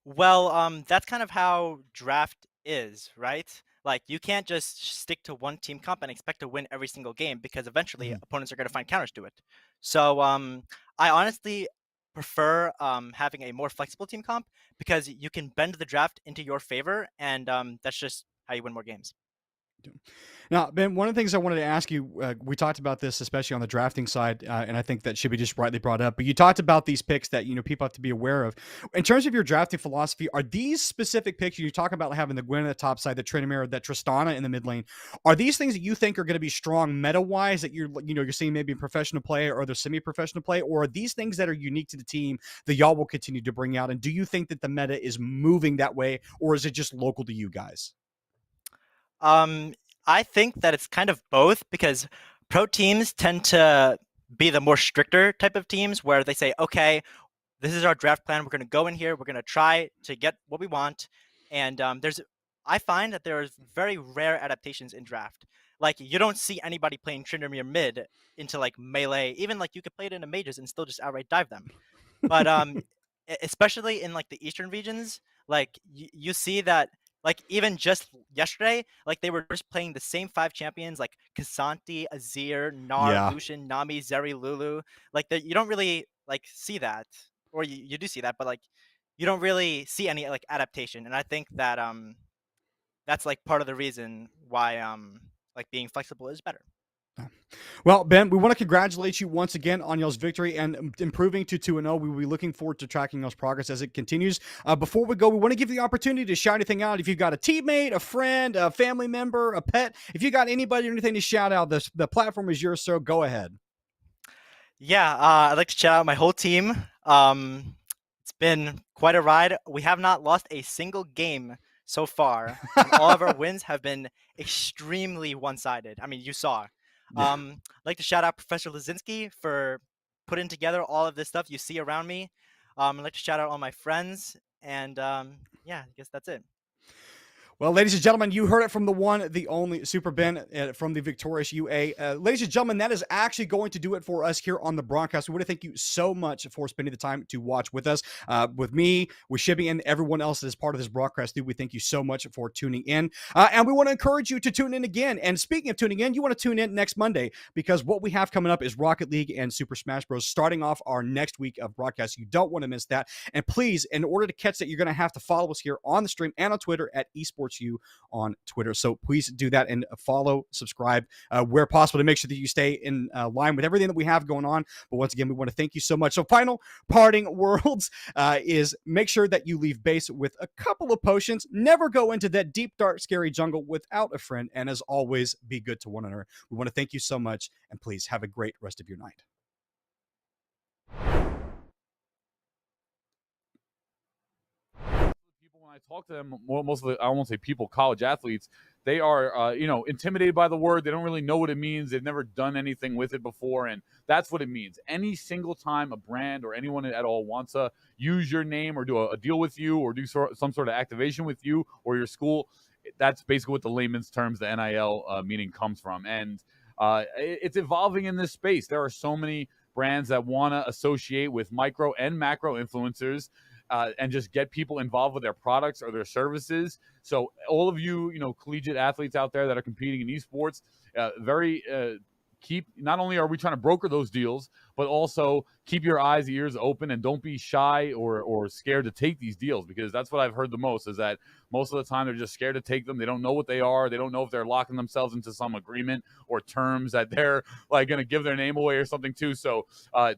Well, that's kind of how draft is, right? Like, you can't just stick to one team comp and expect to win every single game, because eventually opponents are going to find counters to it. So I honestly prefer having a more flexible team comp, because you can bend the draft into your favor, and that's just how you win more games. Now, Ben, one of the things I wanted to ask you, we talked about this, especially on the drafting side, and I think that should be just rightly brought up, but you talked about these picks that, people have to be aware of. In terms of your drafting philosophy, are these specific picks, you talk about having the Gwen on the top side, the Tryndamere, that Tristana in the mid lane, are these things that you think are going to be strong meta-wise that you're seeing maybe in professional play or other semi-professional play, or are these things that are unique to the team that y'all will continue to bring out? And do you think that the meta is moving that way, or is it just local to you guys? I think that it's kind of both, because pro teams tend to be the more stricter type of teams where they say, okay, this is our draft plan. We're going to go in here. We're going to try to get what we want. And I find that there's very rare adaptations in draft. Like, you don't see anybody playing Tryndamere mid into like melee. Even like you could play it into mages and still just outright dive them. But especially in like the eastern regions, like you see that. Like, even just yesterday, like they were just playing the same 5 champions, like Kasanti, Azir, Gnar, Lucian, Nami, Zeri, Lulu. Like, you don't really like see that, or you do see that, but like you don't really see any like adaptation. And I think that that's like part of the reason why like being flexible is better. Well, Ben, we want to congratulate you once again on y'all's victory and improving to 2-0. We will be looking forward to tracking y'all's progress as it continues. Before we go, we want to give you the opportunity to shout anything out. If you've got a teammate, a friend, a family member, a pet, if you got anybody or anything to shout out, the platform is yours, so go ahead. Yeah, I'd like to shout out my whole team. It's been quite a ride. We have not lost a single game so far. And all of our wins have been extremely one-sided. I mean, you saw. Yeah. I'd like to shout out Professor Lazinski for putting together all of this stuff you see around me. I'd like to shout out all my friends, and yeah, I guess that's it. Well, ladies and gentlemen, you heard it from the one, the only Super Ben from the victorious UA. Ladies and gentlemen, that is actually going to do it for us here on the broadcast. We want to thank you so much for spending the time to watch with us, with me, with Shibby, and everyone else that is part of this broadcast. We thank you so much for tuning in. And we want to encourage you to tune in again. And speaking of tuning in, you want to tune in next Monday, because what we have coming up is Rocket League and Super Smash Bros. Starting off our next week of broadcast. You don't want to miss that. And please, in order to catch that, you're going to have to follow us here on the stream and on Twitter at eSportsU on Twitter. So please do that and follow, subscribe where possible to make sure that you stay in line with everything that we have going on. But once again, we want to thank you so much. So final parting words is make sure that you leave base with a couple of potions. Never go into that deep, dark, scary jungle without a friend. And as always, be good to one another. We want to thank you so much. And please have a great rest of your night. talk to them, most of the, I won't say people, college athletes, they are, intimidated by the word. They don't really know what it means. They've never done anything with it before, and that's what it means. Any single time a brand or anyone at all wants to use your name or do a deal with you or do some sort of activation with you or your school, that's basically what the layman's terms, the NIL meaning comes from. And it's evolving in this space. There are so many brands that want to associate with micro and macro influencers and just get people involved with their products or their services. So all of you, collegiate athletes out there that are competing in esports, not only are we trying to broker those deals, but also keep your eyes, ears open, and don't be shy or scared to take these deals, because that's what I've heard the most, is that most of the time they're just scared to take them. They don't know what they are. They don't know if they're locking themselves into some agreement or terms that they're like going to give their name away or something too. So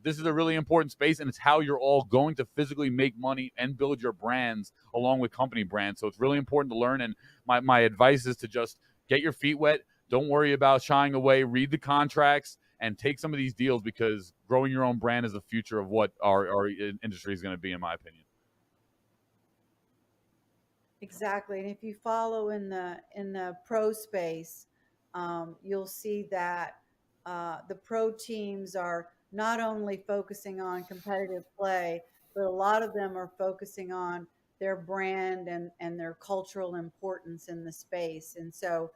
this is a really important space, and it's how you're all going to physically make money and build your brands along with company brands. So it's really important to learn. And my advice is to just get your feet wet. Don't worry about shying away. Read the contracts and take some of these deals, because growing your own brand is the future of what our industry is going to be, in my opinion. Exactly, and if you follow in the pro space, you'll see that the pro teams are not only focusing on competitive play, but a lot of them are focusing on their brand and their cultural importance in the space. And so,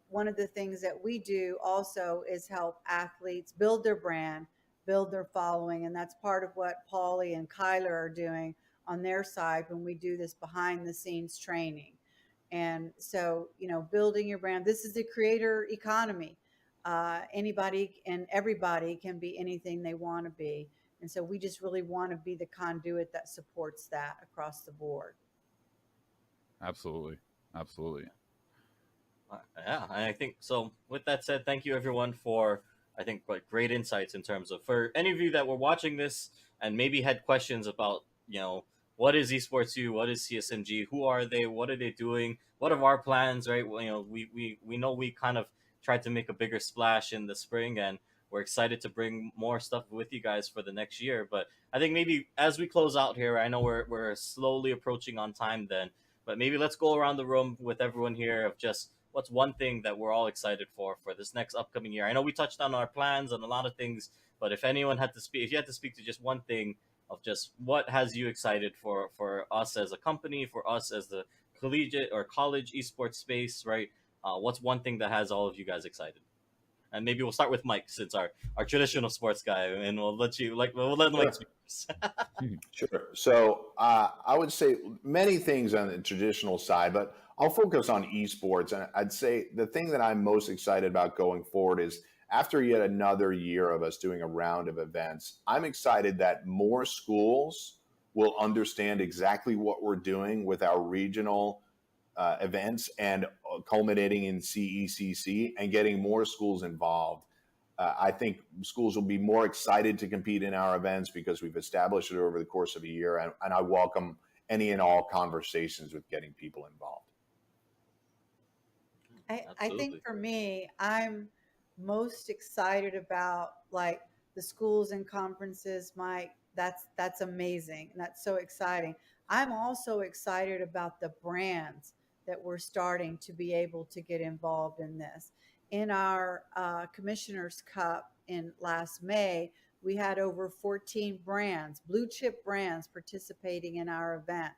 one of the things that we do also is help athletes build their brand, build their following. And that's part of what Paulie and Kyler are doing on their side when we do this behind the scenes training. And so, building your brand, this is the creator economy. Anybody and everybody can be anything they want to be. And so we just really want to be the conduit that supports that across the board. Absolutely. Yeah, and I think so. With that said, thank you everyone for, I think, great insights in terms of, for any of you that were watching this and maybe had questions about, what is Esports U, what is CSMG, who are they, what are they doing, what are our plans, right? Well, we know we kind of tried to make a bigger splash in the spring, and we're excited to bring more stuff with you guys for the next year. But I think maybe as we close out here, I know we're slowly approaching on time then, but maybe let's go around the room with everyone here of just what's one thing that we're all excited for this next upcoming year. I know we touched on our plans and a lot of things, but if anyone had to speak, if you had to speak to just one thing of just what has you excited for us as a company, for us as the collegiate or college esports space, right? What's one thing that has all of you guys excited? And maybe we'll start with Mike, since our traditional sports guy, and we'll let Mike speak first. Sure. So I would say many things on the traditional side, but I'll focus on esports. And I'd say the thing that I'm most excited about going forward is, after yet another year of us doing a round of events, I'm excited that more schools will understand exactly what we're doing with our regional events and culminating in CECC and getting more schools involved. I think schools will be more excited to compete in our events because we've established it over the course of a year, and I welcome any and all conversations with getting people involved. I think for me, I'm most excited about like the schools and conferences. Mike, that's amazing, and that's so exciting. I'm also excited about the brands that we're starting to be able to get involved in this. In our Commissioner's Cup in last May, we had over 14 brands, blue chip brands, participating in our event.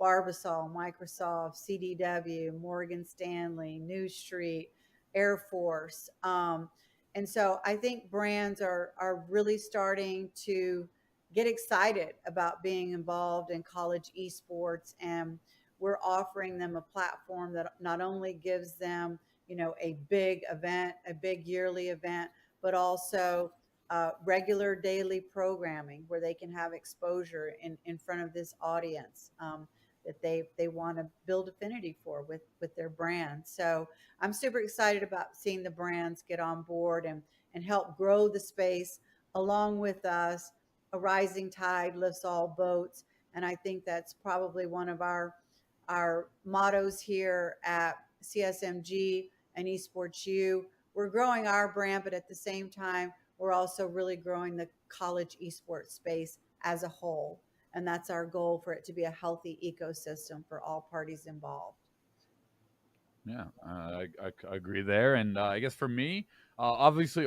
Barbasol, Microsoft, CDW, Morgan Stanley, New Street, Air Force. And so I think brands are really starting to get excited about being involved in college esports, and we're offering them a platform that not only gives them, a big event, a big yearly event, but also regular daily programming where they can have exposure in front of this audience that they want to build affinity for with their brand. So I'm super excited about seeing the brands get on board and help grow the space along with us. A rising tide lifts all boats. And I think that's probably one of our mottos here at CSMG and Esports U. We're growing our brand, but at the same time, we're also really growing the college esports space as a whole. And that's our goal, for it to be a healthy ecosystem for all parties involved. Yeah, I agree there. And I guess for me, obviously